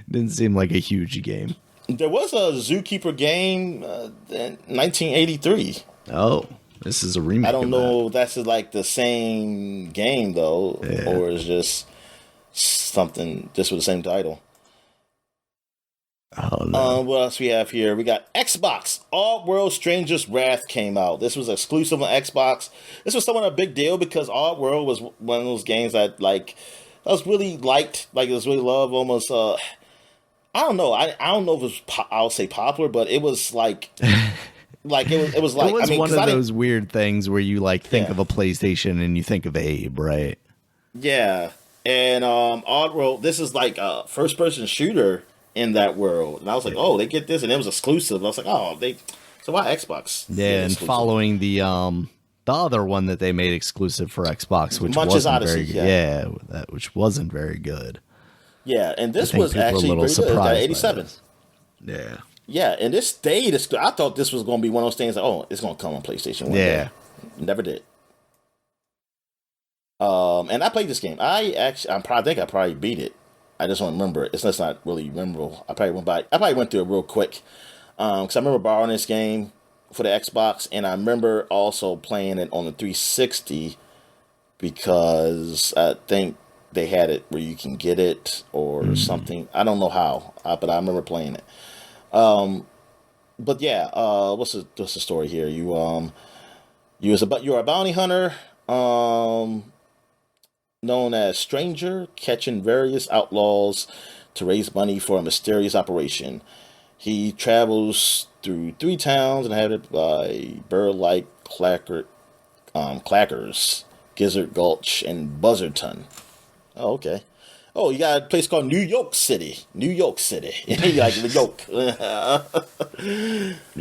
Didn't seem like a huge game. There was a Zookeeper game in 1983. Oh, this is a remake. I don't of know if that's like the same game though, Yeah. or is just something just with the same title. That. Oh no. What else we have here? We got Xbox. Odd World Stranger's Wrath came out. This was exclusive on Xbox. This was somewhat a big deal because Odd World was one of those games that like I was really liked, like it was really loved. Almost, I don't know. I don't know if it was I'll say popular, but it was like it was like It was I mean, one 'cause of I didn't- those weird things where you like think Yeah. of a PlayStation and you think of Abe, right? Yeah, and Odd World. This is like a first person shooter in that world, and I was like, oh, they get this, and it was exclusive. I was like, oh, they. So why Xbox? Yeah, get and exclusive? following the other one that they made exclusive for Xbox, which Munch's wasn't Odyssey, very good. yeah. Yeah, that which wasn't very good. Yeah, and I this think was people were a actually little pretty good. surprised That by 87. this. Yeah. Yeah, and this stayed. I thought this was going to be one of those things. Like, oh, it's going to come on PlayStation one Yeah. day. Never did. And I played this game. I think I probably beat it. I just don't remember it. It's just not really memorable. I probably went through it real quick. Because I remember borrowing this game for the Xbox, and I remember also playing it on the 360 because I think they had it where you can get it or something. I don't know how, but I remember playing it. But yeah, what's the story here? You're a bounty hunter, known as Stranger, catching various outlaws to raise money for a mysterious operation. He travels through 3 towns inhabited by bird-like clackers, Gizzard Gulch, and Buzzardton. Oh, okay. Oh, you got a place called New York City. New York City. You like New York. New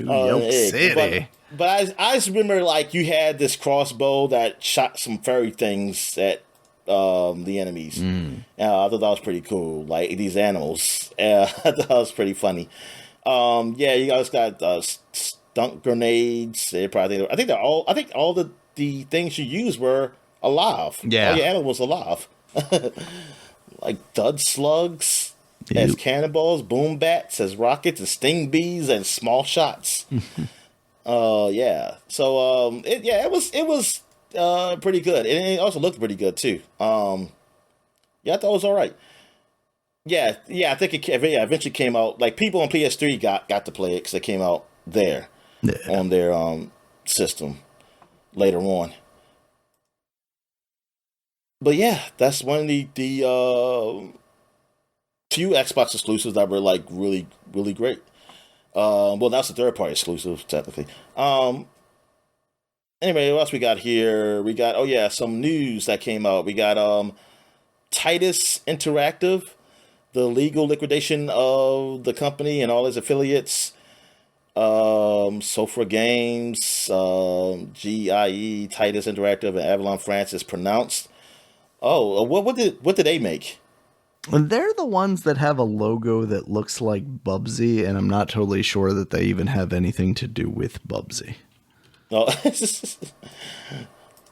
York Hey, City. But I just remember like you had this crossbow that shot some fairy things at the enemies. I thought that was pretty cool. Like these animals. I thought that was pretty funny. Yeah, you guys got stun grenades. They probably I think all the things you used were alive. Yeah. All your animals alive. Like dud slugs as Yep. cannonballs, boom bats as rockets, and sting bees and small shots. Yeah. So it was pretty good, and it also looked pretty good too. Yeah, I thought it was all right. Yeah. I think it eventually came out. Like people on PS3 got to play it because it came out there Yeah. on their system later on. But yeah, that's one of the few Xbox exclusives that were like really, really great. Well, that's a third party exclusive technically. Anyway, what else we got here? We got some news that came out. We got Titus Interactive, the legal liquidation of the company and all its affiliates. Sofra Games, GIE, Titus Interactive, and Avalon France is pronounced. Oh, what did they make? And they're the ones that have a logo that looks like Bubsy, and I'm not totally sure that they even have anything to do with Bubsy. Oh,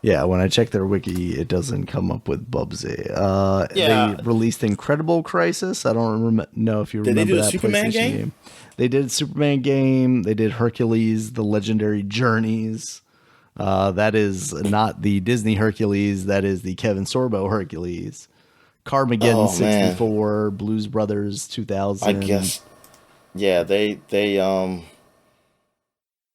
Yeah, when I check their wiki, it doesn't come up with Bubsy. Yeah. They released Incredible Crisis. I don't know if you Did they remember do a that Superman PlayStation game? They did a Superman game. They did Hercules, The Legendary Journeys. That is not the Disney Hercules. That is the Kevin Sorbo Hercules. Carmageddon Oh, man. 64, Blues Brothers 2000. I guess. Yeah, they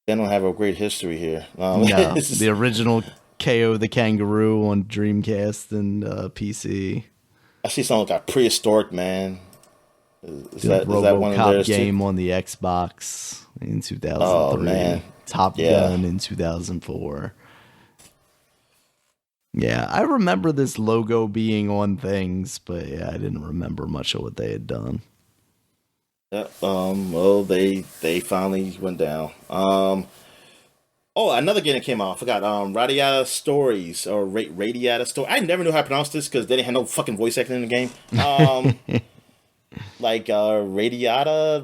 They don't have a great history here. No, the original KO the Kangaroo on Dreamcast and PC. I see something like a Prehistoric Man. Is The that one of RoboCop theirs game too? on the Xbox in Oh 2003. man, Top yeah. Gun in 2004. Yeah, I remember this logo being on things, but yeah, I didn't remember much of what they had done. Yeah. Well, they finally went down. Oh, another game that came out. I forgot. Radiata Stories or Radiata Story. I never knew how to pronounce this because they didn't have no fucking voice acting in the game. Like Radiata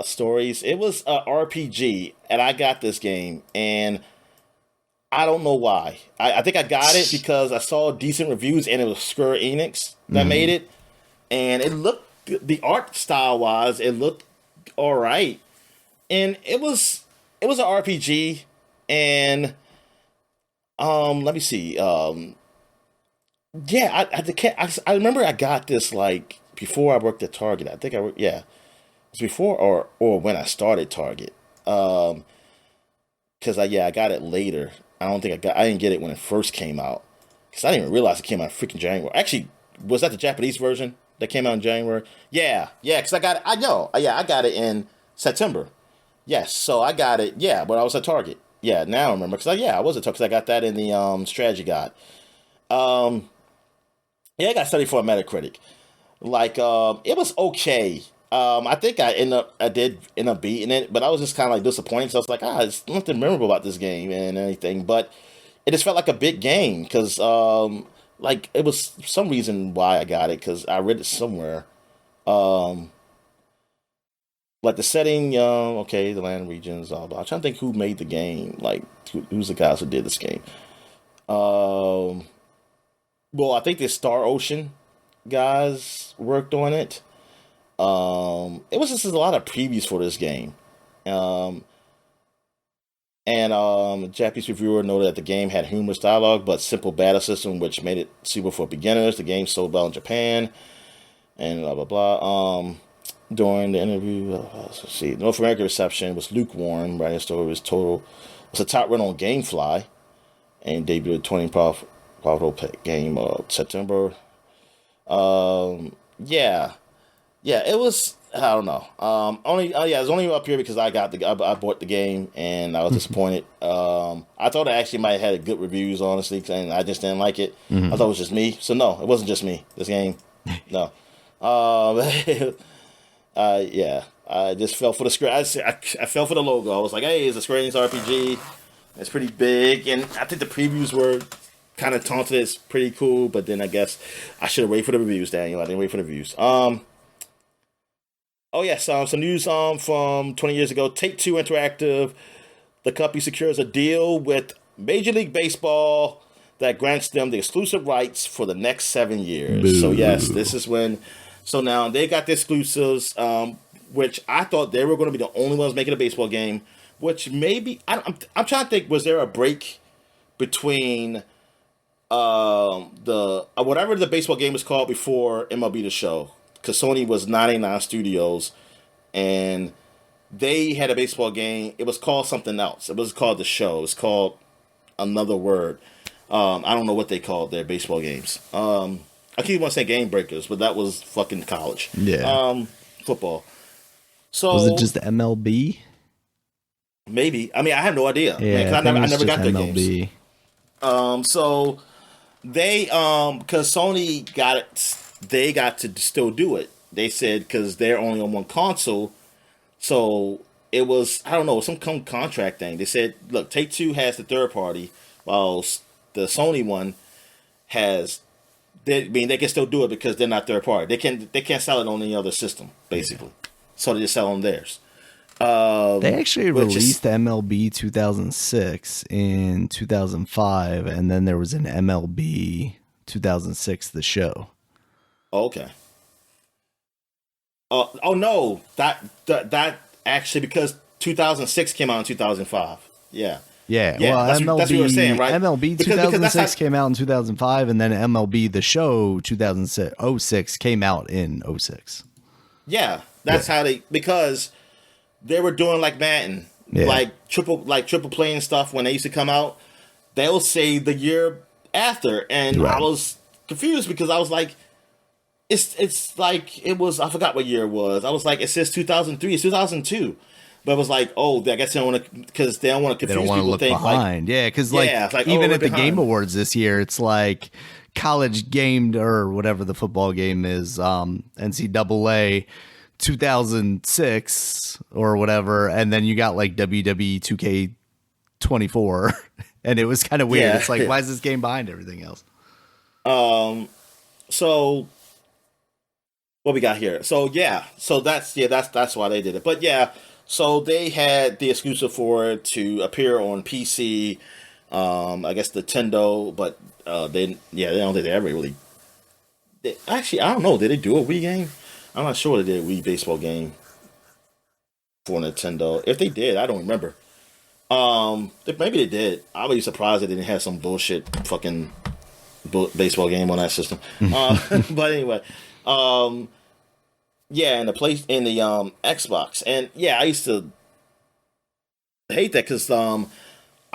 Stories. It was a RPG, and I got this game, and I don't know why. I think I got it because I saw decent reviews, and it was Square Enix that made it, and it looked the art style wise, it looked all right, and it was an RPG, and let me see, yeah, I remember I got this like before I worked at Target. I think yeah, it was before or when I started Target, because I got it later. I didn't get it when it first came out because I didn't even realize it came out in freaking January. Actually, was that the Japanese version that came out in January? Yeah, yeah, because I got it. I know, yeah, I got it in September. Yes, so I got it. Yeah, but I was at Target. Yeah, now I remember because I was at Target. 'Cause I got that in the strategy guide. Um, yeah, I got 74 on Metacritic. Like, it was okay. I think I did end up beating it, but I was just kind of like disappointed. So I was like, there's nothing memorable about this game and anything. But it just felt like a big game because, like, it was some reason why I got it because I read it somewhere. Um, like the setting, okay, the land regions, all blah. I'm trying to think who made the game. Like, who's the guys who did this game? Um, well, I think the Star Ocean guys worked on it. It was just a lot of previews for this game. Um, and a Japanese reviewer noted that the game had humorous dialogue but simple battle system, which made it suitable for beginners. The game sold well in Japan, and blah blah blah. During the interview, let's see, North American reception was lukewarm. Writing story was a top run on GameFly, and debuted 20 profitable game September. Yeah, yeah, it was. I don't know. Only yeah, it was only up here because I bought the game and I was disappointed. I thought it actually might have had good reviews, honestly, and I just didn't like it. I thought it was just me. So no, it wasn't just me. This game, no. Um, yeah, I just fell for the script. I fell for the logo. I was like, hey, it's a Square Enix RPG. It's pretty big, and I think the previews were kind of taunted. It's pretty cool, but then I guess I should have waited for the reviews, Daniel. I didn't wait for the reviews. Oh yes, some news from 20 years ago. Take-Two Interactive, the company secures a deal with Major League Baseball that grants them the exclusive rights for the next 7 years. Boo. So yes, this is when. So now they got the exclusives, which I thought they were going to be the only ones making a baseball game. Which maybe I'm trying to think. Was there a break between the whatever the baseball game was called before MLB The Show? Because Sony was 99 Studios, and they had a baseball game. It was called something else. It was called The Show. It's called another word. I don't know what they called their baseball games. I keep on saying Game Breakers, but that was fucking college. Yeah. Football. So Was it just MLB? maybe. I mean, I have no idea. Yeah, 'Cause I never got their games. MLB. So they because Sony got it, they got to still do it. They said because they're only on one console, so it was I don't know some contract thing. They said, look, Take-Two has the third party, while the Sony one has. I mean, they can still do it because they're not third party. They can't sell it on any other system, basically. So they just sell on theirs. They actually which is- released MLB 2006 in 2005, and then there was an MLB 2006, the show. Oh, okay. Oh no, that actually because 2006 came out in 2005. Yeah. Yeah, Yeah, well, that's MLB, what you were saying, right? MLB Because that's 2006 how- came out in 2005, and then MLB the show 2006 came out in 06. Yeah, that's how they because they were doing like Madden, Yeah. triple play and stuff when they used to come out, they'll say the year after, and Right. I was confused because I was like, it's like it was, I forgot what year it was. I was like, it says 2003, it's 2002. But it was like, oh, I guess they don't want to, because they don't want to They don't confuse want to people. look Think like, behind. Yeah, because it's like, oh, even we're at the behind. Game Awards this year, it's like college gamed or whatever the football game is, NCAA 2006 or whatever, and then you got like WWE 2K24, and it was kind of weird. Yeah. It's like, why is this game behind everything else? So what we got here? So that's why they did it. But yeah, so they had the exclusive for it to appear on PC. I guess Nintendo, but they don't think they ever really. Actually, I don't know. Did they do a Wii game? I'm not sure they did a Wii baseball game for Nintendo. If they did, I don't remember. Maybe they did. I would be surprised they didn't have some bullshit fucking baseball game on that system. But anyway, yeah, and the Xbox, and yeah, I used to hate that because I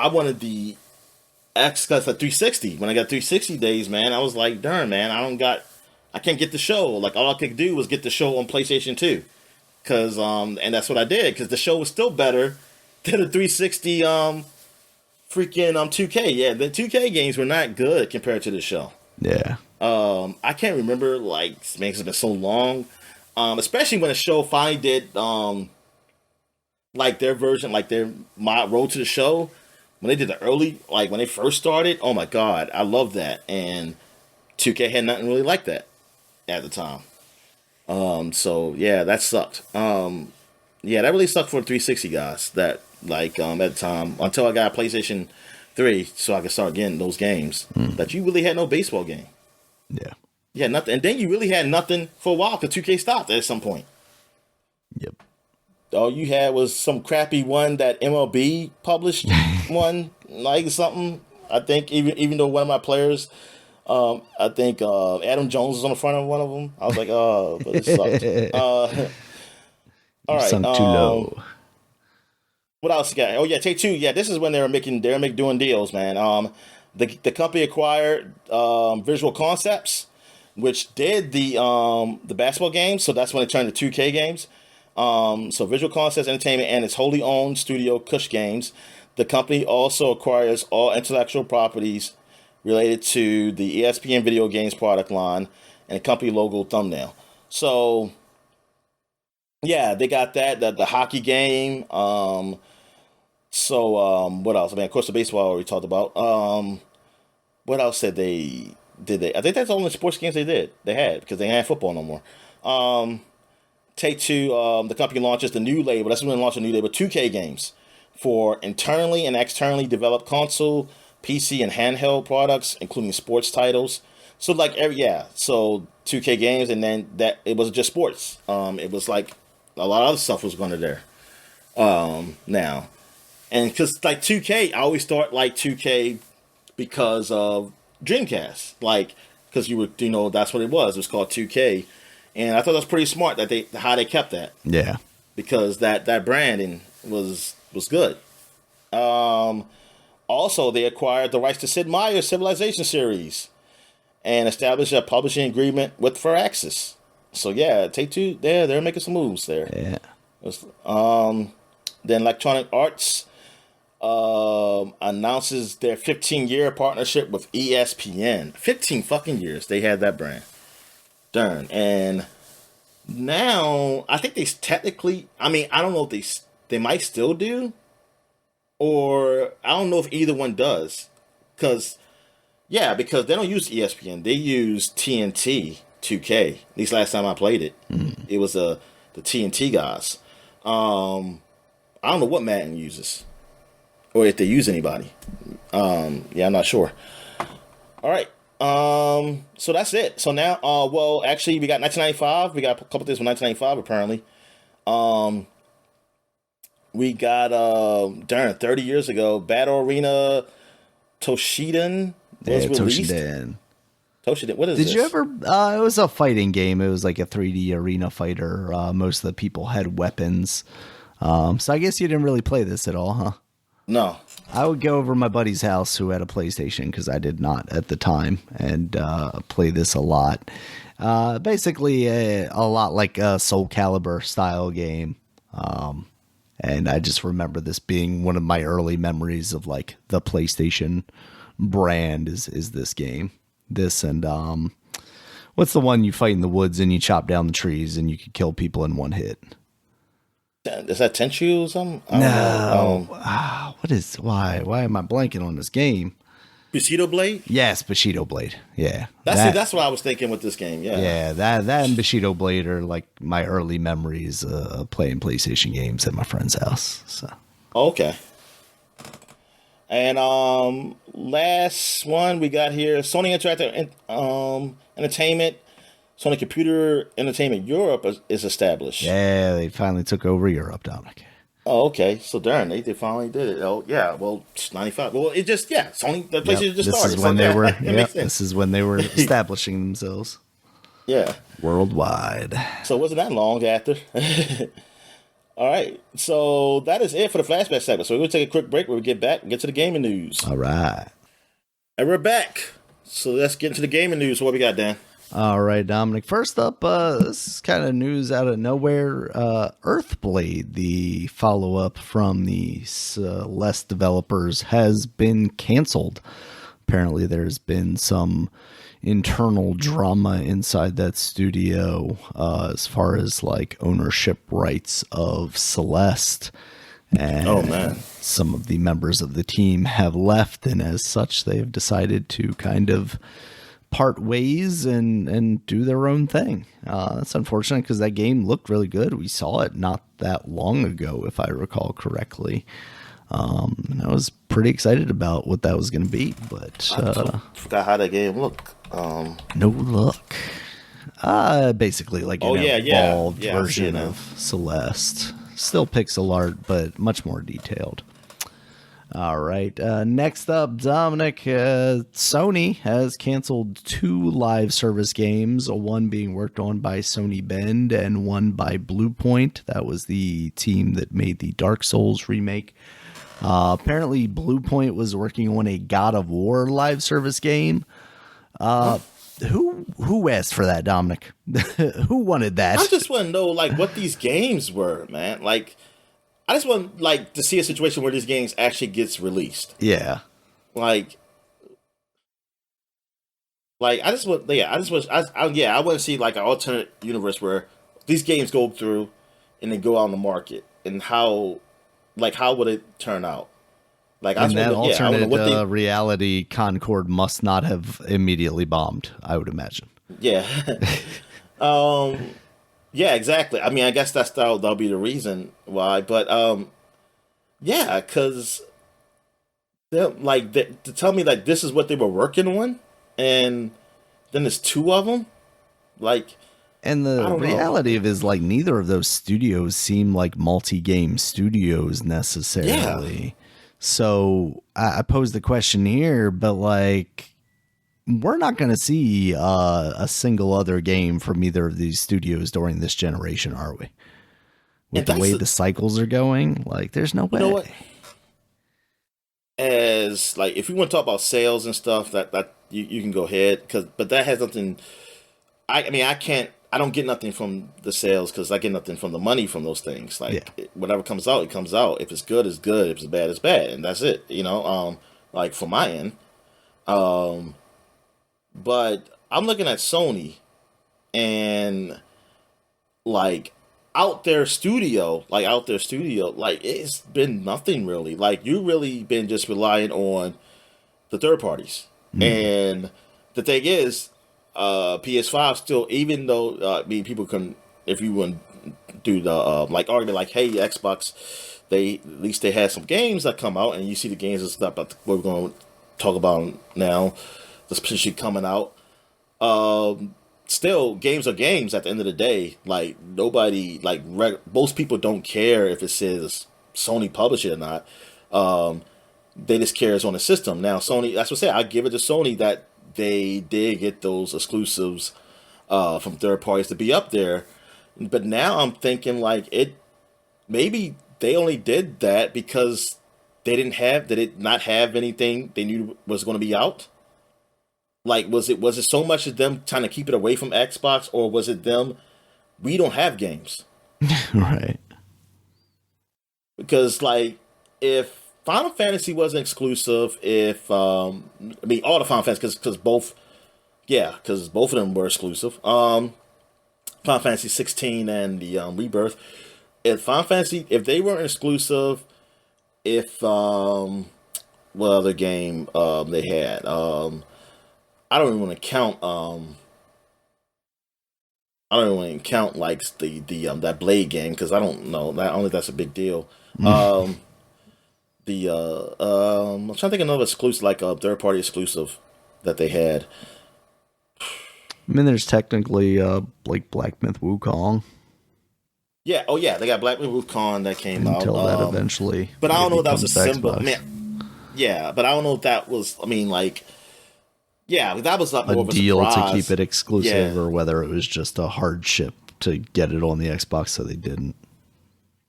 wanted the Xbox for 360. When I got 360 days, man, I was like, darn, man, I can't get the show. Like all I could do was get the show on PlayStation 2, because and that's what I did, because the show was still better than the 360 freaking 2K. Yeah, the 2K games were not good compared to the show. Yeah. I can't remember, like, man, it's been so long. Especially when the show finally did like their version, like their road to the show. When they did the early, like when they first started, oh my god, I love that. And 2K had nothing really like that at the time. So yeah, that sucked. Yeah, that really sucked for the 360 guys. That at the time, until I got a PlayStation 3, so I could start getting those games. That you really had no baseball game. Yeah. Yeah, nothing, and then you really had nothing for a while because 2K stopped at some point. Yep. All you had was some crappy one that MLB published, one like something. I think even though one of my players, I think Adam Jones was on the front of one of them. I was like, oh, but it sucked. All right, Sunk too low. What else you got? Oh yeah, Take-Two. Yeah, this is when they were doing deals, man. The company acquired Visual Concepts, which did the basketball games, so that's when it turned to 2K games. So Visual Concepts Entertainment and its wholly owned studio Kush Games. The company also acquires all intellectual properties related to the ESPN video games product line and the company logo thumbnail. So yeah, they got the hockey game. What else? I mean, of course, the baseball I already talked about. What else did they? I think that's the only sports games they had, because they had football no more. Take-Two, the company launches the new label. That's when they launched a new label, 2K games, for internally and externally developed console, PC, and handheld products, including sports titles. So so 2K games, and then that it wasn't just sports. It was like a lot of other stuff was under there. Now, and because like 2K, I always thought like 2K because of Dreamcast, like because that's what it was. It was called 2K, and I thought that was pretty smart how they kept that. Yeah, because that branding was good. Also, they acquired the rights to Sid Meier's Civilization series and established a publishing agreement with Firaxis. So yeah, Take-Two, they're making some moves there. Yeah. Then Electronic Arts announces their 15-year partnership with ESPN. 15 fucking years they had that brand. Darn. And now I think they technically, I mean, I don't know if they might still do, or I don't know if either one does, because they don't use ESPN, they use TNT 2K. At least last time I played it, it was the TNT guys. I don't know what Madden uses, or if they use anybody. I'm not sure. All right. So that's it. So now, actually, we got 1995. We got a couple things from 1995, apparently. We got 30 years ago, Battle Arena Toshinden was released. Toshinden. What is this? Did you ever? It was a fighting game. It was like a 3D arena fighter. Most of the people had weapons. So I guess you didn't really play this at all, huh? No. I would go over to my buddy's house who had a PlayStation because I did not at the time and play this a lot. Basically, a lot like a Soul Calibur style game. And I just remember this being one of my early memories of like the PlayStation brand is this game. This and what's the one you fight in the woods and you chop down the trees and you can kill people in one hit? Is that Tenchu or something? No. Why am I blanking on this game? Bushido Blade? Yes, Bushido Blade. Yeah. That's what I was thinking with this game. Yeah. Yeah, that and Bushido Blade are like my early memories of playing PlayStation games at my friend's house. So. Okay. And last one we got here, Sony Interactive Entertainment, Sony Computer Entertainment Europe is established. Yeah, they finally took over Europe, Dominic. Oh, okay. So darn, they finally did it. Oh, yeah. Well, it's 95. Well, it just Sony. The PlayStation just started. This is when they were establishing themselves. Yeah. Worldwide. So it wasn't that long after. All right. So that is it for the flashback segment. So we're gonna take a quick break. When we get back, get to the gaming news. All right. And we're back. So let's get into the gaming news. So what we got, Dan? All right, Dominic. First up, this is kind of news out of nowhere. Earthblade, the follow-up from the Celeste developers, has been canceled. Apparently, there's been some internal drama inside that studio as far as like ownership rights of Celeste. And some of the members of the team have left, and as such, they've decided to kind of part ways and do their own thing. That's unfortunate because that game looked really good. We saw it not that long ago, if I recall correctly. And I was pretty excited about what that was going to be, but I forgot how that game looked. No luck. Basically like an evolved version of Celeste. Still pixel art, but much more detailed. All right. Next up, Dominic, Sony has canceled 2 live service games, one being worked on by Sony Bend and one by Bluepoint. That was the team that made the Dark Souls remake. Apparently, Bluepoint was working on a God of War live service game. Who asked for that, Dominic? Who wanted that? I just want to know, like, what these games were, man. Like, I just want to see a situation where these games actually gets released. Yeah. I want to see like an alternate universe where these games go through and then go out on the market, and how would it turn out? Like, and that alternate reality Concord must not have immediately bombed, I would imagine. Yeah. Yeah, exactly. I mean, I guess that'll be the reason why. But yeah, because to tell me like this is what they were working on, and then there's 2 of them, like. And the reality of it is like neither of those studios seem like multi-game studios necessarily. Yeah. So I pose the question here, but like, we're not going to see a single other game from either of these studios during this generation, are we? With the way the cycles are going, like, there's no way. You know what? As like, if you want to talk about sales and stuff, that you can go ahead, but that has nothing. I mean, I don't get nothing from the sales because I get nothing from the money from those things. Like, whatever comes out, it comes out. If it's good, it's good. If it's bad, it's bad, and that's it. You know, like from my end. But I'm looking at Sony and like out their studio, like it's been nothing really. Like, you really been just relying on the third parties. And the thing is, PS5 still, even though I mean, people can, if you want to do the like argument like, hey, Xbox, at least they had some games that come out, and you see the games and stuff that we're going to talk about now, that's potentially coming out. Still, games are games at the end of the day. Like, nobody, like, most people don't care if it says Sony published it or not. They just care it's on the system. Now, Sony, that's what I say, I give it to Sony that they did get those exclusives from third parties to be up there. But now I'm thinking, like, maybe they only did that because they did not have anything they knew was going to be out. Like, was it so much of them trying to keep it away from Xbox, or was it them? We don't have games. Right. Because like, if Final Fantasy wasn't exclusive, if I mean all the Final Fantasy, because both, yeah, because both of them were exclusive. Final Fantasy 16 and the Rebirth. If Final Fantasy, if they weren't exclusive, if what other game they had? I don't even want to count. I don't even want to count like the that Blade game, because I don't know. I don't think that's a big deal. I'm trying to think of another exclusive, like a third party exclusive that they had. I mean, there's technically like Black Myth Wukong Yeah, oh yeah, they got Black Myth Wukong that came out. until that eventually. But I don't know if that was a comes to symbol. Xbox. Man, yeah, but I don't know if that was. I mean, like, yeah, that was like more A of a deal to surprise. keep it exclusive, Yeah. or whether it was just a hardship to get it on the Xbox, so they didn't.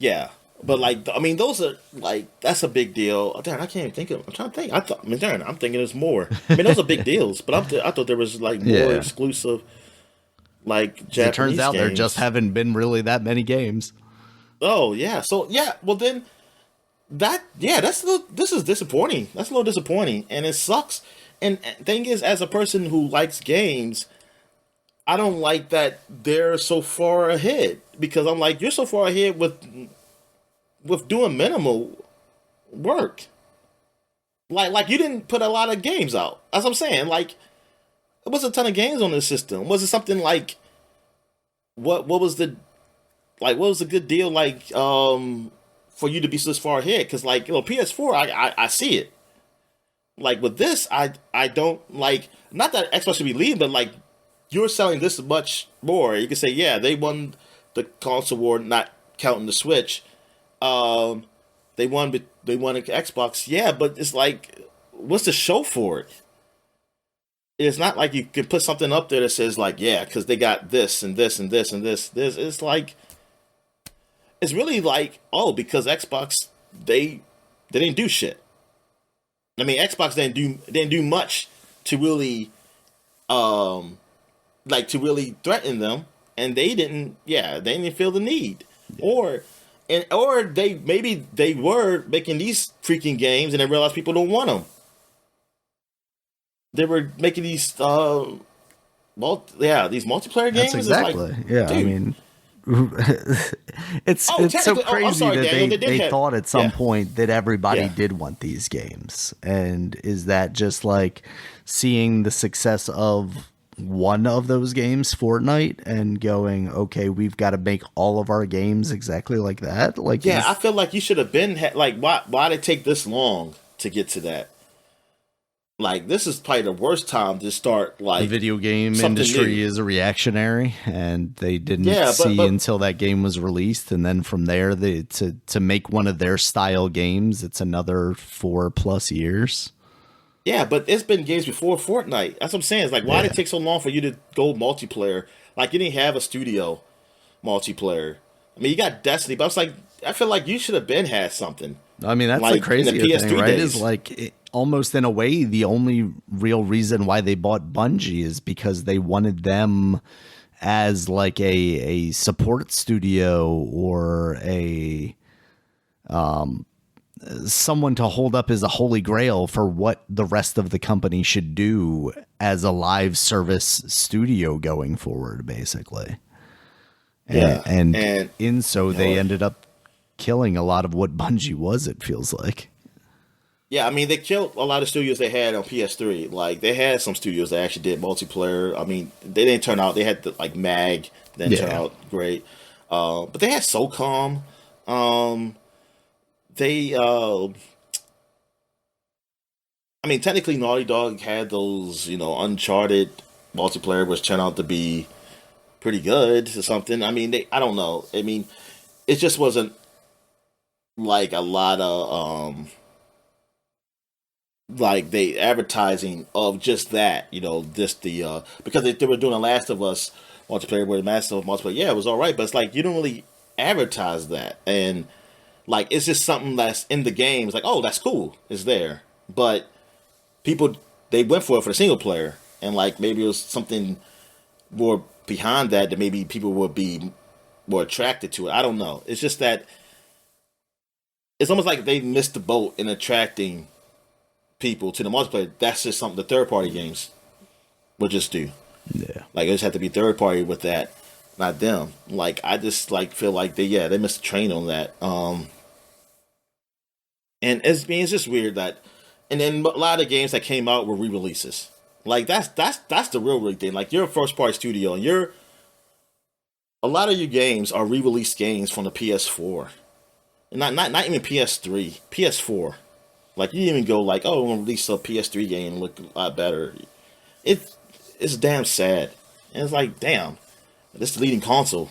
Yeah, but like, I mean, those are like, that's a big deal. Darn, I can't even think of. I'm trying to think. I mean, darn, I'm thinking there's more. I mean, those are big deals, but I thought there was like more Yeah. exclusive, like Japanese. It turns out there games. just haven't been really that many games. Oh yeah, so yeah, well then this is disappointing. That's a little disappointing, and it sucks. And thing is, as a person who likes games, I don't like that they're so far ahead, because I'm like, you're so far ahead with doing minimal work. Like you didn't put a lot of games out. That's what I'm saying. Like, it was a ton of games on this system. Was it something like what was the like what was a good deal like for you to be this far ahead? Because like, you know, PS4, I see it. Like with this, I don't like, not that Xbox should be leading, but like, you're selling this much more. You can say, yeah, they won the console war, not counting the Switch. They won an Xbox, yeah, but it's like, what's the show for it? It's not like you can put something up there that says like, yeah, because they got this and this and this and this. It's like, it's really like, oh, because Xbox, they didn't do shit. I mean, Xbox didn't do much to really like to really threaten them, and they didn't feel the need. Or they were making these freaking games and they realized people don't want them. They were making these these multiplayer games. That's exactly. It's like, yeah, I dude. mean, it's so technically- I'm crazy sorry, that Daniel, they did they have- thought at some yeah. point that everybody Yeah. did want these games. And is that just like seeing the success of one of those games, Fortnite, and going, okay, we've got to make all of our games exactly like that? Like, Yeah, I feel like you should have been like, why did it take this long to get to that? Like, this is probably the worst time to start like the video game something industry new. is a reactionary, and they didn't Yeah, see but- until that game was released, and then from there, to make one of their style games, it's another 4+ years. Yeah, but it's been games before Fortnite. That's what I'm saying. It's like, why did it take so long for you to go multiplayer? Like, you didn't have a studio multiplayer. I mean, you got Destiny, but I was like, I feel like you should have had something. I mean, that's Like, the crazy in the thing, PS3 right? days. Is like almost in a way, the only real reason why they bought Bungie is because they wanted them as like a support studio, or a someone to hold up as a holy grail for what the rest of the company should do as a live service studio going forward, basically. Yeah, And and in so know they what? ended up killing a lot of what Bungie was, it feels like. Yeah, I mean, they killed a lot of studios they had on PS3. Like, they had some studios that actually did multiplayer. I mean, they didn't turn out. They had the, like, Mag, didn't turn Yeah. out great. But they had SOCOM. I mean, technically, Naughty Dog had those, you know, Uncharted multiplayer, which turned out to be pretty good or something. I mean, I don't know. I mean, it just wasn't like a lot of like they advertising of just that, you know, just the because they were doing a Last of Us multiplayer, where the Last of Us multiplayer, yeah, it was all right, but it's like you don't really advertise that. And Like it's just something that's in the game. It's like, oh, that's cool. It's there. But people they went for it for the single player, and like maybe it was something more behind that maybe people would be more attracted to it. I don't know. It's just that it's almost like they missed the boat in attracting people to the multiplayer. That's just something the third party games would just do. Yeah. Like it just had to be third party with that, not them. Like I just like feel like they missed the train on that. And it's just weird that, and then a lot of games that came out were re-releases. Like that's the real weird thing. Like you're a first party studio, and a lot of your games are re-released games from the PS4, and not even PS3, PS4. Like you didn't even go like, oh, I'm gonna release a PS3 game and look a lot better. It's damn sad, and it's like, damn, this is the leading console.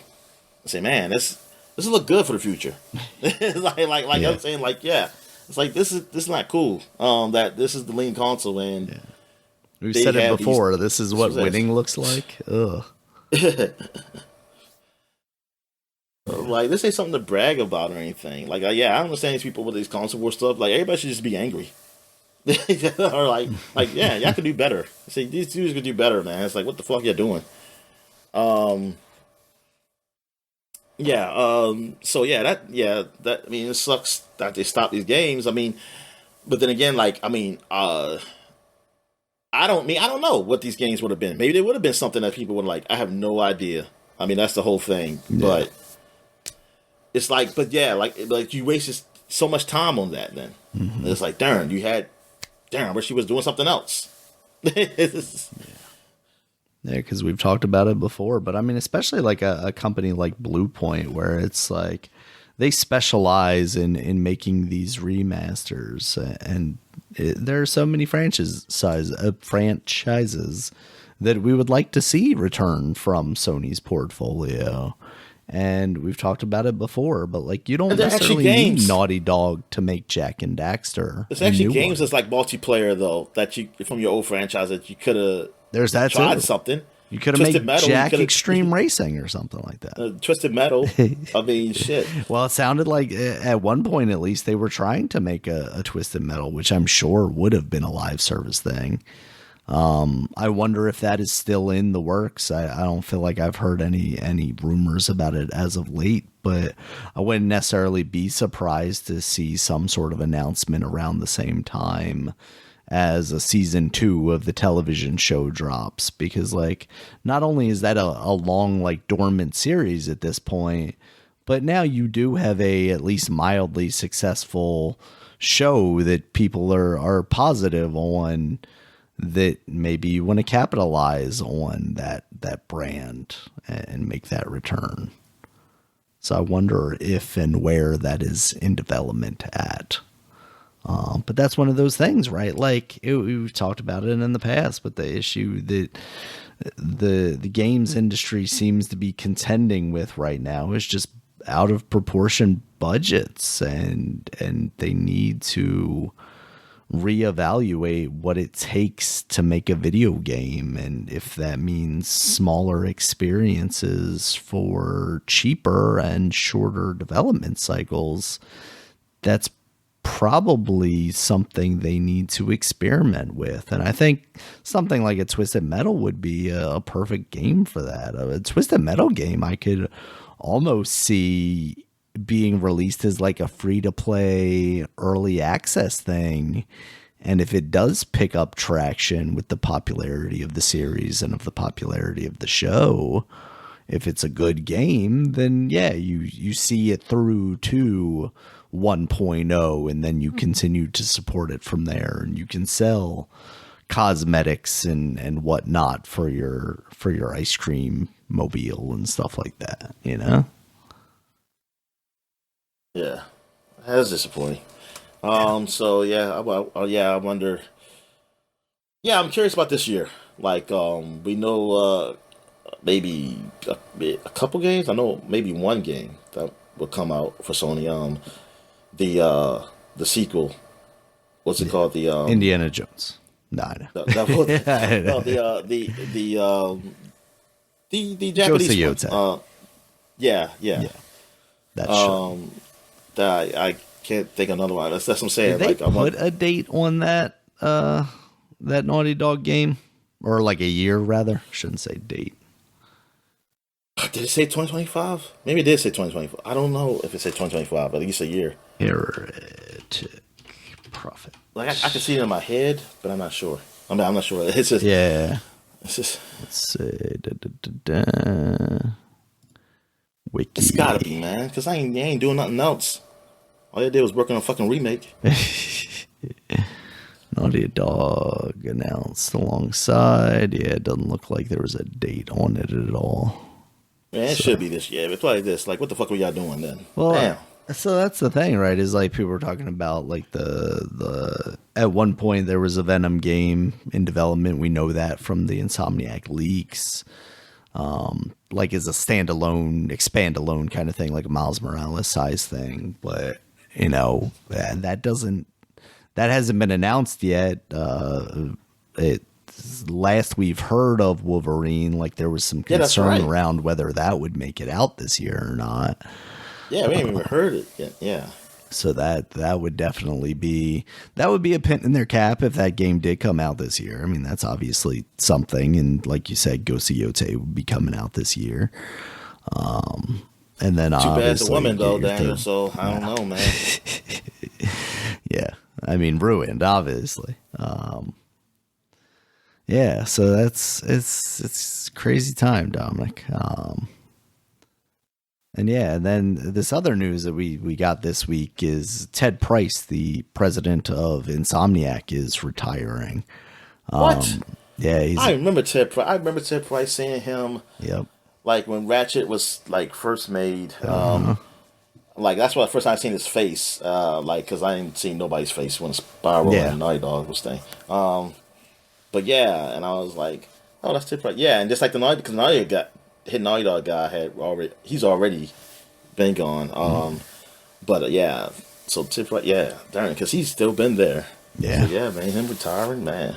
I say, man, this will look good for the future. It's like yeah. I'm saying, like, yeah, it's like this is not cool. That this is the leading console, and yeah. We've said it before. This is what winning looks like. Ugh. Like this ain't something to brag about or anything. Like, yeah, I understand these people with these console war stuff. Like, everybody should just be angry. Or like, yeah, y'all could do better. See, these dudes could do better, man. It's like, what the fuck y'all doing? So yeah, that I mean, it sucks that they stop these games. I mean, but then again, like, I mean, I don't know what these games would have been. Maybe they would have been something that people would like. I have no idea. I mean, that's the whole thing. Yeah. But it's like, but yeah, like you wasted so much time on that. Then it's like, darn, I wish she was doing something else. Yeah, because we've talked about it before, but I mean, especially like a company like Bluepoint, where it's like they specialize in making these remasters, and there are so many franchises that we would like to see return from Sony's portfolio. And we've talked about it before, but like you don't necessarily need Naughty Dog to make Jak and Daxter. There's actually games that's like multiplayer though that you from your old franchise that you could have. There's that tried too. Something. You could have made Jak Extreme Racing or something like that. Twisted Metal. I mean, shit. Well, it sounded like at one point at least they were trying to make a Twisted Metal, which I'm sure would have been a live service thing. I wonder if that is still in the works. I don't feel like I've heard any rumors about it as of late, but I wouldn't necessarily be surprised to see some sort of announcement around the same time as a season 2 of the television show drops, because like not only is that a long like dormant series at this point, but now you do have a at least mildly successful show that people are positive on, that maybe you want to capitalize on that brand and make that return. So I wonder if and where that is in development at. But that's one of those things, right? Like we've talked about it in the past, but the issue that the games industry seems to be contending with right now is just out of proportion budgets, and they need to reevaluate what it takes to make a video game, and if that means smaller experiences for cheaper and shorter development cycles, that's probably something they need to experiment with. And I think something like a Twisted Metal would be a perfect game for that. A Twisted Metal game I could almost see being released as like a free-to-play early access thing. And if it does pick up traction with the popularity of the series and of the popularity of the show, if it's a good game, then yeah, you see it through to 1.0, and then you continue to support it from there, and you can sell cosmetics and whatnot for your ice cream mobile and stuff like that, you know? Yeah, that's disappointing. So yeah, I wonder. Yeah, I'm curious about this year. Like, we know maybe a couple games. I know maybe one game that will come out for Sony. The sequel. What's it called? The Indiana Jones. No. The Japanese Josei Yotei. Yeah. That's I can't think of another one. That's what I'm saying. Did they Like I want. put a date on that that Naughty Dog game, or like a year rather? Shouldn't say date. Did it say 2025? Maybe it did say 2025. I don't know if it said 2025, but at least a year. Heretic Prophet. Like I can see it in my head, but I'm not sure. I'm not sure. It's just Yeah. It's just. Let's say Wiki. It's gotta be, man, because I ain't doing nothing else. All I did was working on a fucking remake. Naughty Dog announced alongside. Yeah, it doesn't look like there was a date on it at all. Man, it should be this year. It's like this. Like, what the fuck were y'all doing then? Well, Damn. so that's the thing, right? Is like people were talking about like the at one point there was a Venom game in development. We know that from the Insomniac leaks. Like as a standalone, expand-alone kind of thing, like a Miles Morales size thing. But you know, that hasn't been announced yet. Last we've heard of Wolverine, like there was some concern around whether that would make it out this year or not. Yeah, we haven't even heard it yet. Yeah. So that would definitely be a pin in their cap if that game did come out this year. I mean, that's obviously something, and like you said, Ghost of Yotei would be coming out this year. And then too bad it's a woman though, Daniel. Third, so I don't know, man. Yeah, I mean, ruined, obviously. Yeah, so it's crazy time, Dominic. And yeah, and then this other news that we got this week is Ted Price, the president of Insomniac, is retiring. What? Yeah, I remember Ted Price. I remember Ted Price seeing him. Yep. Like when Ratchet was like first made. Like that's why the first time I seen his face. Like because I didn't see nobody's face when Spyro and Naughty Dog was thing. But yeah, and I was like, oh, that's Ted Price. Yeah, and just like the Naughty, because Naughty Dog guy he's already been gone. But yeah, so Ted Price, yeah, darn, because he's still been there. Yeah, so, yeah, man, him retiring, man.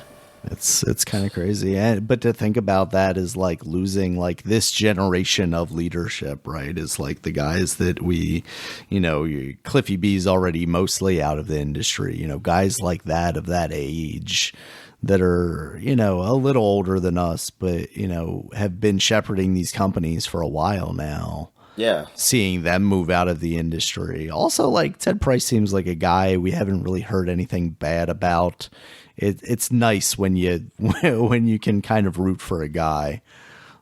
It's kind of crazy, but to think about that is like losing like this generation of leadership, right? Is like the guys that we, Cliffy B's already mostly out of the industry. Guys like that of that age that are, a little older than us, but, have been shepherding these companies for a while now. Yeah. Seeing them move out of the industry. Also, like, Ted Price seems like a guy we haven't really heard anything bad about. It's nice when you can kind of root for a guy.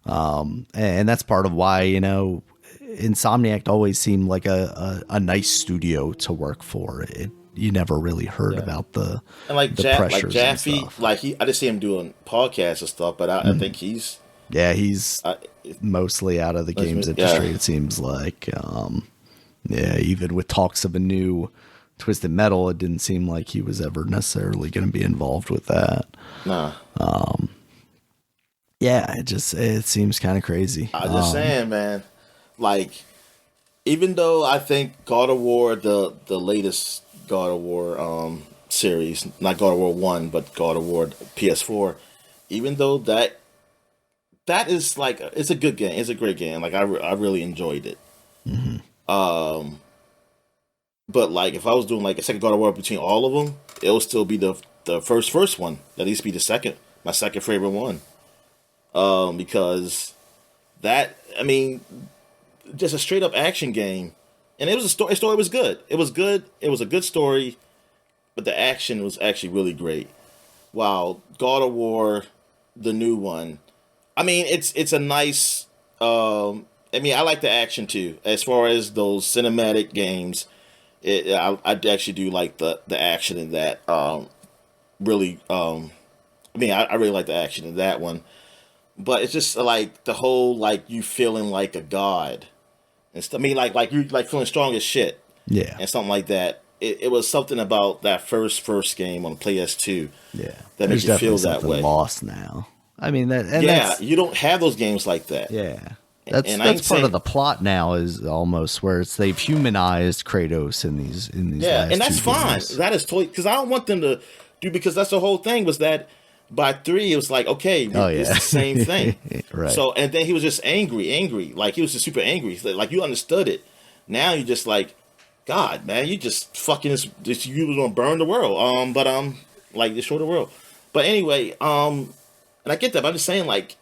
And that's part of why, Insomniac always seemed like a nice studio to work for. You never really heard about the pressures like Jaffe, and stuff. I just see him doing podcasts and stuff, but I think he's mostly out of the games industry. It seems like, even with talks of a new Twisted Metal, it didn't seem like he was ever necessarily going to be involved with that. Nah. Yeah, it seems kind of crazy. I'm just saying, man. Like, even though I think God of War, the latest God of War series, not God of War 1, but God of War PS4, even though that is like, it's a good game, it's a great game. Like I really enjoyed it. Mm-hmm. But like if I was doing like a second God of War between all of them, it will still be the first one. At least be my second favorite one. Because that, I mean, just a straight up action game. And it was the story was good. It was good. It was a good story, but the action was actually really great. While God of War, the new one, I mean, it's a nice. I mean, I like the action too. As far as those cinematic games, I actually do like the action in that. Really, I mean, I really like the action in that one. But it's just like the whole like you feeling like a god. I mean, like you like feeling strong as shit, and something like that. It was something about that first game on PS2, that makes you feel that way. Lost now. I mean you don't have those games like that. Yeah, that's part of the plot now. Is almost where they've humanized Kratos in these. Yeah, and that's fine. Games. That is totally because I don't want them to do because that's the whole thing was that. By 3, it was like, okay, it's the same thing. Right. So, and then he was just angry. Like, he was just super angry. Like, you understood it. Now you're just like, God, man, you just fucking this you was gonna burn the world. Like destroy the world. But anyway, and I get that, but I'm just saying, like,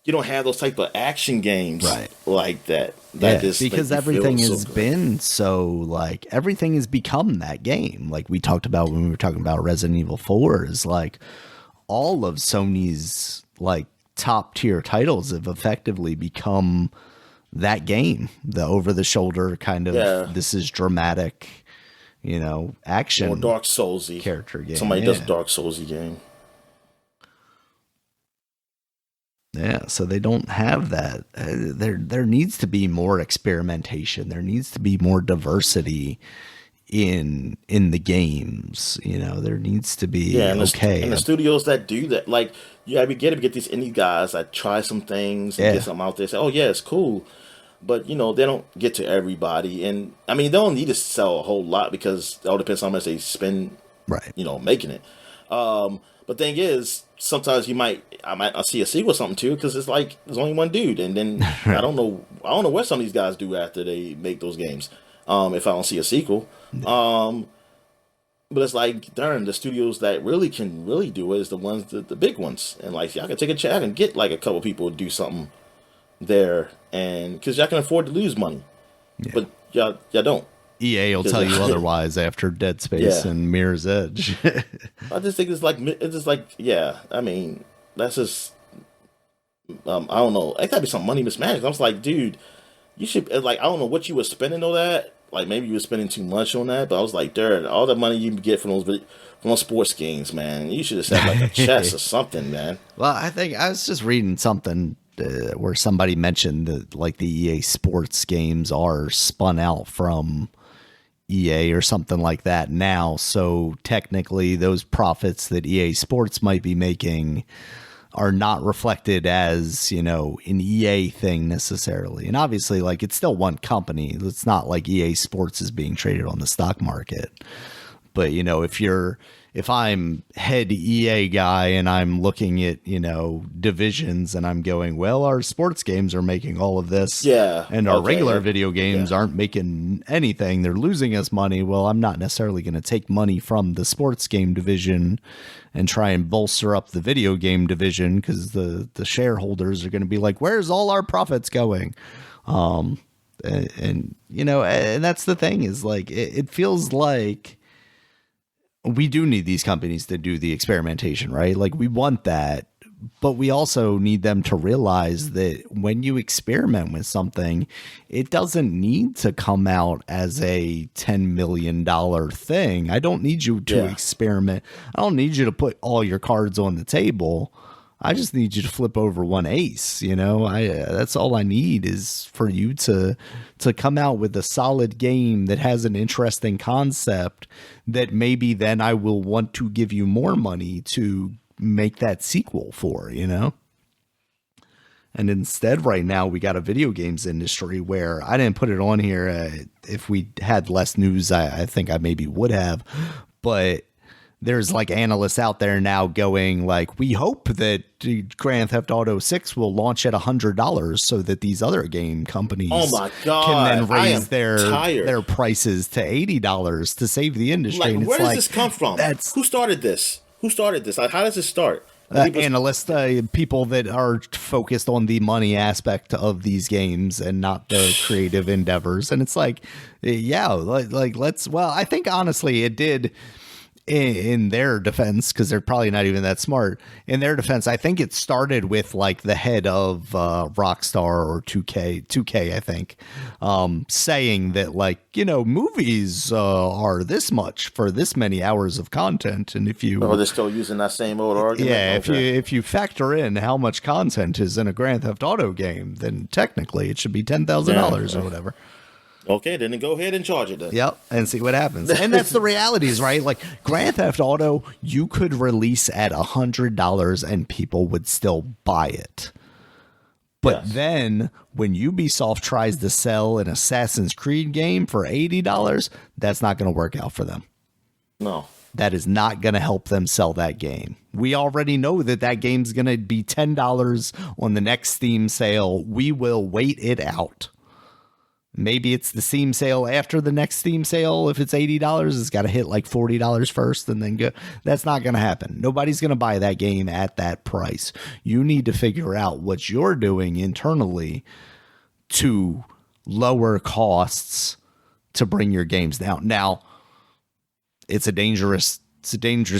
you don't have those type of action games Right. like that. Yeah, Just because make you feel everything so has good. been so like everything has become that game. Like we talked about when we were talking about Resident Evil 4 is like all of Sony's like top tier titles have effectively become that game, the over the shoulder kind of Yeah. this is dramatic, Or action Dark Soulsy. character game. Somebody Yeah. does a Dark Soulsy game. Yeah, so they don't have that. There needs to be more experimentation. There needs to be more diversity in the games. There needs to be Yeah, and okay. the studios that do that, like, you gotta get these indie guys that try some things and Yeah, get something out there. Say, oh yeah, it's cool, but they don't get to everybody. And I mean, they don't need to sell a whole lot because it all depends on how much they spend, right. making it. But thing is, sometimes I might not see a sequel or something too because it's like there's only one dude, and then I don't know what some of these guys do after they make those games. If I don't see a sequel. But it's like, darn, the studios that really can really do it is the ones, the big ones. And like, y'all can take a chat and get like a couple people to do something there. And because y'all can afford to lose money. Yeah. But y'all don't. EA will tell you otherwise after Dead Space Yeah. and Mirror's Edge. I just think it's just like, yeah, I mean, that's just, I don't know. It gotta be some money mismanaged. I was like, dude, you should, like, I don't know what you were spending on that. Like, maybe you were spending too much on that, but I was like, dude, all the money you get from those sports games, man, you should have set like a chess or something, man. Well, I think I was just reading something where somebody mentioned that like the EA Sports games are spun out from EA or something like that now. So technically, those profits that EA Sports might be making are not reflected as, an EA thing necessarily. And obviously, like, it's still one company. It's not like EA Sports is being traded on the stock market. But, if I'm head EA guy and I'm looking at, divisions and I'm going, well, our sports games are making all of this. Yeah. And our Okay, regular yeah. video games Yeah. aren't making anything. They're losing us money. Well, I'm not necessarily going to take money from the sports game division and try and bolster up the video game division because the shareholders are going to be like, where's all our profits going? And that's the thing is like, it feels like we do need these companies to do the experimentation, right? Like we want that, but we also need them to realize that when you experiment with something, it doesn't need to come out as a $10 million thing. I don't need you to experiment. I don't need you to put all your cards on the table. I just need you to flip over one ace. That's all I need is for you to come out with a solid game that has an interesting concept that maybe then I will want to give you more money to make that sequel for, And instead right now we got a video games industry where I didn't put it on here. If we had less news, I think I maybe would have, but there's like analysts out there now going like, we hope that Grand Theft Auto 6 will launch at $100 so that these other game companies Oh my God, can then I raise am their tired. prices to $80 to save the industry. Like, And it's where does like, this come from? That's Who started this? Like, how does it start? People- analysts, people that are focused on the money aspect of these games and not the creative endeavors. And it's like, yeah, like let's, well, I think honestly it did in their defense, because they're probably not even that smart. In their defense, I think it started with like the head of Rockstar or 2K, I think, saying that like, movies are this much for this many hours of content, and if you they're still using that same old argument. yeah, Okay. if you factor in how much content is in a Grand Theft Auto game, then technically it should be $10,000 or whatever. Okay, then go ahead and charge it then. Yep, and see what happens. And that's the realities, right? Like Grand Theft Auto, you could release at $100 and people would still buy it. But Yes. then when Ubisoft tries to sell an Assassin's Creed game for $80, that's not going to work out for them. No. That is not going to help them sell that game. We already know that game's going to be $10 on the next Steam sale. We will wait it out. Maybe it's the Steam sale after the next Steam sale. If it's $80, it's got to hit like $40 first and then go. That's not going to happen. Nobody's going to buy that game at that price. You need to figure out what you're doing internally to lower costs to bring your games down. Now, it's a dangerous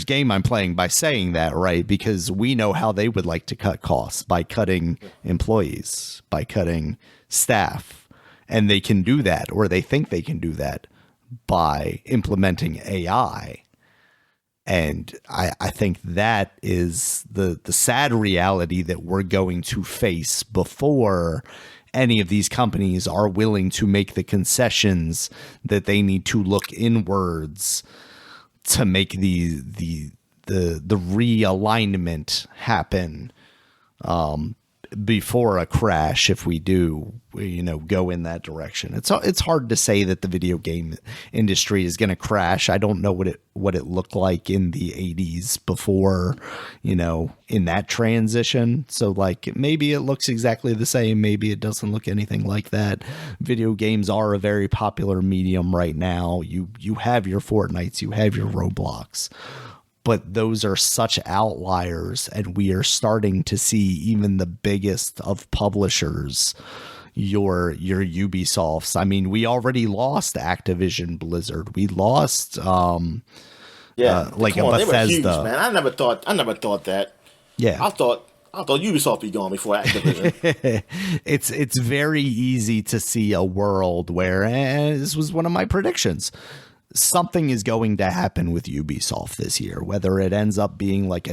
game I'm playing by saying that, right? Because we know how they would like to cut costs, by cutting employees, by cutting staff. And they can do that, or they think they can do that, by implementing AI. And I think that is the sad reality that we're going to face before any of these companies are willing to make the concessions that they need to look inwards to make the realignment happen before a crash. If we do, go in that direction, it's hard to say that the video game industry is going to crash. I don't know what it looked like in the 80s before, in that transition. So like, maybe it looks exactly the same. Maybe it doesn't look anything like that. Video games are a very popular medium right now. You have your Fortnites, you have your Roblox. But those are such outliers, and we are starting to see even the biggest of publishers, your Ubisofts. I mean, we already lost Activision Blizzard. We lost like a Bethesda. They were huge, man. I never thought that. Yeah. I thought Ubisoft be gone before Activision. It's very easy to see a world where, and this was one of my predictions, something is going to happen with Ubisoft this year, whether it ends up being like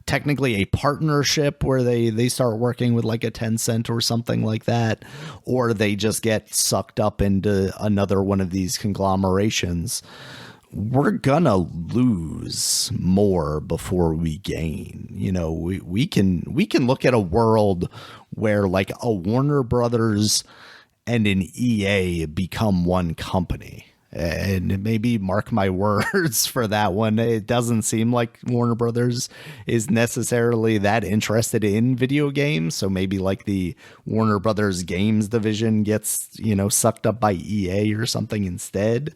technically a partnership where they start working with like a Tencent or something like that, or they just get sucked up into another one of these conglomerations. We're gonna lose more before we gain. We can look at a world where like a Warner Brothers and an EA become one company. And maybe mark my words for that one. It doesn't seem like Warner Brothers is necessarily that interested in video games. So maybe like the Warner Brothers games division gets, sucked up by EA or something instead.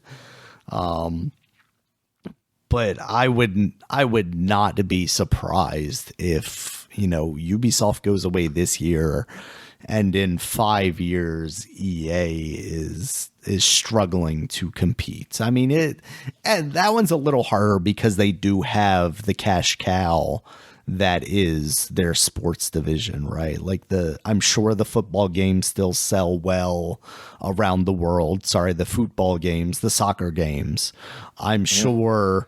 But I would not be surprised if, Ubisoft goes away this year, and in 5 years, EA is struggling to compete. I mean, and that one's a little harder because they do have the cash cow that is their sports division, right? Like I'm sure the football games still sell well around the world. Sorry, the football games, the soccer games. I'm sure,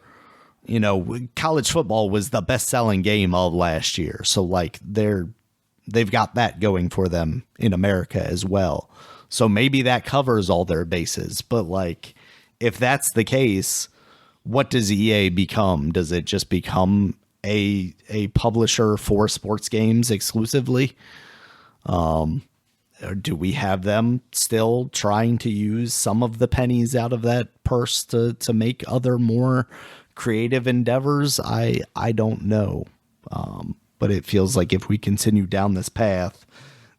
college football was the best-selling game of last year. So like they've got that going for them in America as well. So maybe that covers all their bases. But like, if that's the case, what does EA become? Does it just become a publisher for sports games exclusively? Or do we have them still trying to use some of the pennies out of that purse to make other more creative endeavors? I don't know. But it feels like if we continue down this path,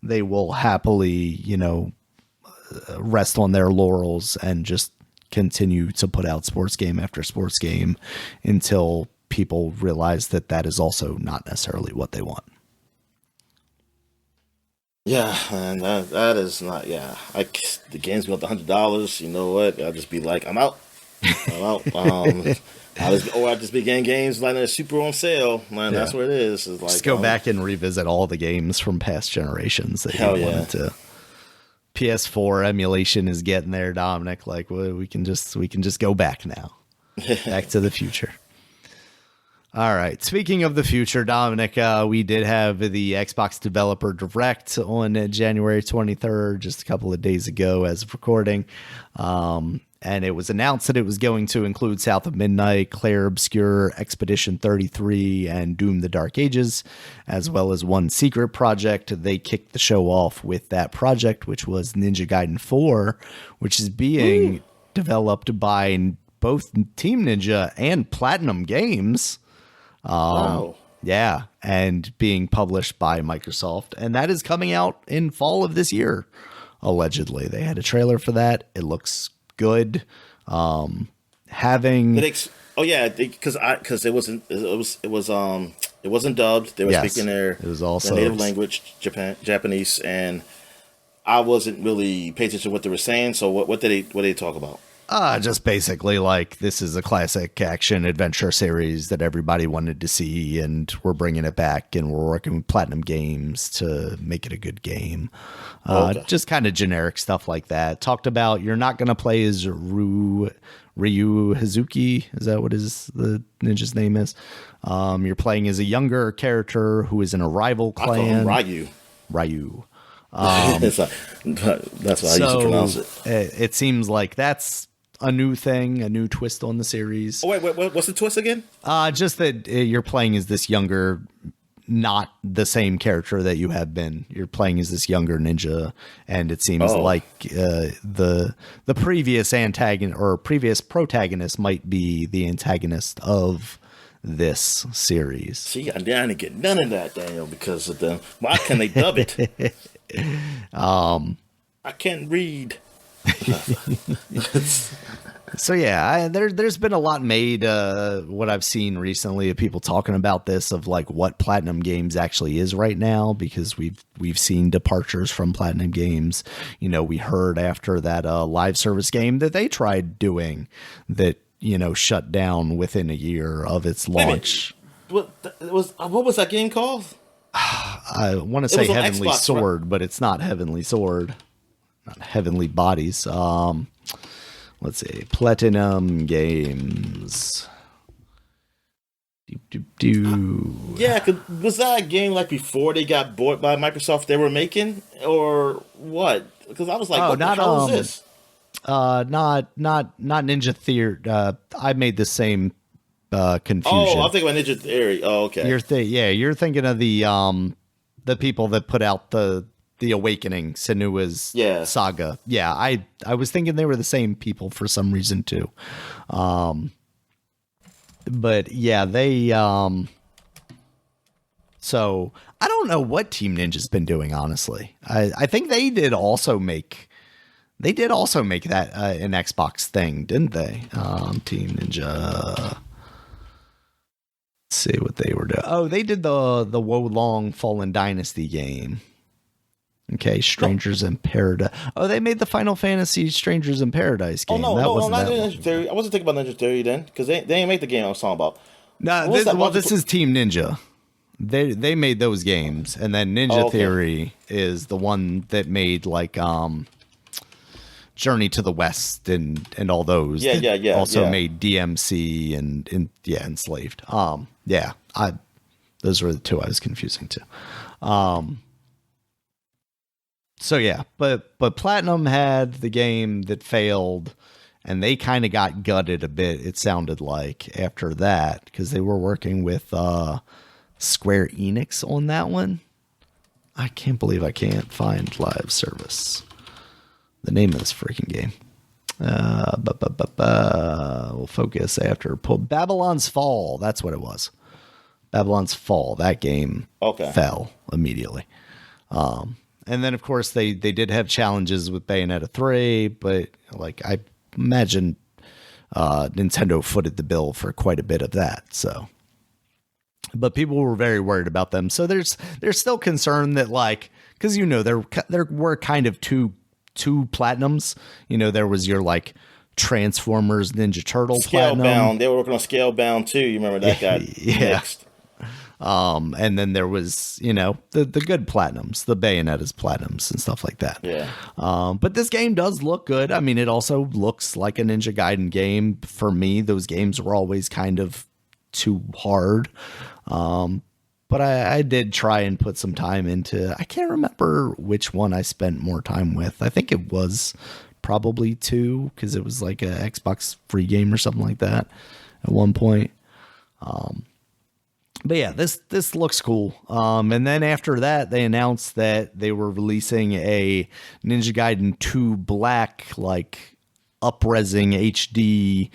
they will happily, rest on their laurels and just continue to put out sports game after sports game until people realize that is also not necessarily what they want. Yeah, and that is not. Yeah, the game's going up to $100. You know what? I'll just be like, I'm out. I just be getting games like they're super on sale. Man, yeah. That's what it is. It's like, just go back and revisit all the games from past generations that you wanted to. PS4 emulation is getting there, Dominic. Like, well, we can just go back now. Back to the future. All right. Speaking of the future, Dominic, we did have the Xbox Developer Direct on January 23rd, just a couple of days ago as of recording. And it was announced that it was going to include South of Midnight, Clair Obscur, Expedition 33, and Doom the Dark Ages, as well as one secret project. They kicked the show off with that project, which was Ninja Gaiden 4, which is being developed by both Team Ninja and Platinum Games. Wow. Yeah, and being published by Microsoft. And that is coming out in fall of this year. allegedly. They had a trailer for that. It looks good. Oh yeah, because it wasn't dubbed. They were Yes, speaking it was all their native subs. language, Japanese, and I wasn't really paying attention to what they were saying. So what did they talk about? Just basically like this is a classic action adventure series that everybody wanted to see, and we're bringing it back, and we're working with Platinum Games to make it a good game. Okay. Just kind of generic stuff like that. Talked about you're not going to play as Ryu Hazuki. Is that what the ninja's name is? You're playing as a younger character who is in a rival I call clan. him Ryu. Ryu. That's how I used to pronounce it. It seems like that's a new thing, a new twist on the series. Oh, wait, what's the twist again? Just that you're playing as this younger, not the same character that you have been. You're playing as this younger ninja, and it seems like the previous antagonist or previous protagonist might be the antagonist of this series. See, I didn't get none of that, Daniel, because of them. Why can they dub it? I can't read. So yeah, there's been a lot made. What I've seen recently of people talking about this, of like what Platinum Games actually is right now, because we've seen departures from Platinum Games. You know, we heard after that live service game that they tried doing that, you know, shut down within a year of its launch. What was that game called? I want to say Heavenly Xbox, Sword, right? but it's not Heavenly Sword, not Heavenly Bodies. Let's see, Platinum Games. Yeah, was that a game like before they got bought by Microsoft they were making, or what? Because I was like, what the hell is this? Not Ninja Theory. I made the same confusion. Oh, I'm thinking about Ninja Theory. Oh, okay. You're thinking of the people that put out the Awakening, Senua's saga. Yeah, I was thinking they were the same people for some reason too. But yeah, they so I don't know what Team Ninja's been doing, honestly. I think they did also make that an Xbox thing, didn't they? Team Ninja. Let's see what they were doing. Oh, they did the Wo Long Fallen Dynasty game. Okay, Strangers in Paradise. Oh, they made the Final Fantasy Strangers in Paradise game. Oh, no, not Ninja Theory. I wasn't thinking about Ninja Theory then, because they ain't make the game I was talking about. No, this is Team Ninja. They made those games, and then Ninja Theory is the one that made like Journey to the West and all those. Yeah. Also made DMC and Enslaved. Those were the two I was confusing too. So yeah, but Platinum had the game that failed, and they kind of got gutted a bit, it sounded like, after that, because they were working with Square Enix on that one. I can't believe I can't find live service. The name of this freaking game. We'll focus after Babylon's Fall. That's what it was. Babylon's Fall. That game fell immediately. And then, of course, they did have challenges with Bayonetta 3, but like I imagine Nintendo footed the bill for quite a bit of that. So, but people were very worried about them. So there's still concern that, like, because there were kind of two Platinums. You know, there was your like Transformers Ninja Turtle Platinum. Scalebound. They were working on Scalebound too. You remember that guy? Next. And then there was, you know, the good Platinums, the Bayonetta's Platinums and stuff like that. Yeah. But this game does look good. I mean, it also looks like a Ninja Gaiden game. For me, those games were always kind of too hard. But I did try and put some time into, I can't remember which one I spent more time with. I think it was probably 2, because it was like a Xbox free game or something like that at one point. But yeah, this looks cool. And then after that, they announced that they were releasing a Ninja Gaiden 2 Black, like up-resing HD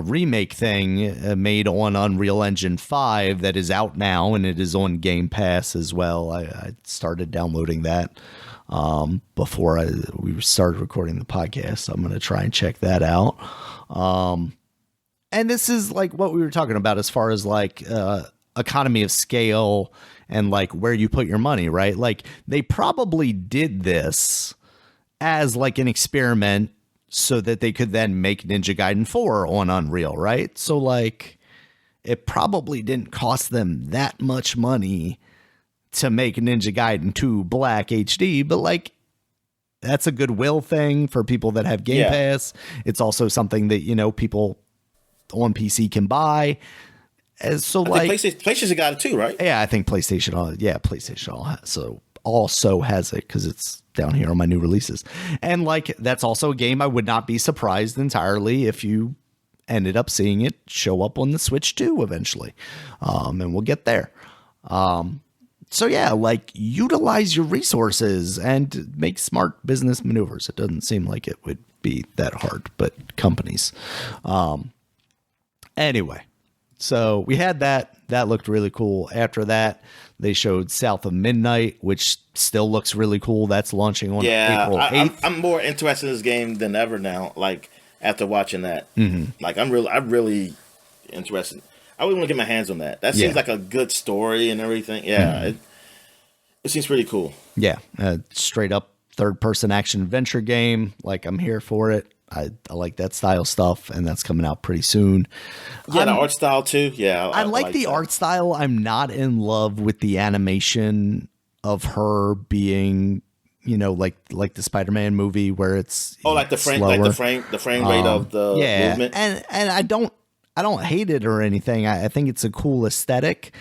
remake thing made on Unreal Engine 5 that is out now, and it is on Game Pass as well. I started downloading that. before we started recording the podcast. So I'm going to try and check that out. And this is like what we were talking about as far as like economy of scale and like where you put your money, right? Like they probably did this as like an experiment so that they could then make Ninja Gaiden 4 on Unreal, right? So like it probably didn't cost them that much money to make Ninja Gaiden 2 Black HD, but like that's a goodwill thing for people that have Game Pass. It's also something that, you know, people on PC can buy. So I like PlayStation got it too, right? Yeah, I think PlayStation also has it because it's down here on my new releases. And like that's also a game I would not be surprised entirely if you ended up seeing it show up on the Switch too eventually. And we'll get there. So yeah, like utilize your resources and make smart business maneuvers. It doesn't seem like it would be that hard, but companies. Anyway, so we had that. That looked really cool. After that, they showed South of Midnight, which still looks really cool. That's launching on April 8th. I'm more interested in this game than ever now. Like after watching that, like I'm really interested. I really want to get my hands on that. That seems like a good story and everything. Yeah, it seems pretty cool. Yeah, straight up third-person action adventure game. Like I'm here for it. I like that style stuff, and that's coming out pretty soon. Yeah, the art style too. Yeah, I like the art style. I'm not in love with the animation of her being, you know, like the Spider-Man movie where it's like the frame, slower. the frame rate of the movement. And I don't hate it or anything. I think it's a cool aesthetic,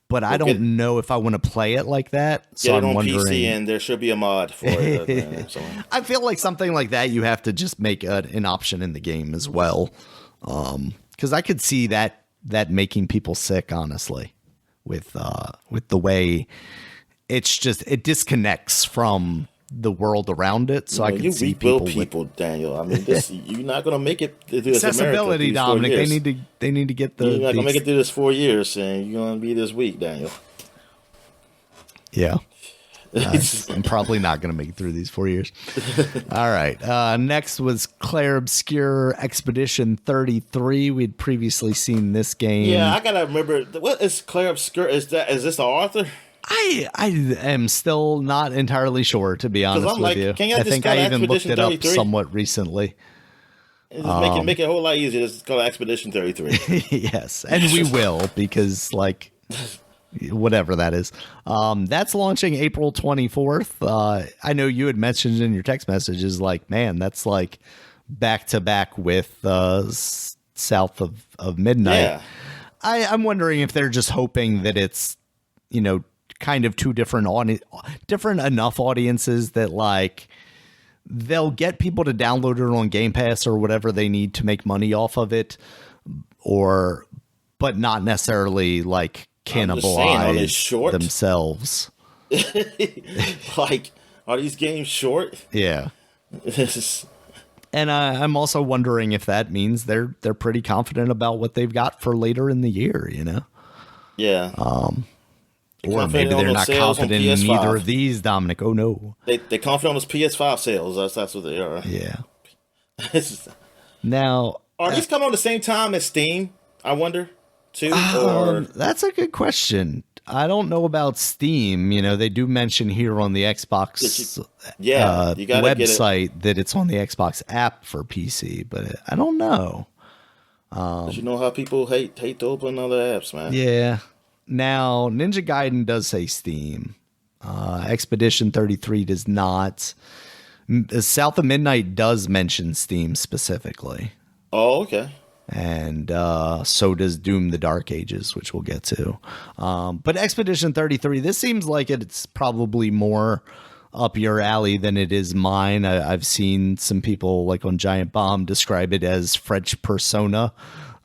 but I don't know if I want to play it like that. So get it I'm on wondering. PC, and there should be a mod for it. I feel like something like that you have to just make an option in the game as well, because I could see that making people sick, honestly, with the way it disconnects from the world around it. So I can see people, Daniel. I mean, you're not going to make it through this accessibility, Dominic. They need to get the. You're not going to make it through this 4 years, and you're going to be this week, Daniel. Yeah. I'm probably not going to make it through these 4 years. All right. Next was Clair Obscur Expedition 33. We'd previously seen this game. Yeah, I got to remember. What is Clair Obscur? Is this the author? I am still not entirely sure, to be honest with you. I think I even looked it up somewhat recently. Make it a whole lot easier. It's called Expedition 33. Yes, and we will, because like whatever that is. That's launching April 24th. I know you had mentioned in your text messages, like, man, that's like back to back with South of Midnight. Yeah. I'm wondering if they're just hoping that it's, you know, kind of two different enough audiences that like they'll get people to download it on Game Pass or whatever they need to make money off of it, but not necessarily like cannibalize themselves. Like, are these games short? Yeah. And I'm also wondering if that means they're pretty confident about what they've got for later in the year, you know? Yeah. Or maybe they're not confident in either of these, Dominic. Oh, no. They're confident on those PS5 sales. That's what they are. Yeah. Now, are these coming on the same time as Steam, I wonder, too? That's a good question. I don't know about Steam. You know, they do mention here on the Xbox website that it's on the Xbox app for PC, but I don't know. You know how people hate to open other apps, man. Yeah. Now, Ninja Gaiden does say Steam. Expedition 33 does not. South of Midnight does mention Steam specifically. Oh, okay. And so does Doom the Dark Ages, which we'll get to. But Expedition 33, this seems like it's probably more up your alley than it is mine. I've seen some people like on Giant Bomb describe it as French Persona.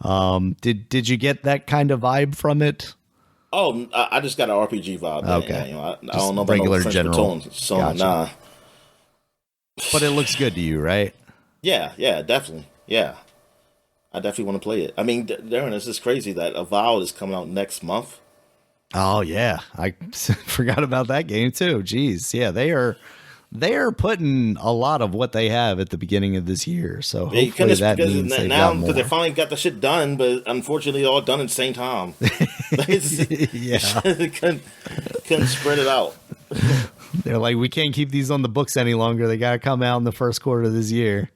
Did you get that kind of vibe from it? Oh, I just got an RPG vibe. Okay. I don't know about regular French general. Persona, nah. But it looks good to you, right? Yeah, definitely. Yeah. I definitely want to play it. I mean, Darren, this is crazy that Avowed is coming out next month. Oh, yeah. I forgot about that game, too. Jeez. Yeah, they're putting a lot of what they have at the beginning of this year. So They hopefully that means they've now got more. because they finally got the shit done, but unfortunately, all done at the same time. Yeah. couldn't spread it out. They're like, we can't keep these on the books any longer. They got to come out in the first quarter of this year.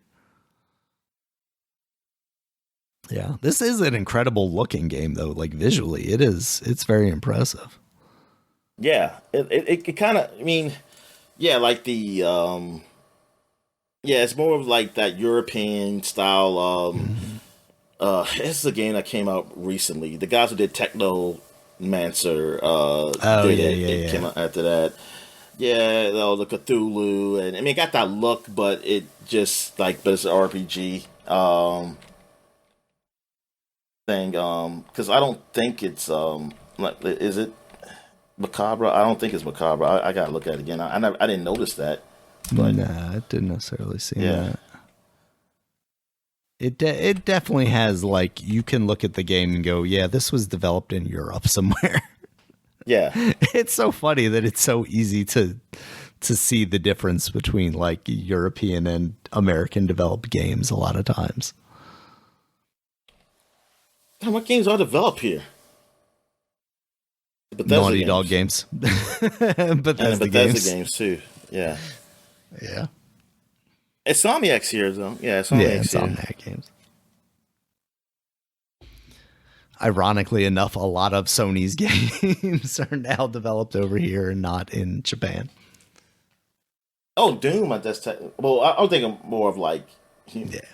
Yeah, this is an incredible looking game, though. Like visually, it's very impressive. Yeah, it kind of. I mean, yeah, like the yeah, it's more of like that European style. It's a game that came out recently. The guys who did Technomancer, it came out after that. Yeah, the Cthulhu, and I mean, it got that look, but it just but it's an RPG thing. Because I don't think it's is it Macabre? I don't think it's Macabre. I gotta look at it again. I didn't notice that. But nah, I didn't necessarily see that. It definitely has, like, you can look at the game and go, yeah, this was developed in Europe somewhere. Yeah. It's so funny that it's so easy to see the difference between like European and American developed games a lot of times. Damn, what games are developed here? Naughty Dog games. Bethesda games too. Yeah. Yeah. Insomniac's here though. Yeah, Insomniac games. Ironically enough, a lot of Sony's games are now developed over here and not in Japan. Oh, Doom! Well, I'm thinking more of like,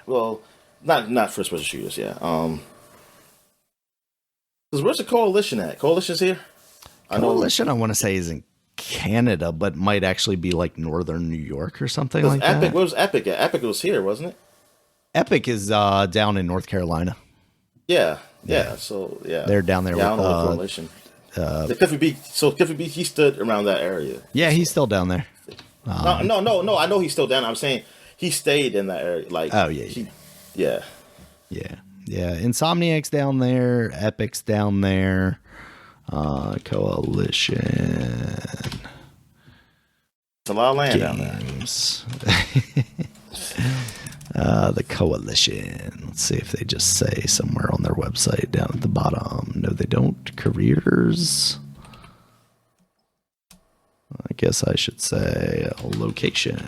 well, not first person shooters. Yeah. Because where's the Coalition at? Coalition's here. Coalition, I want to say, is in Canada, but might actually be like northern New York or something like Epic, that. Where was Epic at? Epic was here, wasn't it? Epic is down in North Carolina. Yeah. So they're down there with Coalition. Cliffy B. So Cliffy B. He stood around that area. Yeah, he's still down there. No. I know he's still down. I'm saying he stayed in that area. Like, yeah. Insomniac's down there. Epic's down there. Coalition. It's a lot of land down there. The Coalition. Let's see if they just say somewhere on their website down at the bottom. No, they don't. Careers. I guess I should say location.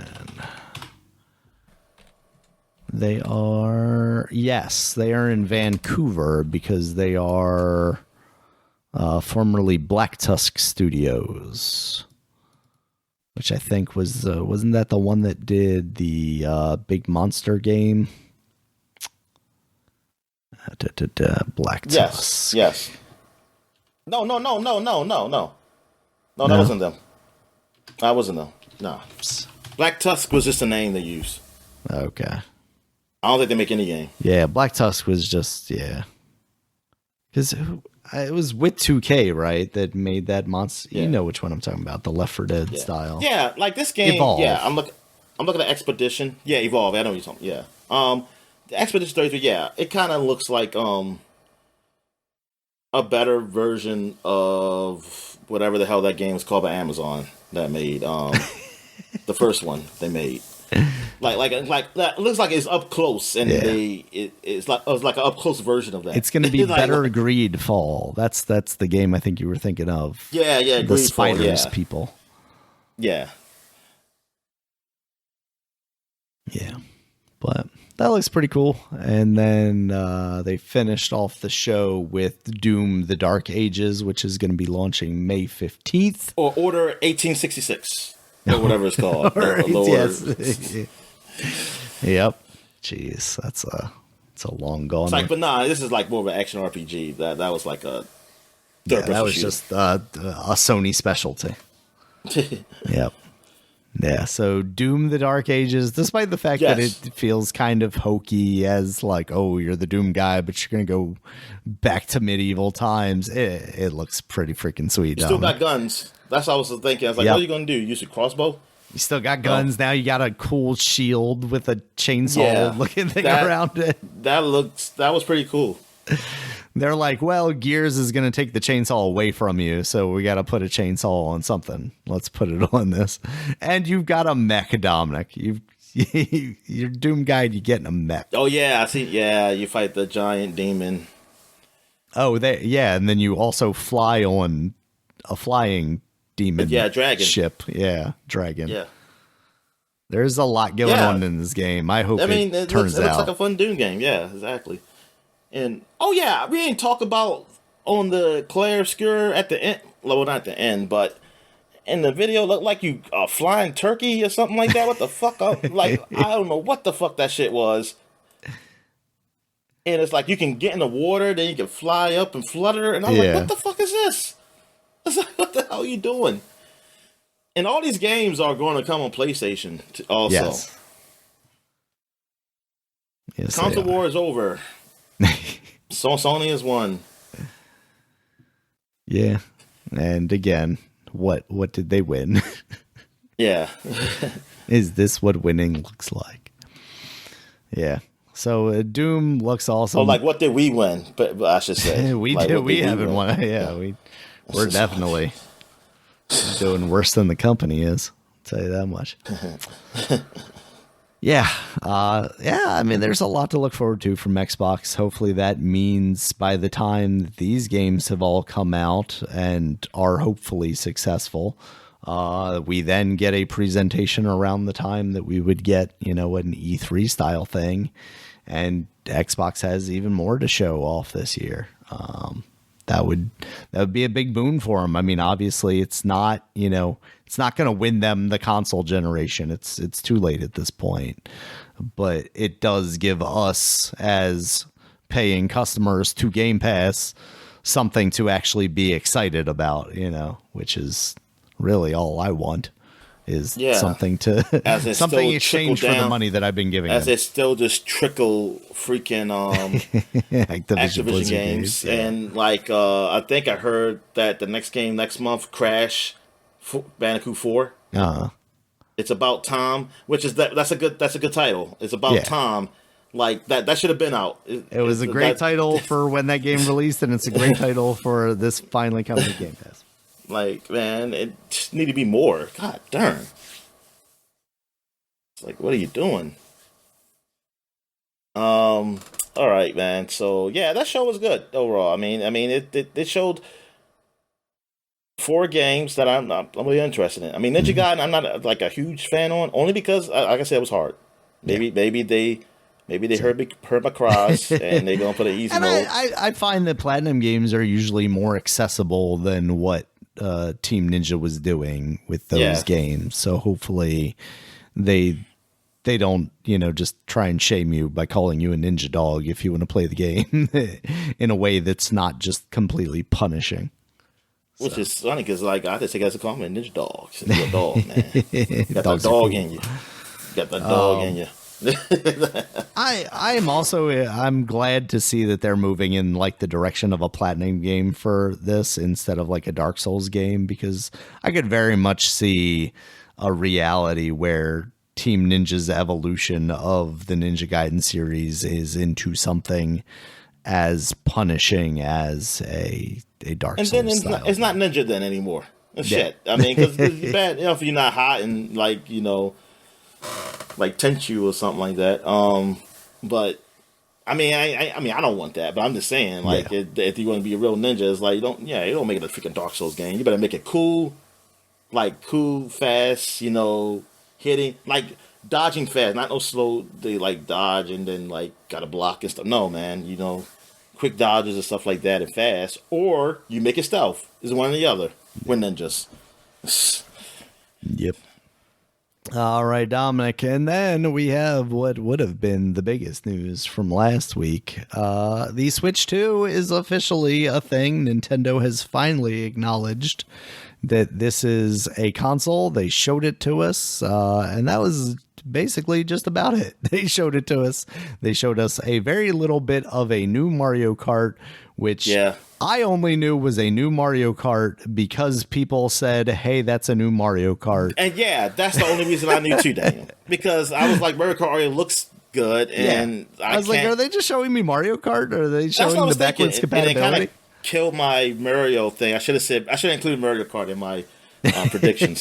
They are in Vancouver because they are formerly Black Tusk Studios, which I think wasn't that the one that did the big monster game? Black Tusk. Yes. No. No, that wasn't them. That wasn't them. No. Black Tusk was just a name they used. Okay. I don't think they make any game. Yeah, Black Tusk was just, because it was with 2K, right, that made that monster. Yeah. You know which one I'm talking about, the Left 4 Dead style. Yeah, like this game. Evolve. Yeah, I'm looking at Expedition. Yeah, Evolve. I know you're talking. Yeah. The Expedition 33. Yeah, it kind of looks like a better version of whatever the hell that game was called by Amazon that made the first one they made. Like that looks like it's up close, and it's like an up close version of that. It's going to be better. Greedfall. That's the game I think you were thinking of. Yeah. The Greedfall, spiders people. Yeah. Yeah, but that looks pretty cool. And then they finished off the show with Doom: The Dark Ages, which is going to be launching May 15th. Or Order 1866. Or whatever it's called. Yes. Yep. Jeez, it's a long gone. It's like, but nah, this is like more of an action RPG. That was like a that was just a Sony specialty. Yep. Yeah, so Doom: The Dark Ages, despite the fact that it feels kind of hokey as like, oh, you're the Doom guy, but you're going to go back to medieval times, it looks pretty freaking sweet. You still got guns. That's what I was thinking. I was like, what are you going to do? Use a crossbow? You still got guns. Now you got a cool shield with a chainsaw looking thing around it. That was pretty cool. They're like, well, Gears is going to take the chainsaw away from you, so we got to put a chainsaw on something. Let's put it on this. And you've got a mech, Dominic. Your Doom Guide, you getting a mech. Oh, yeah, I see. Yeah, you fight the giant demon. Oh, and then you also fly on a flying demon dragon ship. Yeah, dragon. Yeah. There's a lot going on in this game. I hope it turns out. It looks like a fun Doom game. Yeah, exactly. And, oh, yeah, we ain't talk about on the Claire Obscure at the end. Well, not at the end, but in the video, looked like you flying turkey or something like that. What the fuck? I don't know what the fuck that shit was. And it's like you can get in the water, then you can fly up and flutter. And I'm like, what the fuck is this? It's like, what the hell are you doing? And all these games are going to come on PlayStation also. Yes, console war is over. So Sony has won. Yeah. And again, what did they win? Yeah. Is this what winning looks like? Yeah. So Doom looks awesome. Oh, like what did we win? But I should say we haven't won. Yeah, we're definitely doing worse than the company is. I'll tell you that much. Yeah. I mean, there's a lot to look forward to from Xbox. Hopefully that means by the time that these games have all come out and are hopefully successful, we then get a presentation around the time that we would get, an E3 style thing. And Xbox has even more to show off this year. That would be a big boon for them. I mean, obviously it's not, it's not going to win them the console generation. It's too late at this point, but it does give us as paying customers to Game Pass something to actually be excited about, which is really all I want. Is something to something exchange for the money that I've been giving. As they still just trickle freaking Activision games, and I think I heard that the next game next month, Crash Bandicoot 4. It's about Tom, which is that's a good title. It's about Tom. Like that should have been out. It was a great title for when that game released, and it's a great title for this finally coming to Game Pass. Like, man, it just need to be more. God darn. It's like, what are you doing? All right, man. So yeah, that show was good overall. I mean, it showed 4 games that I'm really interested in. I mean, Ninja Gaiden, I'm not like a huge fan on, only because, like I said, it was hard. Maybe they heard my cries and they're gonna put an easy mode. I find that Platinum games are usually more accessible than what Team Ninja was doing with those games. So hopefully they don't, just try and shame you by calling you a ninja dog if you want to play the game in a way that's not just completely punishing. Which is funny because, I just think I call me a ninja dog. You're a dog, man. You got the dog in you. Got the dog in you. I'm glad to see that they're moving in the direction of a Platinum game for this instead of a Dark Souls game, because I could very much see a reality where Team Ninja's evolution of the Ninja Gaiden series is into something as punishing as a Dark Souls and then style. It's not Ninja then anymore. Shit. I mean, because it's bad if you're not hot and like Tenchu or something like that. But I mean, I don't want that. But I'm just saying, if you want to be a real ninja, it's you don't make it a freaking Dark Souls game. You better make it cool, fast. Hitting, dodging fast, not no slow. They dodge and then gotta block and stuff. No, man. Quick dodges and stuff like that and fast. Or you make it stealth. It's one or the other. We're ninjas. Yep. All right, Dominic. And then we have what would have been the biggest news from last week. The Switch 2 is officially a thing. Nintendo has finally acknowledged that this is a console. They showed it to us, and that was basically just about it. They showed it to us. They showed us a very little bit of a new Mario Kart, which I only knew was a new Mario Kart because people said, hey, that's a new Mario Kart. And that's the only reason I knew too, Daniel. Because I was like, Mario Kart already looks good, and I was like, are they just showing me Mario Kart, or are they That's what I showing was the backwards thinking. And it kind compatibility? of killed my Mario thing. I should have included Mario Kart in my predictions.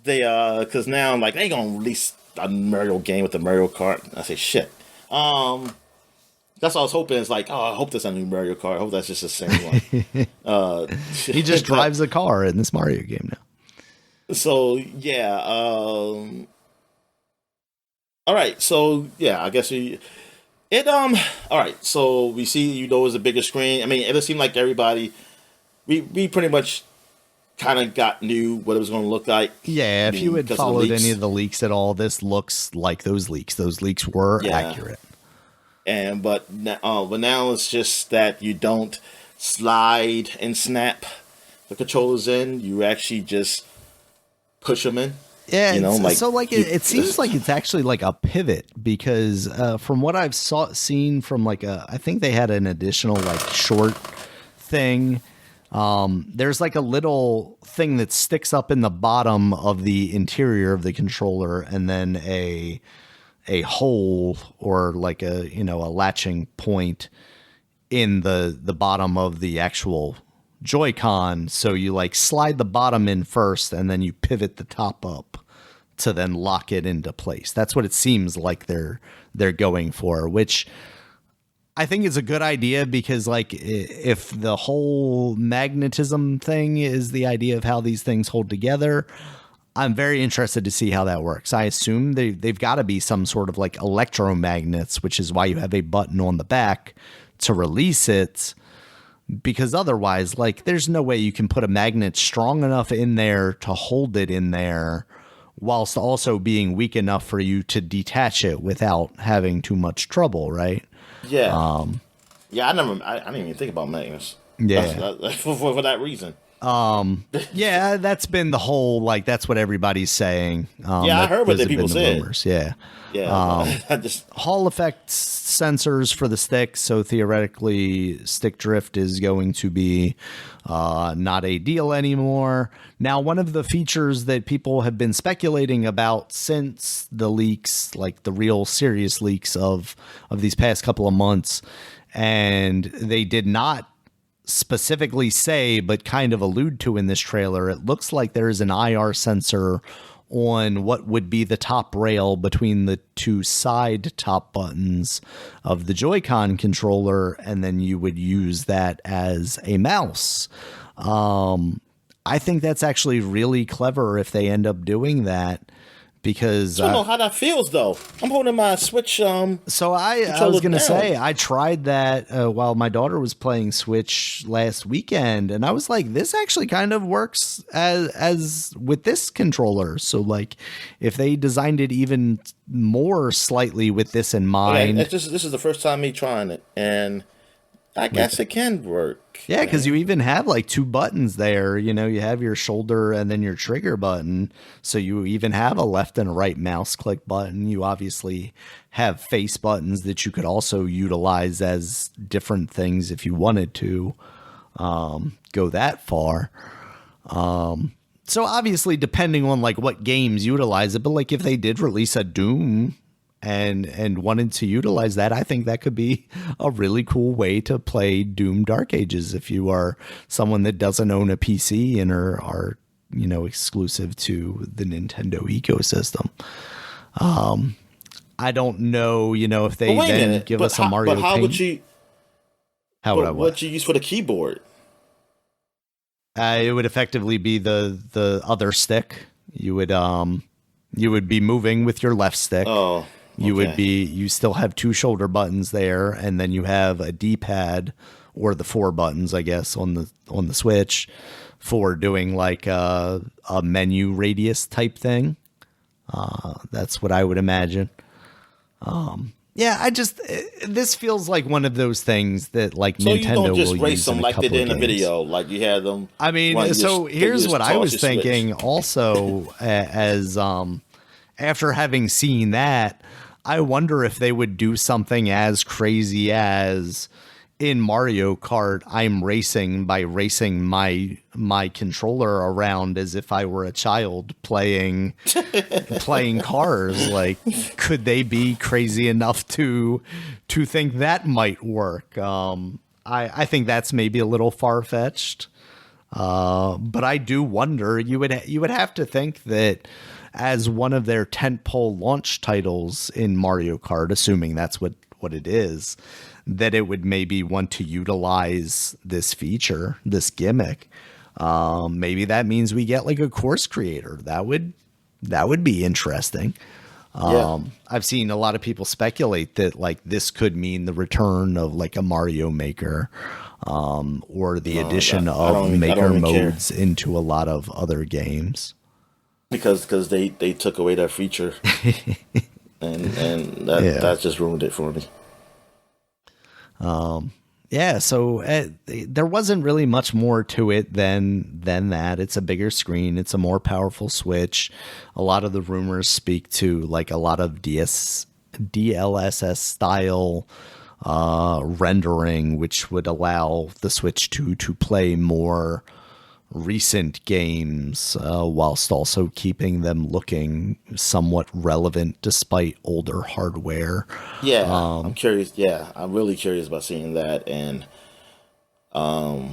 Because now I'm like, they ain't gonna release a Mario game with the Mario Kart. I say shit. That's what I was hoping. It's like, oh, I hope there's a new Mario Kart. I hope that's just the same one. He just drives a car in this Mario game now. So yeah. All right. So yeah, I guess all right. So we see, it was a bigger screen. I mean, it seemed like everybody, we pretty much kind of knew what it was going to look like. Yeah, if you had followed any of the leaks at all, this looks like those leaks. Those leaks were accurate. But now it's just that you don't slide and snap the controllers in. You actually just push them in. Yeah, it seems like it's actually like a pivot, because from what I've seen from I think they had an additional short thing. There's like a little thing that sticks up in the bottom of the interior of the controller, and then a hole or a latching point in the bottom of the actual Joy-Con. So you slide the bottom in first, and then you pivot the top up to then lock it into place. That's what it seems like they're going for, which I think is a good idea, because if the whole magnetism thing is the idea of how these things hold together, I'm very interested to see how that works. I assume they've got to be some sort of electromagnets, which is why you have a button on the back to release it, because otherwise, there's no way you can put a magnet strong enough in there to hold it in there whilst also being weak enough for you to detach it without having too much trouble, right? Yeah. I didn't even think about magnets. Yeah. For that reason. Yeah, that's been the whole, that's what everybody's saying. I heard what the people said. Rumors. Yeah. Yeah. Hall effect sensors for the stick. So theoretically, stick drift is going to be not a deal anymore. Now, one of the features that people have been speculating about since the leaks, the real serious leaks of these past couple of months, and they did not specifically say, but kind of allude to in this trailer, it looks like there is an IR sensor on what would be the top rail between the two side top buttons of the Joy-Con controller, and then you would use that as a mouse. I think that's actually really clever if they end up doing that, because I don't know how that feels though. I'm holding my Switch. So I was gonna say, I tried that while my daughter was playing Switch last weekend, and I was like, this actually kind of works as with this controller. So if they designed it even more slightly with this in mind, this is the first time me trying it, and I guess it can work. Yeah, because you even have two buttons there. You have your shoulder and then your trigger button. So you even have a left and a right mouse click button. You obviously have face buttons that you could also utilize as different things if you wanted to go that far. So obviously, depending on what games utilize it, but if they did release a Doom and wanted to utilize that, I think that could be a really cool way to play Doom Dark Ages if you are someone that doesn't own a PC and are exclusive to the Nintendo ecosystem. I don't know, if they then give us a Mario But how Paint. would you? How would I? What you use for the keyboard? It would effectively be the other stick. You would be moving with your left stick. Oh. You still have two shoulder buttons there, and then you have a D-pad, or the four buttons, I guess, on the Switch for doing a menu radius type thing. That's what I would imagine. This feels like one of those things that Nintendo you don't just will race use them in like they did in the games. video, you had them. I mean, so here's what I was thinking. Also, as after having seen that, I wonder if they would do something as crazy as in Mario Kart, I'm racing by racing my controller around as if I were a child playing cars. Like, could they be crazy enough to think that might work? I think that's maybe a little far fetched. But I do wonder. You would have to think that as one of their tentpole launch titles in Mario Kart, assuming that's what it is, that it would maybe want to utilize this feature, this gimmick. Maybe that means we get like a course creator. That would be interesting. I've seen a lot of people speculate that like this could mean the return of like a Mario Maker, or the addition of maker modes into a lot of other games. Because they took away that feature, and that just ruined it for me. So there wasn't really much more to it than that. It's a bigger screen. It's a more powerful Switch. A lot of the rumors speak to like a lot of DLSS style rendering, which would allow the Switch 2 to play more recent games whilst also keeping them looking somewhat relevant despite older hardware. I'm curious. I'm really curious about seeing that. And I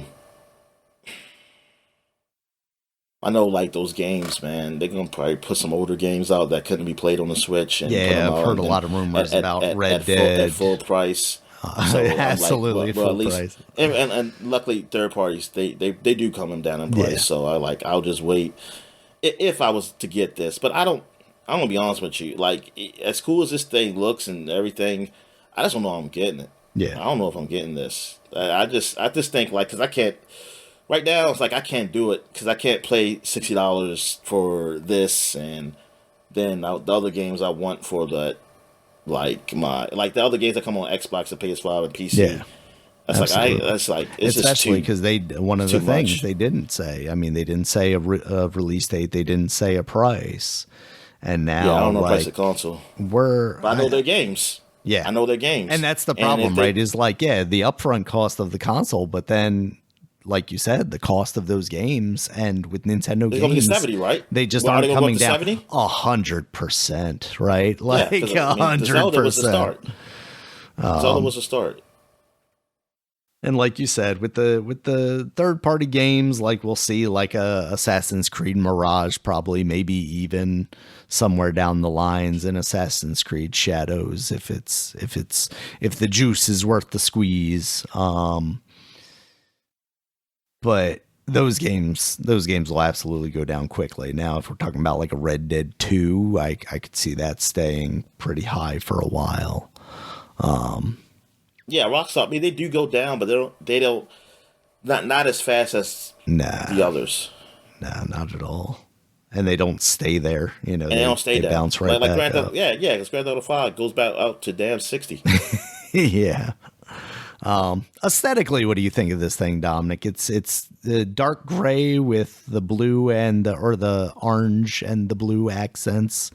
know like those games, man, they're gonna probably put some older games out that couldn't be played on the Switch. And put them I've heard a lot of rumors about Red Dead at full price. So absolutely, full price. And luckily, third parties they do come down in price. So I'll just wait if I was to get this. But I'm gonna be honest with you. Like, as cool as this thing looks and everything, I just don't know if I'm getting it. I don't know if I'm getting this. I just think like, because I can't right now. It's like I can't do it because I can't play $60 for this, and then the other games I want for that. Like the other games that come on Xbox and PS5 and PC. It's especially because one of the things much. They didn't say. I mean, they didn't say a release date. They didn't say a price. And now, I don't know price of console. But I know their games. Yeah, I know their games, and that's the problem, right? Is like the upfront cost of the console, but then, like you said, the cost of those games, and with Nintendo games, 70, right? They just aren't coming down 100%, right? Like 100%. Zelda was the start. Zelda was the start. And like you said, with the third party games, like we'll see like a Assassin's Creed Mirage, probably maybe even somewhere down the lines in Assassin's Creed Shadows, if the juice is worth the squeeze. But those games will absolutely go down quickly. Now, if we're talking about like a Red Dead 2, I could see that staying pretty high for a while. Rockstar. I mean, they do go down, but they don't not as fast as the others. No, not at all. And they don't stay there. You know, they don't stay there. Bounce right back Grand Theft, up. because Grand Theft Auto 5 goes back out to damn 60. Yeah. Aesthetically, what do you think of this thing, Dominic? It's the dark gray with the blue and the orange and the blue accents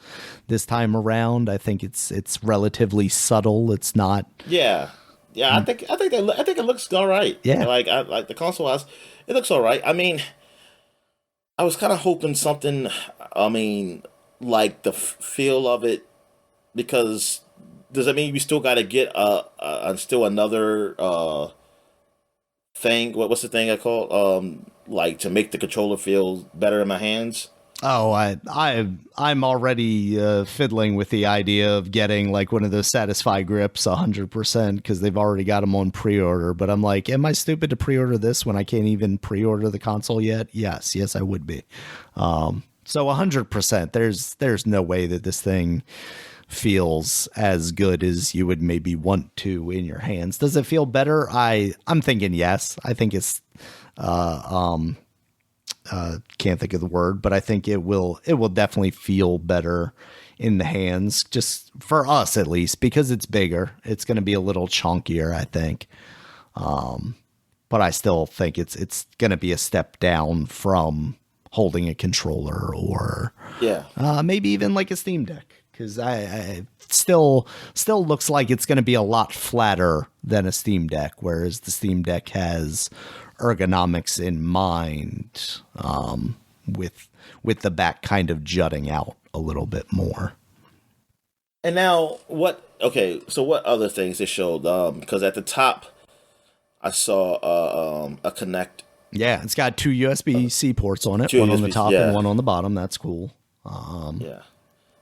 this time around. I think it's relatively subtle. It's not. Yeah. I think it looks all right. Yeah. Like the console house, it looks all right. I mean, I was kind of hoping something. I mean, like the feel of it, because. Does that mean we still got to get still another thing? What's the thing I call like to make the controller feel better in my hands? Oh, I'm already fiddling with the idea of getting like one of those Satisfy grips 100% because they've already got them on pre-order. But I'm like, am I stupid to pre-order this when I can't even pre-order the console yet? Yes, I would be. So 100%. There's no way that this thing feels as good as you would maybe want to in your hands. Does it feel better? I'm thinking yes. I think it's can't think of the word, but I think it will definitely feel better in the hands, just for us at least, because it's bigger. It's going to be a little chunkier, I think. But I still think it's going to be a step down from holding a controller or maybe even like a Steam Deck. because I still looks like it's going to be a lot flatter than a Steam Deck, whereas the Steam Deck has ergonomics in mind, with the back kind of jutting out a little bit more. And now, so what other things they showed? Because at the top, I saw a Kinect. Yeah, it's got 2 USB-C ports on it, one on the top and one on the bottom. That's cool. Yeah.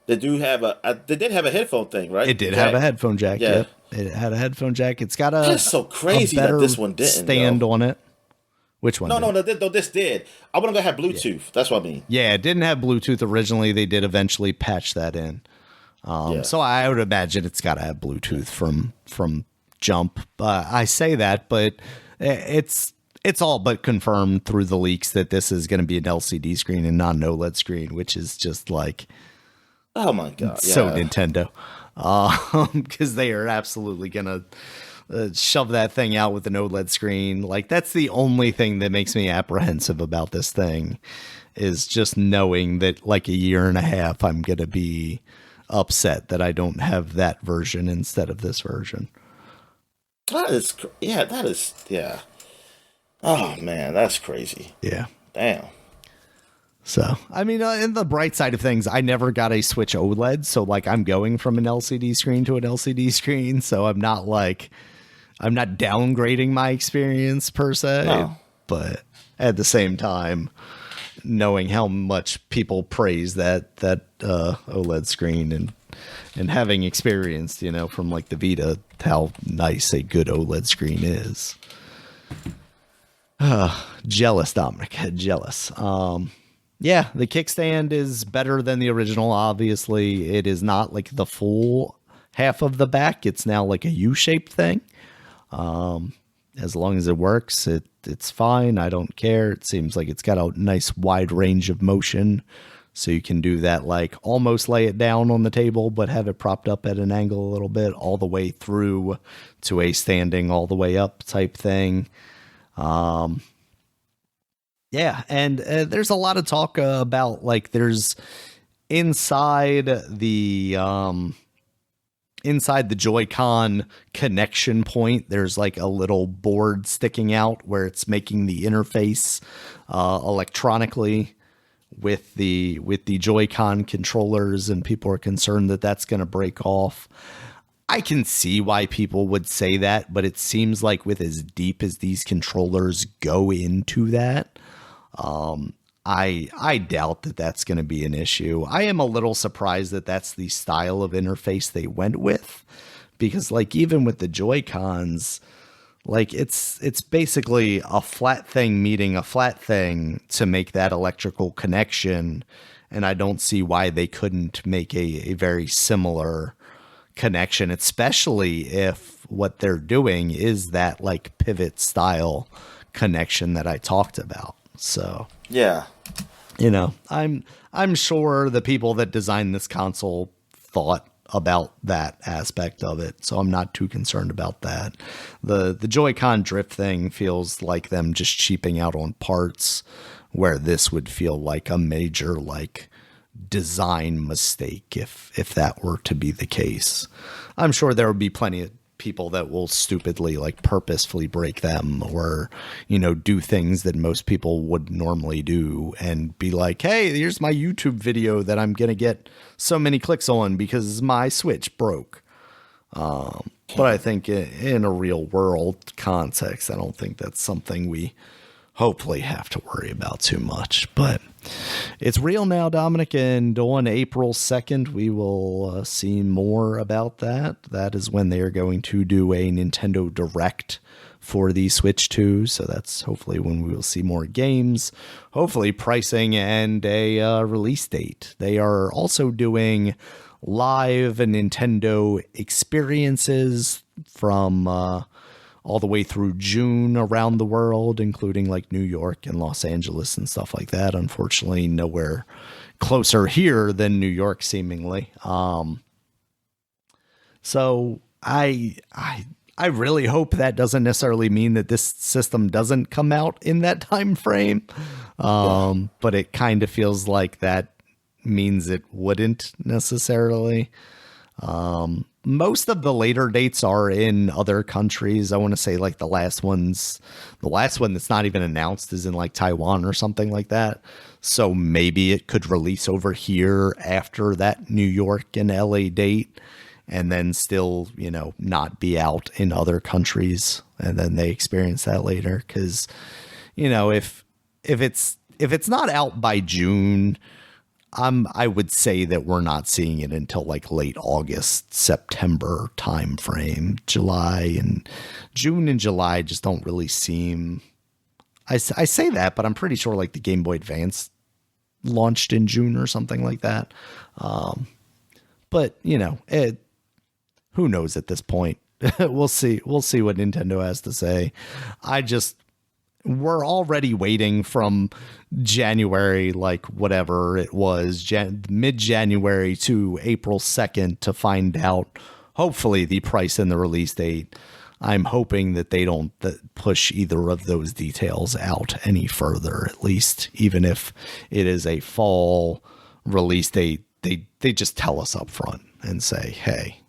They did have a headphone thing, right? It did have a headphone jack. Yeah. Yep. It had a headphone jack. It's got That's so crazy that this one didn't stand on it. Which one? No, this did. I want to go have Bluetooth. Yeah. That's what I mean. Yeah, it didn't have Bluetooth originally. They did eventually patch that in. So I would imagine it's got to have Bluetooth from jump. I say that, but it's all but confirmed through the leaks that this is going to be an LCD screen and not an OLED screen, which is just like, oh my god, so Nintendo, because they are absolutely going to shove that thing out with an OLED screen. Like, that's the only thing that makes me apprehensive about this thing, is just knowing that like a year and a half I'm going to be upset that I don't have that version instead of this version. That is. Oh man, that's crazy. Yeah. Damn. So, I mean, in the bright side of things, I never got a Switch OLED. So like, I'm going from an LCD screen to an LCD screen. So I'm not downgrading my experience per se, no. But at the same time, knowing how much people praise that OLED screen and having experienced, from like the Vita, how nice a good OLED screen is. Jealous, Dominic. Jealous. Yeah, the kickstand is better than the original. Obviously, it is not like the full half of the back. It's now like a U-shaped thing. As long as it works, it's fine. I don't care. It seems like it's got a nice wide range of motion. So you can do that, like almost lay it down on the table, but have it propped up at an angle a little bit, all the way through to a standing all the way up type thing. Yeah. And there's a lot of talk about like there's inside the Joy-Con connection point, there's like a little board sticking out where it's making the interface electronically with the Joy-Con controllers, and people are concerned that that's going to break off. I can see why people would say that, but it seems like with as deep as these controllers go into that, I doubt that that's going to be an issue. I am a little surprised that that's the style of interface they went with, because like even with the Joy-Cons, like it's basically a flat thing meeting a flat thing to make that electrical connection. And I don't see why they couldn't make a very similar connection, especially if what they're doing is that like pivot style connection that I talked about. So yeah, I'm sure the people that designed this console thought about that aspect of it, so I'm not too concerned about that. The Joy-Con drift thing feels like them just cheaping out on parts, where this would feel like a major like design mistake if that were to be the case. I'm sure there would be plenty of people that will stupidly like purposefully break them, or do things that most people would normally do and be like, hey, here's my YouTube video that I'm gonna get so many clicks on because my Switch broke. But I think in a real world context, I don't think that's something we hopefully have to worry about too much. But it's real now, Dominic, and on April 2nd, we will see more about that. That is when they are going to do a Nintendo Direct for the Switch 2. So that's hopefully when we will see more games, hopefully pricing, and a release date. They are also doing live Nintendo experiences from all the way through June around the world, including like New York and Los Angeles and stuff like that. Unfortunately, nowhere closer here than New York, seemingly. So I really hope that doesn't necessarily mean that this system doesn't come out in that time frame. But it kind of feels like that means it wouldn't necessarily. Most of the later dates are in other countries. I want to say like the last one that's not even announced is in like Taiwan or something like that. So maybe it could release over here after that New York and LA date and then still, not be out in other countries. And then they experience that later. Cause if it's not out by June, I would say that we're not seeing it until like late August, September time frame. June and July just don't really seem. I say that, but I'm pretty sure like the Game Boy Advance launched in June or something like that. But who knows at this point? We'll see. We'll see what Nintendo has to say. We're already waiting from January, like whatever it was, mid-January to April 2nd to find out, hopefully, the price and the release date. I'm hoping that they don't push either of those details out any further, at least, even if it is a fall release date. They just tell us up front and say, hey,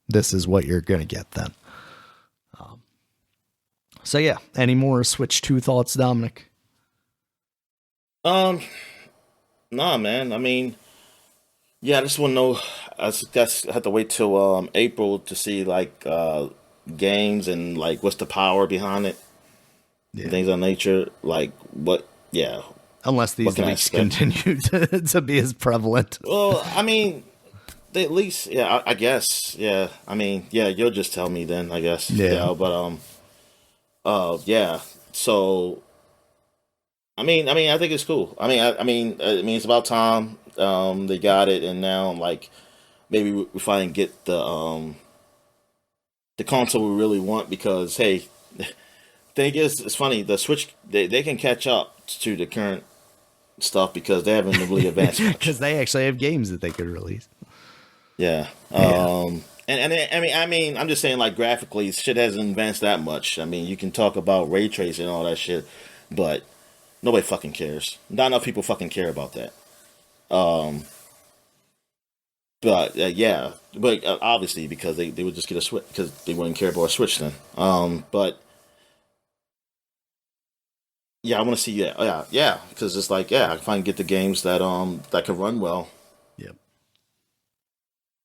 this is what you're going to get then. So yeah, any more Switch 2 thoughts, Dominic? Nah, man. I mean, yeah, I just want to know. I guess I have to wait till April to see like games and like what's the power behind it, things of nature. Like what? Yeah. Unless these leaks continue to be as prevalent. Well, I mean, they at least, yeah, I guess, yeah. I mean, yeah, you'll just tell me then, I guess. Yeah, but yeah. So, I mean, I think it's cool. I mean, it's about time. They got it, and now like maybe we finally get the console we really want because hey, thing is, it's funny. The Switch they can catch up to the current stuff because they haven't really advanced because they actually have games that they could release. Yeah. And I mean, I'm just saying, like, graphically, shit hasn't advanced that much. I mean, you can talk about ray tracing and all that shit, but nobody fucking cares. Not enough people fucking care about that. But yeah, but obviously because they would just get a Switch because they wouldn't care about a Switch then. But yeah, I want to see yeah, because it's like I can finally get the games that that can run well.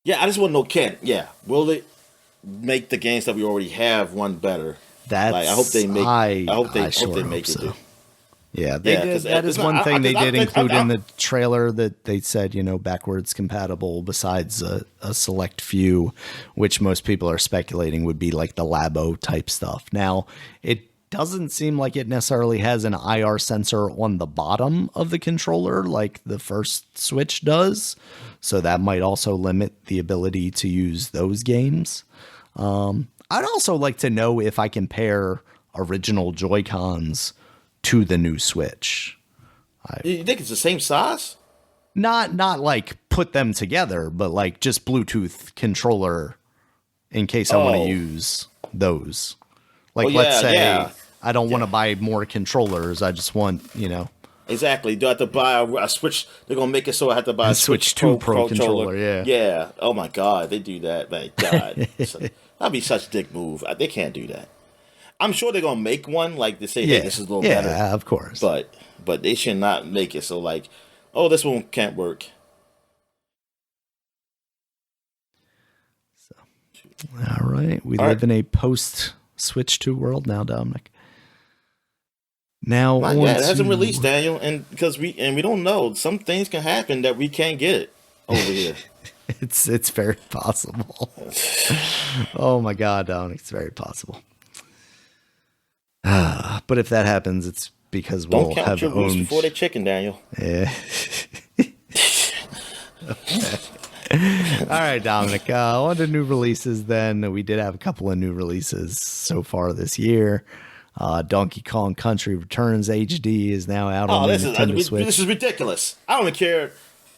Yeah, I just want to know, Ken. Yeah, will it make the games that we already have run better? That's like, I hope they make. I hope they make it. So. Yeah, that is one thing they did include in the trailer that they said, backwards compatible. Besides a select few, which most people are speculating would be like the Labo type stuff. Now, it doesn't seem like it necessarily has an IR sensor on the bottom of the controller like the first Switch does. So that might also limit the ability to use those games. I'd also like to know if I can pair original Joy-Cons to the new Switch. You think it's the same size? Not like put them together, but like just Bluetooth controller in case I want to use those. Like, let's say I don't want to buy more controllers. I just want, Exactly. Do I have to buy a Switch? They're going to make it so I have to buy a Switch 2 Pro controller. Yeah. Yeah. Oh, my God. They do that. My God. That'd be such a dick move. They can't do that. I'm sure they're going to make one. Like, they say, hey, this is a little better. Yeah, of course. But they should not make it so, like, oh, this one can't work. So, all right. We live in a post-Switch 2 world now, Dominic. Now, it hasn't released, Daniel, and because we don't know, some things can happen that we can't get it over here. It's very possible. Oh my God, Dominic, it's very possible. But if that happens, it's because we'll don't count have your owned roost before the chicken, Daniel. Yeah. Okay. All right, Dominic. On to new releases. Then we did have a couple of new releases so far this year. Donkey Kong Country Returns HD is now out on the Nintendo Switch. This is ridiculous. I don't even care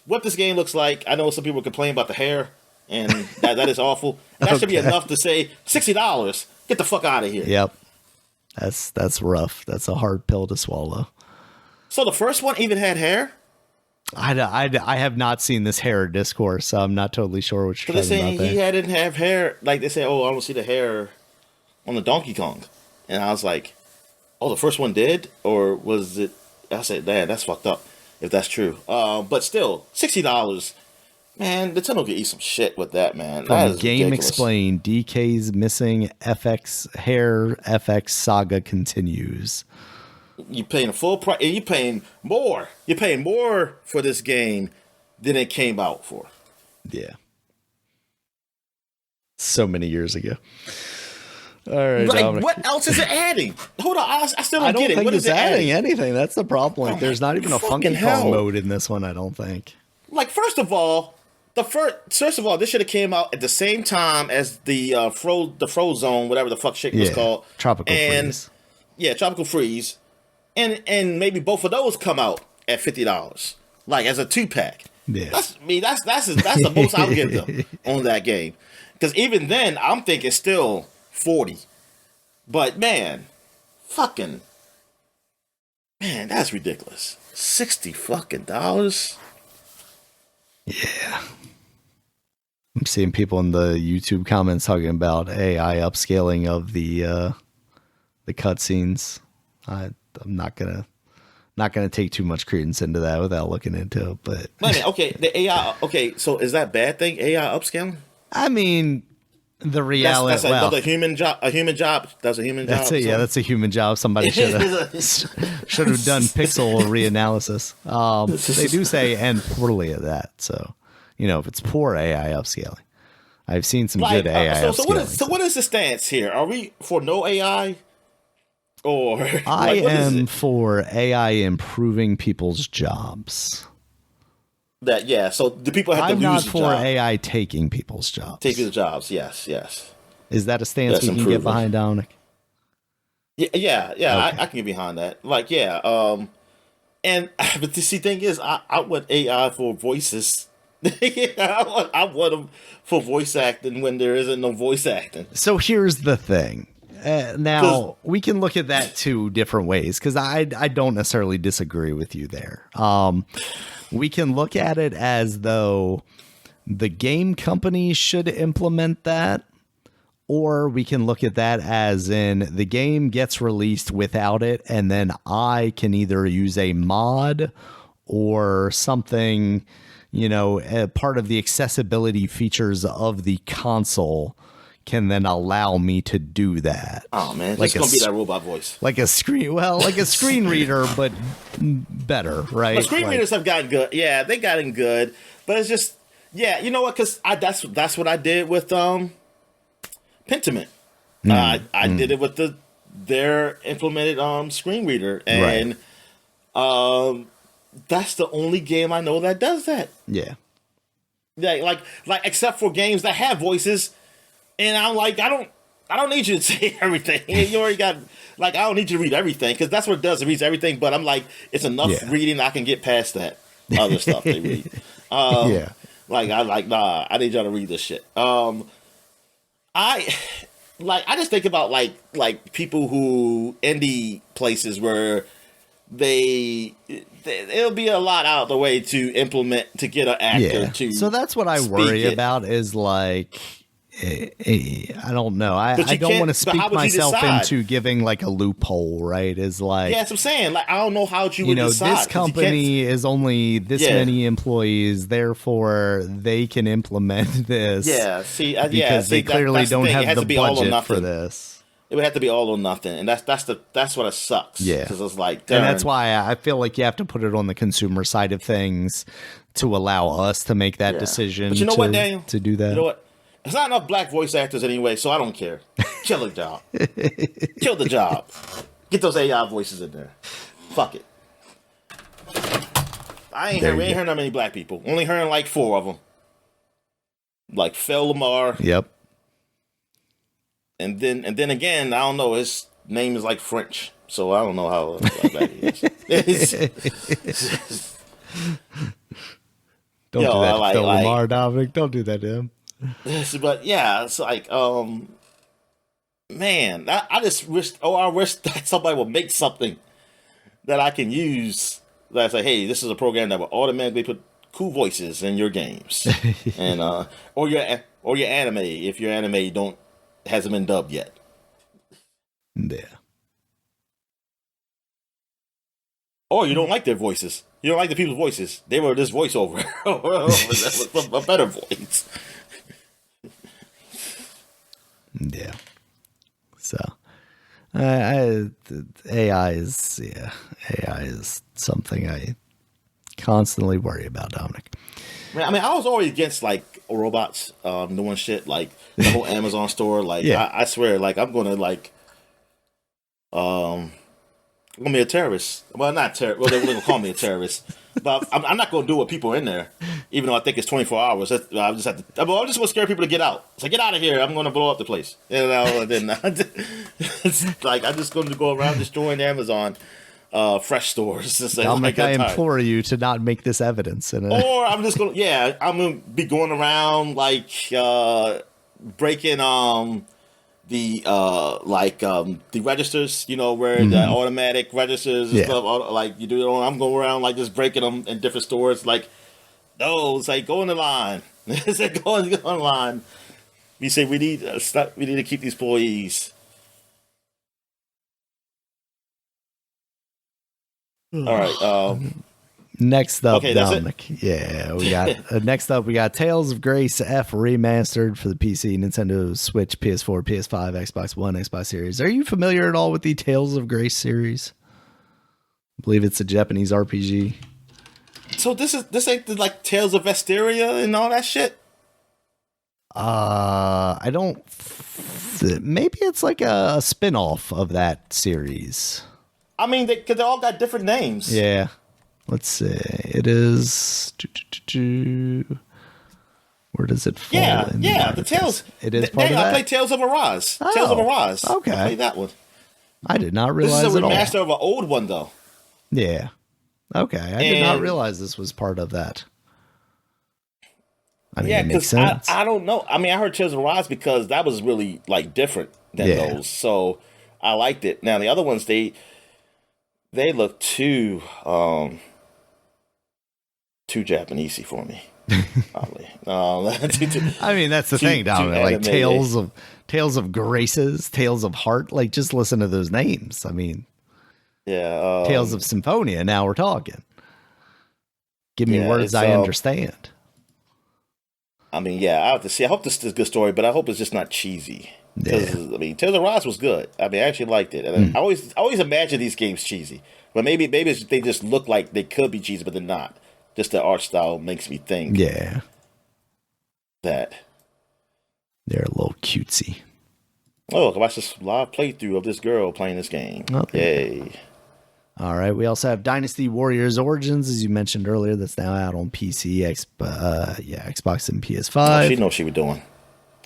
what this game looks like. I know some people complain about the hair, and that is awful. That should be enough to say $60. Get the fuck out of here. Yep, that's rough. That's a hard pill to swallow. So the first one even had hair? I have not seen this hair discourse, so I'm not totally sure what So you're they're talking saying about there. he didn't have hair. Like they say, oh, I don't see the hair on the Donkey Kong, and I was like, oh, the first one did, or was it? I said, damn, that's fucked up if that's true. But still, $60. Man, Nintendo could eat some shit with that, man. That is Game ridiculous. Explained, DK's missing FX hair FX saga continues. You paying a full price, and you paying more. You're paying more for this game than it came out for. Yeah. So many years ago. All right, Like, Dominic. what else is it adding? Hold on, I still don't, I don't get it. think What it's is it adding adding? anything. That's the problem. Like, there's not even a fucking Funky hell. Kong mode in this one, I don't think. Like, first of all, this should have came out at the same time as the Frozone, whatever the fuck shit was called. Tropical and, Freeze. Yeah, Tropical Freeze. And maybe both of those come out at $50. Like as a 2-pack. Yeah. That's the most I'll give them on that game. Because even then, I'm thinking still 40. But man, that's ridiculous. $60 fucking dollars. Yeah. I'm seeing people in the YouTube comments talking about AI upscaling of the cutscenes. I'm not gonna take too much credence into that without looking into it. But Wait a minute, okay, the AI. Okay, so is that a bad thing? AI upscaling? I mean, the reality. That's a human job. A human job. That's a human job. That's it. Yeah, that's a human job. Somebody should have done pixel reanalysis. They do say and poorly at that. So, if it's poor AI upscaling, I've seen some good AI upscaling. So what is the stance here? Are we for no AI, or I am for AI improving people's jobs. That so the people have to lose I'm not a for job. AI taking people's jobs. Taking the jobs. Yes. Is that a stance That's we can improving. get behind, Dominic? Yeah. Okay. I can get behind that. Like, and but the thing is, I want AI for voices. I want them for voice acting when there isn't no voice acting. So here's the thing. Now we can look at that two different ways because I don't necessarily disagree with you there. We can look at it as though the game company should implement that, or we can look at that as in the game gets released without it, and then I can either use a mod or something, part of the accessibility features of the console can then allow me to do that. Oh man, like it's gonna be that robot voice. Like a screen reader, but better, right? But screen readers have gotten good. Yeah, they gotten good. But it's just, you know what? Because that's what I did with Pentiment. I did it with their implemented screen reader, and that's the only game I know that does that. Yeah. Like except for games that have voices. And I'm like, I don't need you to say everything. You already got, I don't need you to read everything because that's what it does. It reads everything. But I'm like, it's enough reading. I can get past that other stuff they read. Nah, I need y'all to read this shit. I just think about like people who indie places where it'll be a lot out of the way to implement to get an actor to. So that's what I worry about is like. I don't know. I don't want to speak myself into giving like a loophole, right? Is like, yeah, that's what I'm saying. Like, I don't know how you would decide. This company is only this many employees, therefore they can implement this. Yeah, because they clearly don't have the budget for this. It would have to be all or nothing, and that's what it sucks. Yeah, because it's like, and that's why I feel like you have to put it on the consumer side of things to allow us to make that decision. But you know what, Daniel? To do that, you know what? There's not enough black voice actors anyway, so I don't care. Kill the job. Kill the job. Get those AI voices in there. Fuck it. We ain't heard that many black people. Only heard like 4 of them. Like Phil Lamar. Yep. And then again, I don't know. His name is like French, so I don't know how black he is. Don't do that to Phil Lamar, Dominic. Don't do that to him. But yeah, it's like, man, I just wish, I wish that somebody would make something that I can use That's like, hey, this is a program that will automatically put cool voices in your games, and or your anime if your anime don't hasn't been dubbed yet. Yeah. Or you don't like their voices. You don't like the people's voices. They were this voiceover. A better voice. Yeah. So, AI is something I constantly worry about, Dominic. Man, I mean, I was always against like robots doing shit like the whole Amazon store. Like, Yeah. I swear, like I'm gonna like I'm gonna be a terrorist. Well, not terrorist. Well, they're gonna call me a terrorist, but I'm not gonna do what people are in there. Even though I think it's 24 hours, I just have to. I just want to scare people to get out. So get out of here. I'm gonna blow up the place. You know, and then it's like I'm just going to go around destroying Amazon fresh stores. Just Dominic, I implore you to not make this evidence. Or I'm just gonna, I'm gonna be going around like breaking the registers, you know, where the automatic registers and stuff, like you do. I'm going around like just breaking them in different stores. Like, no, it's like go in the line. It's like go in the line. We say we need we need to keep these employees. All right. Next up, okay, that's Dominic. Yeah, we got next up. We got Tales of Grace F remastered for the PC, Nintendo Switch, PS4, PS5, Xbox One, Xbox Series. Are you familiar at all with the Tales of Grace series? I believe it's a Japanese RPG. So this ain't the, like Tales of Vesperia and all that shit. I don't. Maybe it's like a spin-off of that series. I mean, because they all got different names. Yeah. Let's see. It is. Where does it fall? Yeah. The Tales. It is part of that. I played Tales of Arise. Oh, Tales of Arise. Okay. I played that one. I did not realize this is a at all. remaster of an old one, though. Yeah. Okay. I did not realize this was part of that. I mean, it makes sense. I don't know. I mean, I heard Tales of Arise because that was really like different than those, so I liked it. Now the other ones, they look too Japanesey for me. Probably. I mean, that's the thing, Dominic. Like Tales of Graces, Tales of Heart. Like, just listen to those names. I mean, Tales of Symphonia. Now we're talking. Give me words I understand. I mean, I have to see. I hope this is a good story, but I hope it's just not cheesy. Because I mean, Tales of Arise was good. I mean, I actually liked it. And I always imagine these games cheesy, but maybe they just look like they could be cheesy, but they're not. Just the art style makes me think. Yeah. That they're a little cutesy. Oh, I watched this live playthrough of this girl playing this game. Yay. All right. We also have Dynasty Warriors Origins, as you mentioned earlier. That's now out on PC, Xbox, and PS5. Oh, she knows what she was doing.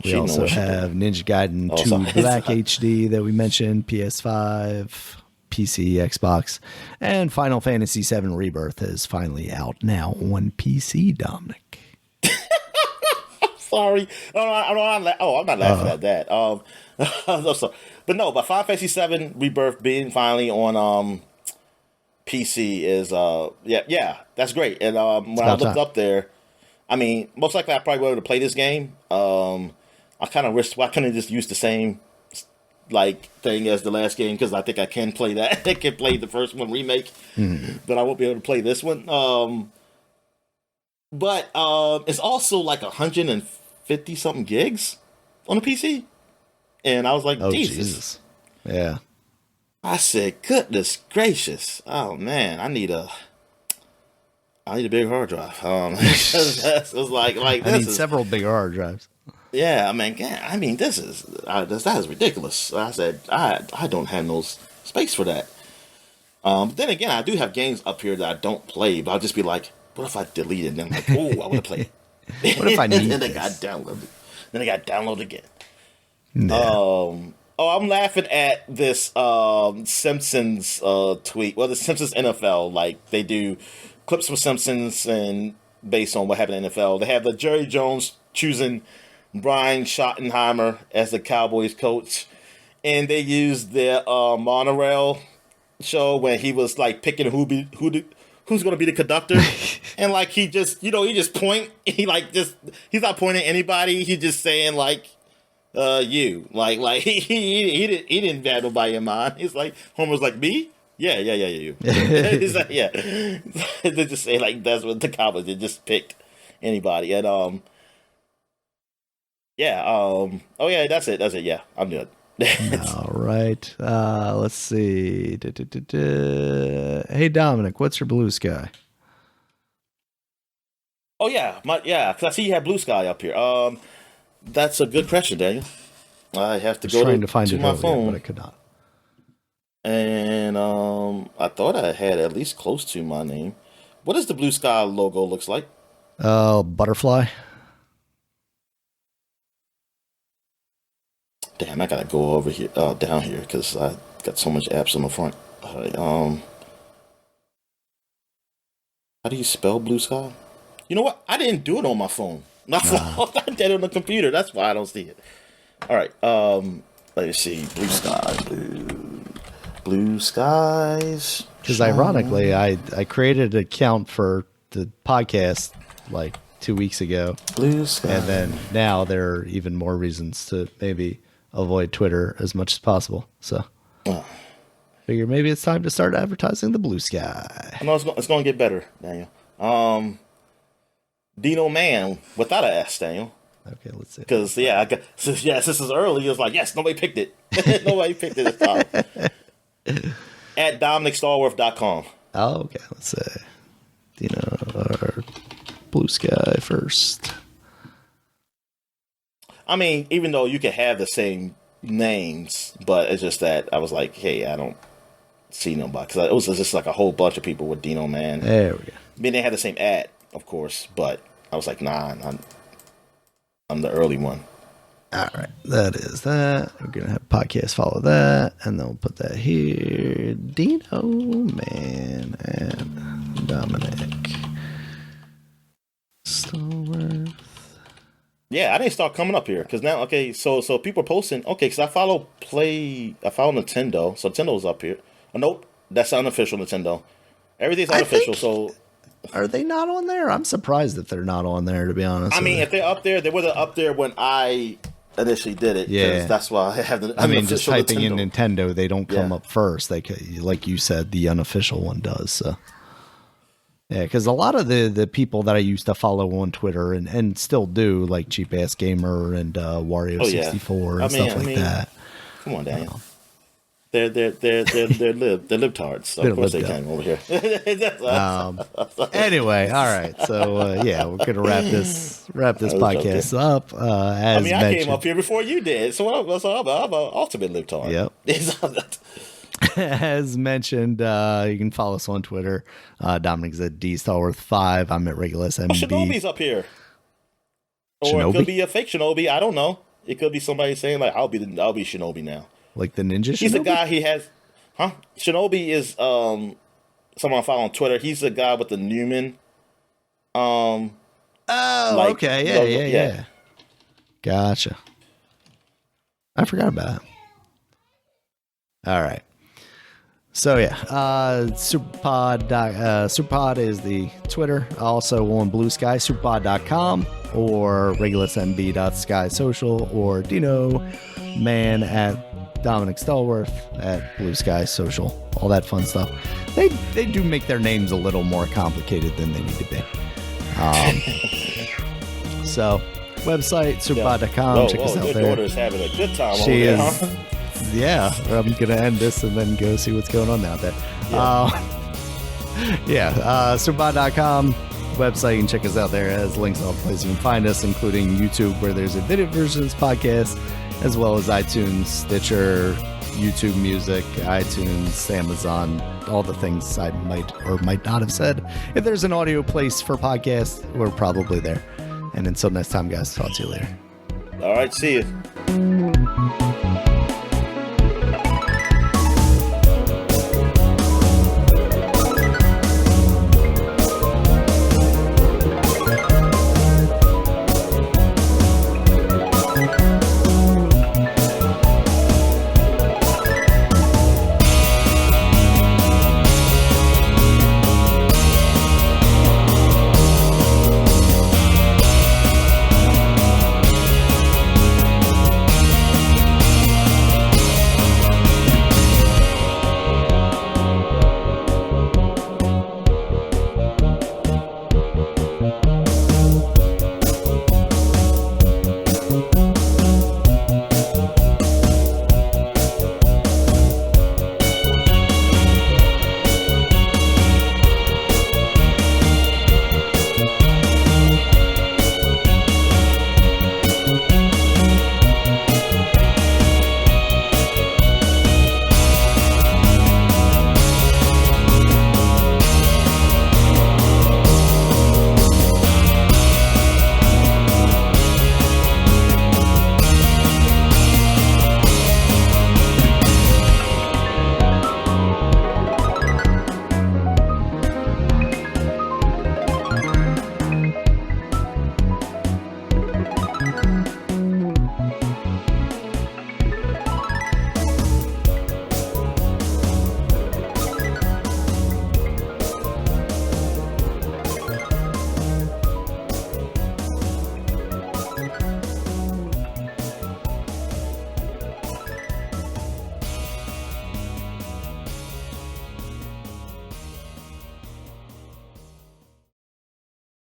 We also have Ninja Gaiden 2 Black HD that we mentioned, PS5, PC, Xbox, and Final Fantasy VII Rebirth is finally out now on PC, Dominic. Sorry. I'm not laughing at that. I'm sorry. But Final Fantasy VII Rebirth being finally on PC is that's great. And when I looked up there, I mean, most likely I probably would have played this game. I kind of wish I couldn't have just used the same like thing as the last game because I think I can play that. I can play the first one remake, but I won't be able to play this one. But it's also like 150 something gigs on the PC, and I was like, Jesus. Yeah. I said, goodness gracious! Oh man, I need a big hard drive. It was like I need several big hard drives. Yeah, I mean, that is ridiculous. I said, I don't have no space for that. Then again, I do have games up here that I don't play, but I'll just be like, what if I delete it? And then I'm like, oh, I want to play it. What if I need and then this? I got downloaded. Then I got downloaded again. Yeah. I'm laughing at this Simpsons tweet. Well, the Simpsons NFL, like they do clips from Simpsons and based on what happened in the NFL. They have the Jerry Jones choosing Brian Schottenheimer as the Cowboys coach, and they used the monorail show when he was like picking who who's going to be the conductor, and like he just point. He's not pointing at anybody. He's just saying like, you like he didn't have nobody in mind. He's like Homer's like me. Yeah, you. He's like, yeah. They just say like that's what the comics. They just picked anybody, and oh yeah, that's it. Yeah, I'm good. All right. Let's see. Hey Dominic, what's your blue sky? Oh yeah, because I see you have blue sky up here. That's a good question, Daniel. I have to go trying to find to it my over phone, here, but I could not. And I thought I had at least close to my name. What does the blue sky logo looks like? Butterfly. Damn, I gotta go over here, down here, because I got so much apps on the front. All right, how do you spell blue sky? You know what? I didn't do it on my phone. I did it on the computer. That's why I don't see it. All right, let me see. Blue sky, blue skies. Because ironically, I created an account for the podcast like 2 weeks ago. Blue sky. And then now there are even more reasons to maybe avoid Twitter as much as possible. So figure maybe it's time to start advertising the blue sky. I know it's going to get better, Daniel. Dino Man without an S, Daniel. Okay, let's see. Because this is early. It was like, yes, nobody picked it. Nobody picked it this time. At DominicStarworth.com. Oh, okay. Let's say Dino or blue sky first. I mean, even though you can have the same names, but it's just that I was like, hey, I don't see nobody. Because it was just like a whole bunch of people with Dino Man. There we go. I mean, they had the same ad, of course, but I was like, nah, I'm the early one. All right, that is that. We're going to have podcast follow that, and then we'll put that here. Dino Man and Dominic Stallworth. Yeah, I didn't start coming up here because now, okay, so people are posting. Okay, because I follow Nintendo, so Nintendo's up here. Oh, nope, that's unofficial Nintendo. Everything's unofficial, so. Are they not on there? I'm surprised that they're not on there, to be honest. I mean, if they're up there, they were up there when I initially did it. Yeah, that's why I have the. I mean, just typing Nintendo. In Nintendo, they don't come up first. They, like you said, the unofficial one does. So. Yeah, because a lot of the people that I used to follow on Twitter and still do, like Cheap Ass Gamer and Wario64 and stuff like that. Come on, Daniel. They're libtards. So of course they came over here. Anyway, all right. So yeah, we're gonna wrap this podcast up. As I came up here before you did, so I'm an ultimate libtard. Yep. As mentioned, you can follow us on Twitter. Dominic's at DStarworth5. I'm at Regular SMB. Shinobi's up here. Or Shinobi? It could be a fake Shinobi. I don't know. It could be somebody saying like, I'll be Shinobi now. Like the ninja Shinobi? He's a guy, he has... Huh? Shinobi is someone I follow on Twitter. He's the guy with the Newman. Okay. Yeah. Gotcha. I forgot about it. All right. So yeah, Superpod is the Twitter. Also on Blue Sky, superpod.com or regulusmb.skysocial or Dino Man at Dominic Stallworth at Blue Sky Social. All that fun stuff. They do make their names a little more complicated than they need to be. So website superpod.com. Check us out your there. Your daughter's having a good time over She there, is. huh? Yeah, I'm gonna end this and then go see what's going on out there. Superpod.com website. You can check us out there. It has links all the places you can find us, including YouTube, where there's a video version of this podcast, as well as iTunes, Stitcher, YouTube Music, iTunes, Amazon, all the things I might or might not have said. If there's an audio place for podcasts, we're probably there. And until next time, guys, talk to you later. All right, see you.